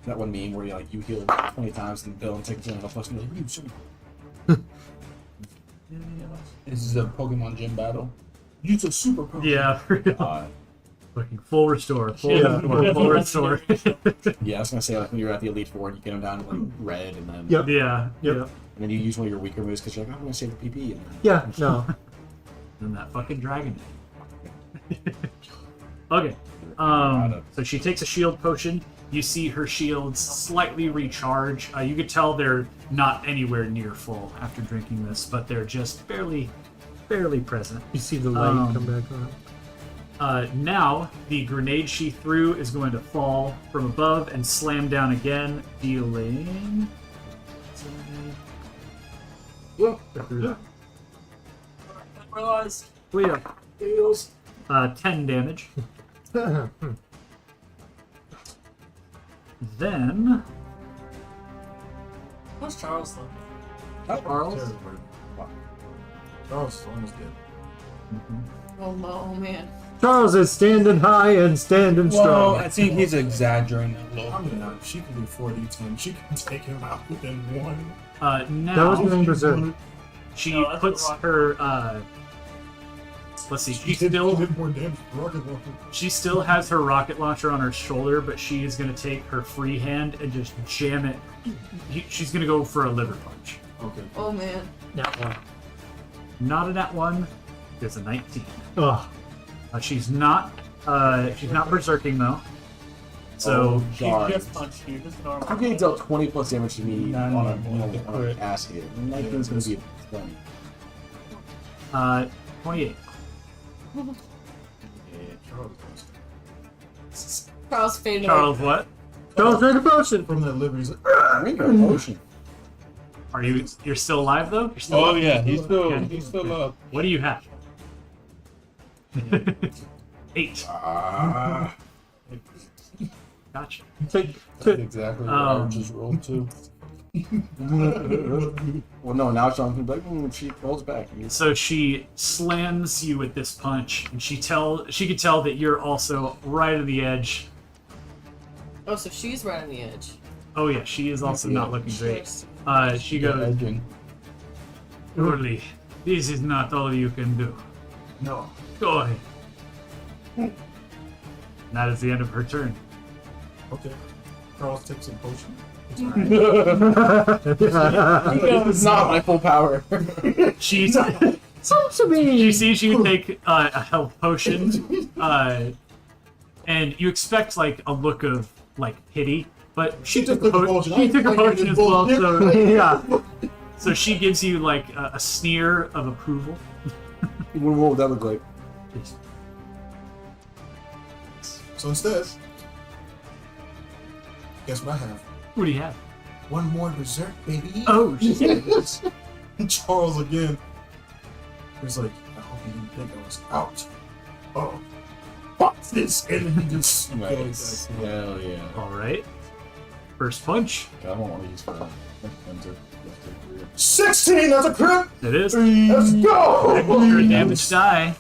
That one meme where you heal 20 times and the villain takes one plus and you're like, you should. This is a Pokemon gym battle. Use a super power. Yeah. Looking full restore. Full Yeah. restore. Full restore. Yeah, I was gonna say like when you're at the Elite Four and you get them down to like red and then Yep. Yeah. Yep. Yeah. and then you use one of your weaker moves because you're like, I'm gonna save the PP. And then, Yeah, no. And that fucking dragon. Okay. So she takes a shield potion. You see her shields slightly recharge. You could tell they're not anywhere near full after drinking this, but they're just barely present. You see the light come back on. Now, the grenade she threw is going to fall from above and slam down again, dealing. Whoa! I threw that. realized. Oh, yeah. 10 damage. Then. What's Charles though? Charles? Charles almost dead. Oh man. Charles is standing high and standing Well, strong. I think he's exaggerating a little. I mean, she can do 4d10. She can take him out within one. That was Now doing berserk. she No, that's puts the rock. her let's see. She did more damage with rocket launcher. She still has her rocket launcher on her shoulder, but she is going to take her free hand and just jam it. She's going to go for a liver punch. Okay. Oh man. That one. Not a nat 1. There's a 19. Ugh. She's not berserking though. So She darn. just punched you, just normal. I'm getting dealt 20 plus damage to me Nine on more. on an ass hit. 19's gonna be 20. 28. Charles faded Charles, away. what? Don't drink a potion. From that liver, he's like, Drink a potion. Are you? You're still alive though? You're still Oh alive? yeah, he's still up. What do you have? 8. Gotcha. Take. That's exactly what I Um, just rolled too. Well, no, now Sean can be like, she rolls back. So she slams you with this punch, and she could tell that you're also right on the edge. Oh, so she's right on the edge. Oh yeah, she is also not looking great. She You're goes, edging. surely this is not all you can do. no. Go ahead. And that is the end of her turn. Okay. Charles takes a potion. It's not my full power. She sees you take a health potion, and you expect like a look of like pity, but she took a potion. She took a potion as well, so yeah. So she gives you like a sneer of approval. What would that look like? So instead, guess what I have? What do you have? One more berserk, baby. Oh shit! Charles again. He's like, I hope you didn't think I was out. Oh, fuck this! And then he just Nice. goes, Hell yeah. All right. First punch. I don't want to use for 16. That's a crit. It is. Let's go. Extra damage die.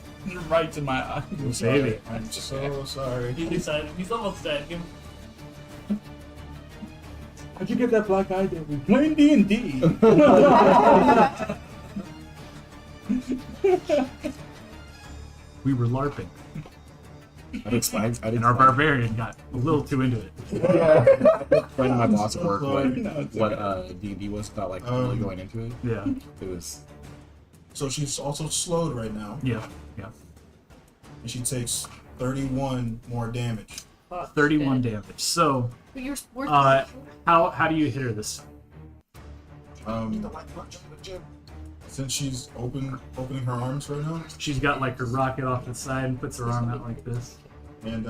Right to my eye. Baby. I'm so sorry. He's excited. He's almost dead. Give him- How'd you get that black eye there? We playing D&D. We were LARPing, I and our barbarian got a little too into it. explained to my boss at work Sorry. what D&D was about, like really going into it. Yeah. It was So she's also slowed right now, Yeah. Yeah. and she takes 31 more damage. Fuck, 31 shit. damage. So, But you're how do you hit her this time? Since she's opening her arms right now, She's got like her rocket off the side and puts her arm out like this. and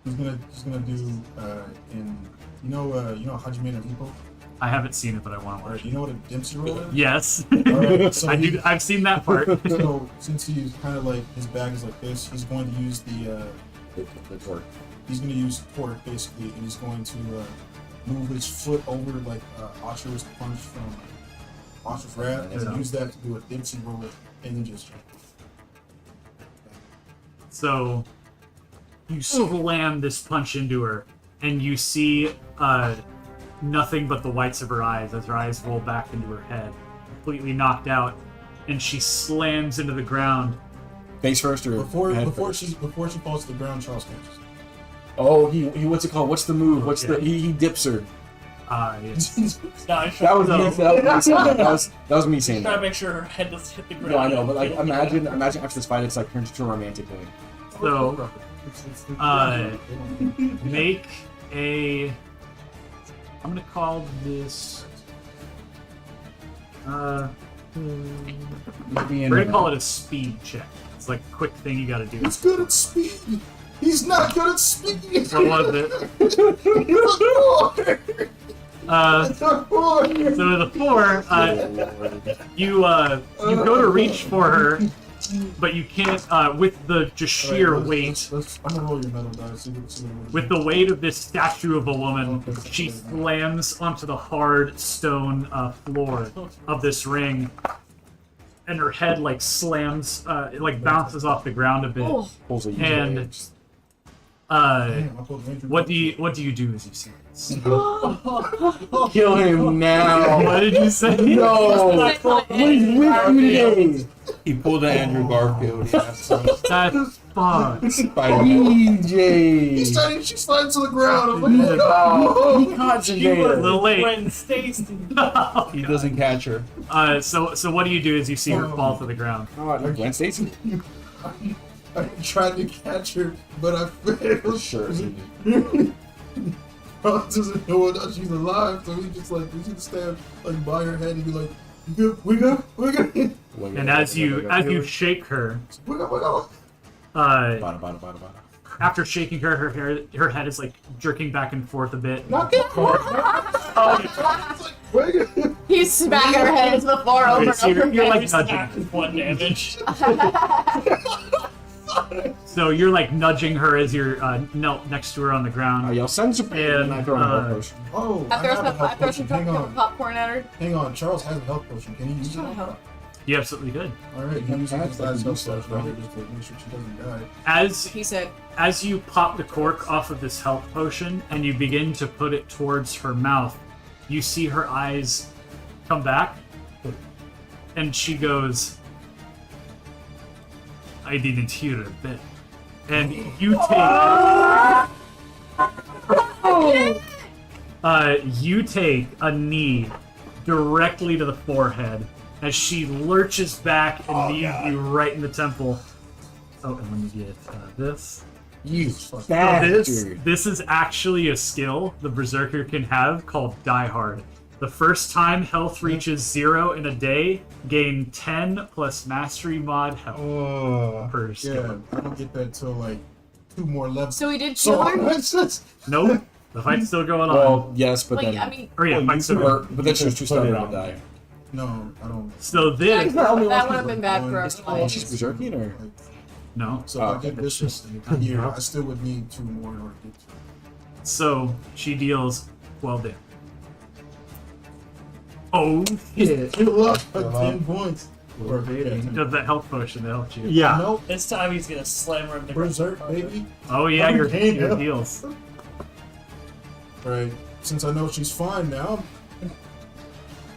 he's gonna do in you know Hajime no Ippo? I haven't seen it, but I want to Or watch you it. know what a Dempsey roll is? Yes. Alright, so I do. I've seen that part. So since he's kind of like his back is like this, he's going to use the torque. he's going to use torque basically, and he's going to move his foot over like Asher's punch from Asher's Wrath, and Yeah. use that to do a Dempsey roll, and then just So you slam this punch into her, and you see nothing but the whites of her eyes as her eyes roll back into her head, completely knocked out, and she slams into the ground. Face first or before head before first? she falls to the ground, Charles catches. Oh, he what's it called? What's the move? What's the he dips her? Yes. Nah, he's That was trying, me. That was me saying trying to that. make sure her head doesn't hit the ground. No, I know, but like imagine after this fight, it's like turns into a romantic thing. So make a. I'm gonna call this. We're gonna call it a speed check. It's like a quick thing you gotta do. He's good at speed. He's not good at speed. What was it? So with a 4, you go to reach for her, but you can't with the just sheer weight. I'm gonna roll your metal dice. See what With the weight of this statue of a woman, she slams onto the hard stone floor of this ring, and her head like slams, it like bounces off the ground a bit. Pulls a huge And edge. What do you do as you see this? Kill him now. What did you say? No, what is with you today? He pulled an Andrew Garfield. Yeah, so That's fucked. Spider-Man. EJ. She slides to the ground. I'm like, No, he You were concentrated. little late. Gwen Stacy. He doesn't catch her. So what do you do as you see her fall to the ground? Oh, Gwen Stacy. I tried to catch her, but I failed. Sure. Charles doesn't know that she's alive, so he's just stand like by her head and be like, we got. And as you shake her, Bada. after shaking her, her head is like jerking back and forth a bit. He's smacking her head into the floor over and So over you're again. like Just nudging. attacked with 1 damage. So you're like nudging her as you're knelt next to her on the ground. Y'all send some And, I throw in a health potion. Oh, I throw have a some, health I throw potion. some Hang on. popcorn at her. Hang on. Charles has a health potion. Can he use it? Shut up. You absolutely could. Alright, he uses his last health potion right here just to make sure she doesn't die. He said, As you pop the cork off of this health potion and you begin to put it towards her mouth, you see her eyes come back, and she goes, "I didn't hear a bit." And you take a knee directly to the forehead as she lurches back and knees you right in the temple. Oh, and let me get this. You So bastard. this is actually a skill the Berserker can have called Die Hard. The first time health reaches 0 in a day, gain 10 plus Mastery Mod health Oh. per skill. Yeah, I don't get that till like 2 more levels. so he did kill her? Nope, the fight's still going on. Well, yes, but Like, then. I mean, Or yeah, fight's still going on. But then she was too stubborn to die. No, I don't. So this, that would have been bad for us. Oh, she's berserking or? no. So if I get vicious here, I still would need 2 more in order to get to it. So she deals 12 damage. Oh shit! You lost by 10 points. Or, yeah, Does that health potion that helped you? Yeah. Nope. This time he's gonna slam her in the Berserk, baby. Oh yeah, your Damn. heals. Right. Since I know she's fine now,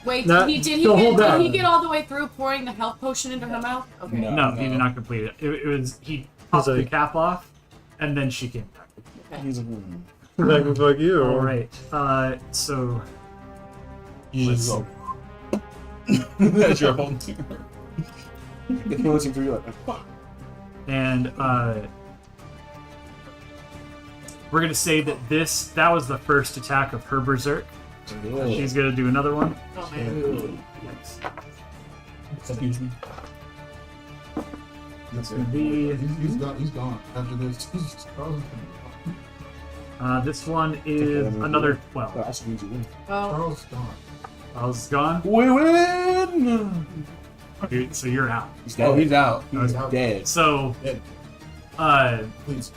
Wait, Nah, did he don't hold did that. he get all the way through pouring the health potion into her mouth? Okay. No. No, he did not complete it. It was he popped the like- cap off, and then she came back. Okay. He's a. Fuck you. All right. So You just go. That's your whole team. If you're listening to you, like, fuck. and we're gonna say that that was the first attack of her berserk. She's gonna do another one. Oh man. Excuse me. It's gonna be he's gone. He's gone. After this, he's Charles this one is another 12. That's an easy win. Well, Charles gone. Charles is gone. We win! So you're out. He's dead. Oh, he's out. He's out. dead. So Dead. uh, Please.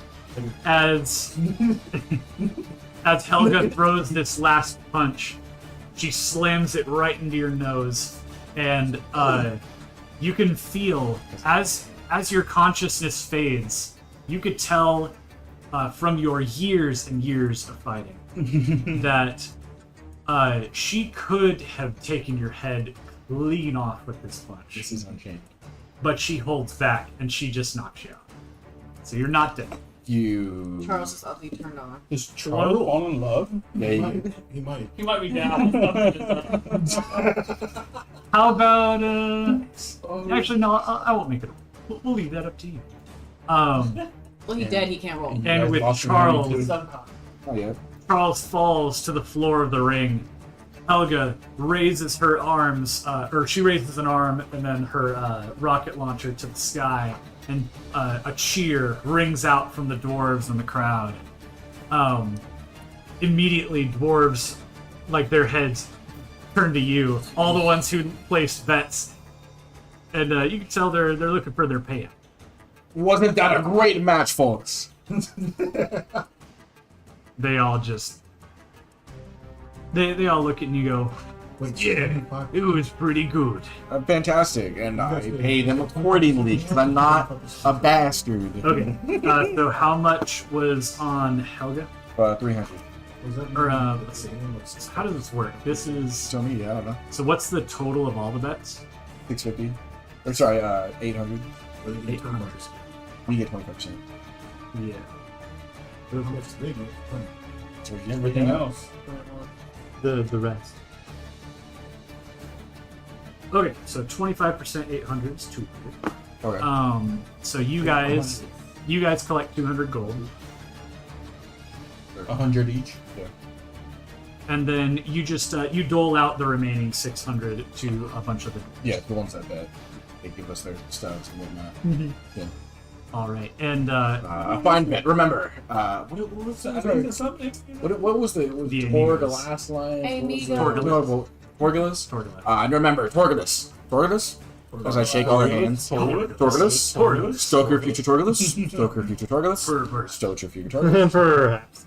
as as Helga throws this last punch, she slams it right into your nose, and you can feel as your consciousness fades, you could tell from your years and years of fighting that she could have taken your head clean off with this punch. This is unchained. But she holds back and she just knocks you out. So you're not dead. You. Charles is ugly turned on. Is Charles fall in love? Yeah, you. He might. He might be down. How about actually no, I won't make it. We'll leave that up to you. Well, he dead. He can't roll. You And guys with lost your money, Charles, too. Oh, yeah. Charles falls to the floor of the ring. Helga raises her arms, or she raises an arm and then her rocket launcher to the sky, and a cheer rings out from the dwarves and the crowd. Immediately, dwarves, like their heads, turn to you. All the ones who placed bets, and you can tell they're looking for their payout. Wasn't that a great match, folks? They all just they all look at you and you go, Wait, yeah, 75? it was pretty good. Fantastic, and I pay them accordingly because I'm not a bastard. Okay, so how much was on Helga? 300. Was that Or maybe- let's see. How does this work? This is Tell me, I don't know. so. What's the total of all the bets? 650. Or sorry, 800. Really good turn $800. We get 25%. Yeah. Whatever left they get, plenty. So we get Everything else. The rest. Okay, so 25% 800 is 200. Okay. So you guys collect 200 gold, 100 each. and then you just you dole out the remaining 600 to a bunch of the. Yeah, the ones that they give us their studs and whatnot. Yeah. All right, and A fine bet. Remember, what was that? What was the The Tor the Amigos. last line? Amigo. Torgulus. Torgulus. Torgulus. I remember Torgulus. Torgulus. As I shake all their hands. Torgulus. Torgulus. Stoke your future Torgulus. Stoke your future Torgulus. For Stoke your future Torgulus. Perhaps.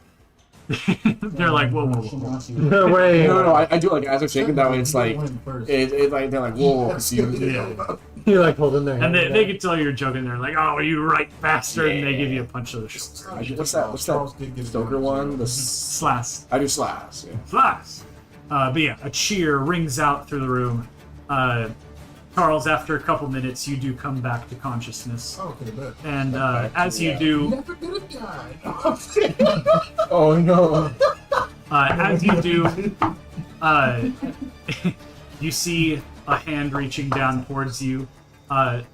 they're like whoa, whoa, whoa. Wait. No, I do like as I'm shaking that way. It's like Win first. it like they're like whoa. 'Cause you- Yeah. You like holding their And hand. they can tell you're joking. They're like, "Oh, you right bastard!" And they give you a punch to the shoulder. What's that? Charles did give Stoker them one? The Slash. I do slash. Yeah. Flies. But yeah, a cheer rings out through the room. Charles, after a couple minutes, you do come back to consciousness. Okay, bet. And as you do, Never gonna die. Oh no. as you do, you see a hand reaching down towards you, and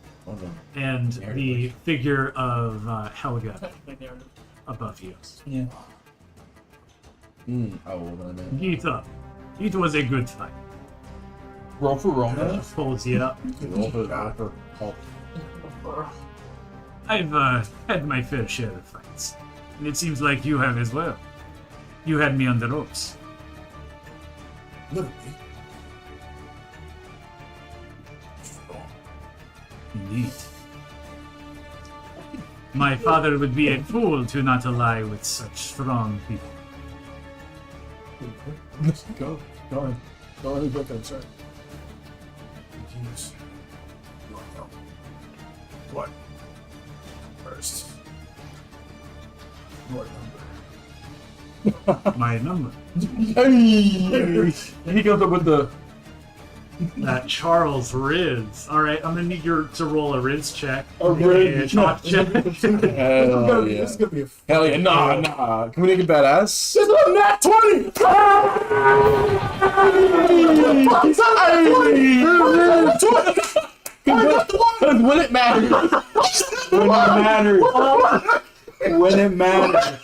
the figure of Helga above you. Yeah. Oh, well, then. Gita, it was a good fight. Roll for romance. Pulls you up. I've had my fair share of fights, and it seems like you have as well. You had me on the ropes. Literally. Indeed. My father would be a fool to not ally with such strong people. Go on. Go on. Go on. Sorry. Genius. You want help? What? First. Your number. My number. He comes up with the. That Charles Riz. All right, I'm gonna need you to roll a Riz check. A Riz Talk check. Hell This is gonna be a Hell yeah. Nah. Can we make it badass? It's a nat 20! When it matters. When it matters. When it matters.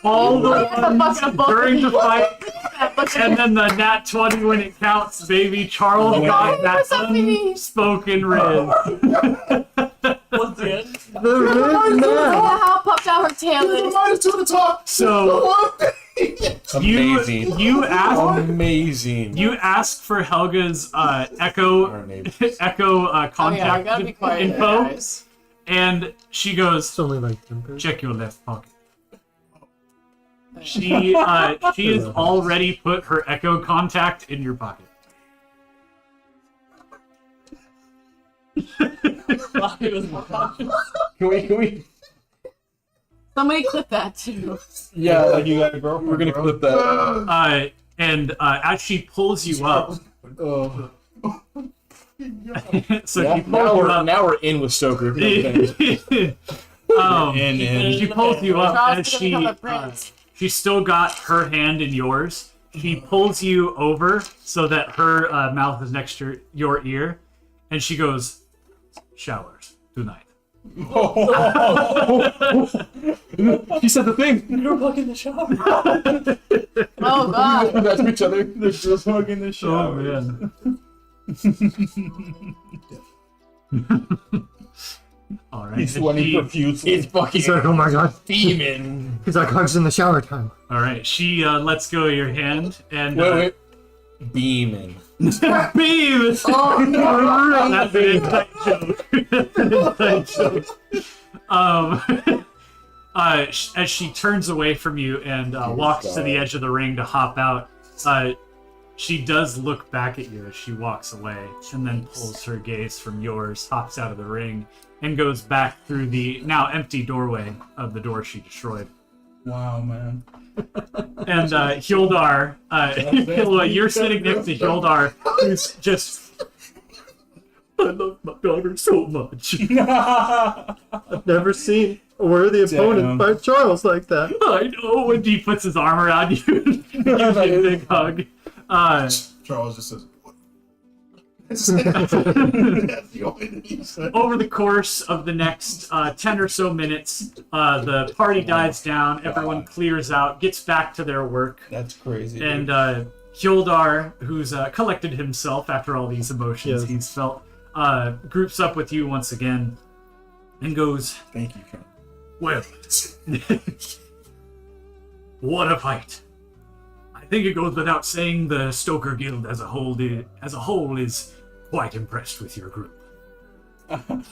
All the ones during the fight, and then the nat 20 when it counts, baby. Charles got that unspoken Riz. What's the end? The red man. How puffed out her tail is. minus 2 to the top. So Amazing. you asked. Amazing. You asked for Helga's echo Our neighbors. echo Oh yeah, I contact gotta be quiet, info, guys. and she goes, It's only like 10%. "Check your left pocket." She has already put her echo contact in your pocket. It was Can we? Somebody clip that too. Yeah, Like you got a girlfriend. we're gonna bro. clip that. And as she pulls you up, Oh. so Yeah, she pulls you up. now we're in with Stoker. And She pulls you up Charles as is gonna become a she prince. she's still got her hand in yours. She pulls you over so that her mouth is next to your ear, and she goes, "Showers tonight." He said the thing. You're fucking the shower. Oh god. That's each other. they're just hugging the Oh shower. man. All right. He's and sweating she- profusely. It's fucking He's like, oh my god. demon. He's like, hugs in the shower time. All right. She lets go of your hand and Wait. Beaming. beam. Oh no. That's an inside joke. That's an inside joke. As she turns away from you and walks to the edge of the ring to hop out, she does look back at you as she walks away, and then pulls her gaze from yours, hops out of the ring, and goes back through the now empty doorway of the door she destroyed. Wow, man. And Hildar, you're sitting next to Hildar, who's just I love my daughter so much. I've never seen a worthy opponent fight Charles like that. I know. And he puts his arm around you and gives you a big hug. Charles just says, "What?" Over the course of the next 10 or so minutes, the party dies down, everyone clears out, gets back to their work, That's crazy. and Hildar, who's collected himself after all these emotions he's felt, groups up with you once again and goes, Thank you, Ken. well, what a fight. I think it goes without saying the Stoker Guild as a whole is quite impressed with your group.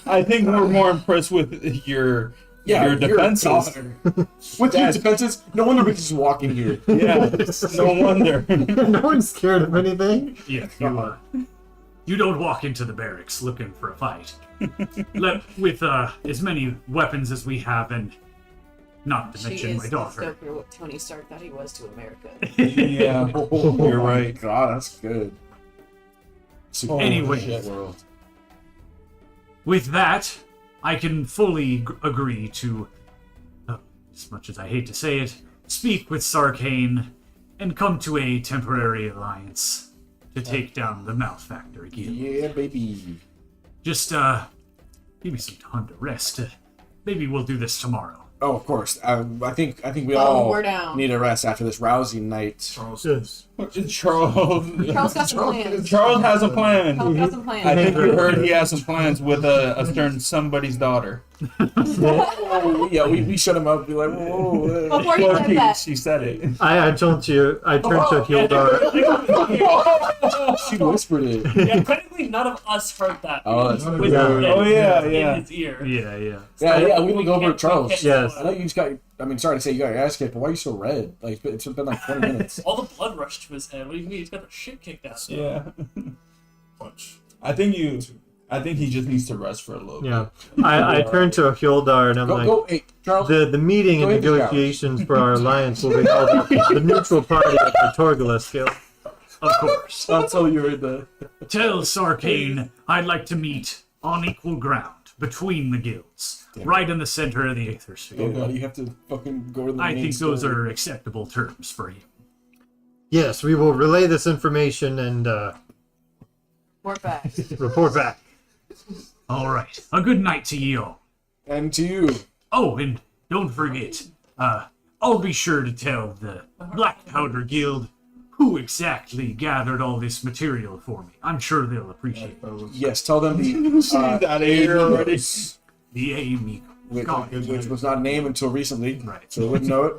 I think we're more impressed with your defenses. With your defenses, no wonder we can just walk in here. Yeah, no wonder. No one's scared of anything. Yeah, you don't walk into the barracks looking for a fight. With as many weapons as we have, and not to She mention is my daughter. Stoker, what Tony Stark thought he was to America. Yeah, you're right. God, that's good. Super Anyway. shit world. With that, I can fully agree to, as much as I hate to say it, speak with Sarkane and come to a temporary alliance to take down the Malfactor Guild. Yeah, baby. Just, give me some time to rest. Maybe we'll do this tomorrow. Oh, of course. I think we Oh, all we're down. need a rest after this rousing night. Charles Yes. Charles Charles got some plans. Charles has a plan. Charles got some plans. I think we heard he has some plans with a certain somebody's daughter. Oh, yeah, we shut him up. Be like, whoa. Before you Well, said that, she said it. I turned to Hildar. She whispered it. Yeah, technically none of us heard that. Oh, that's With Yeah. the- Oh, yeah, in yeah. his ear. Yeah. Yeah, we look over at Charles. Yes. I know you just got. I mean, sorry to say you got your ass kicked, but why are you so red? Like it's been like 20 minutes. All the blood rushed to his head. What do you mean? He's got the shit kicked out of him. Yeah. punch. I think he just needs to rest for a little bit. Yeah. I turned to Hildar and I'm like, Hey, Charles. the meeting and Go hit the negotiations for our alliance will be held at the neutral party at the Torgula Guild. Of course. That's all you heard the. Tell Sarkane I'd like to meet on equal ground between the guilds, right in the center of the Aether Oh Sphere. god, you have to fucking go to the I main think those story. are acceptable terms for you. Yes, we will relay this information and we're back. report back. All right. A good night to you all. And to you. Oh, and don't forget, I'll be sure to tell the Black Powder Guild who exactly gathered all this material for me. I'm sure they'll appreciate it. Yes, tell them the Out of here already. The Amy. which, God, which was not named until recently, Right. so they wouldn't know it.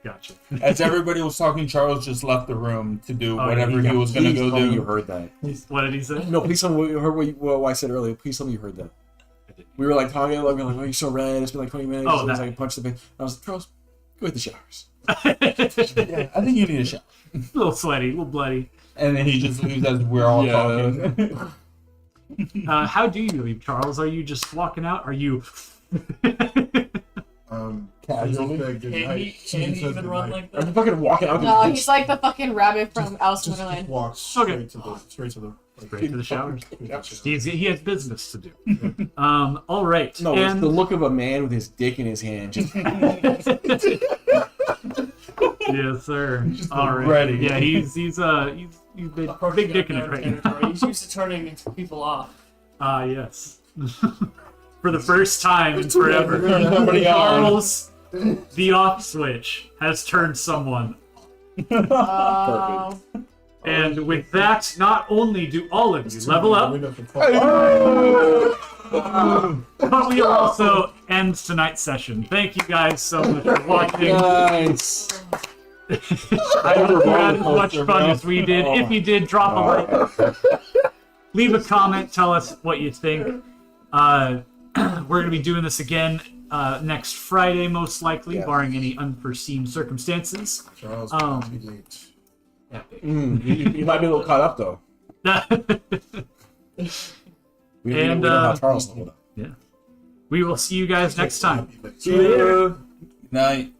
Gotcha. As everybody was talking, Charles just left the room to do Oh, whatever he was gonna Please go tell me you do. heard that. What did he say? No, please tell me what you heard. What I said earlier. Please tell me you heard that. We were like talking, like, oh, you're so red. It's been like 20 minutes. Oh, It was that. like punch the face. I was like, Charles, go hit the showers. Yeah, I think you need a shot. A little sweaty, a little bloody. And then he just leaves as we're all Yeah. talking. How do you leave, Charles? Are you just walking out? Are you? Casually. Good Can night. he Susan says even good run night. like I'm that? fucking walking out. No, he's like the fucking rabbit from Alice in Just Wonderland. walks straight Okay. to the straight to the. Straight to the showers. Yeah. He has business to do. All right. No, it's and the look of a man with his dick in his hand. Just yes, sir. All right. ready. Yeah, he's big, big dick in it right now. Territory. He's used to turning people off. Ah, yes. For the first time in forever, Somebody on. Charles, the off switch, has turned someone. Oh. And with that, not only do all of you level up, but we also end tonight's session. Thank you guys so much for watching. nice. I hope you had as much fun as we did. If you did, drop a like. Leave a comment. Tell us what you think. We're going to be doing this again next Friday, most likely, Yeah. barring any unforeseen circumstances. Charles, late. Epic. You might be a little caught up though. We And, know how Charles leveled up. We will see you guys next time. Happy late. Good night.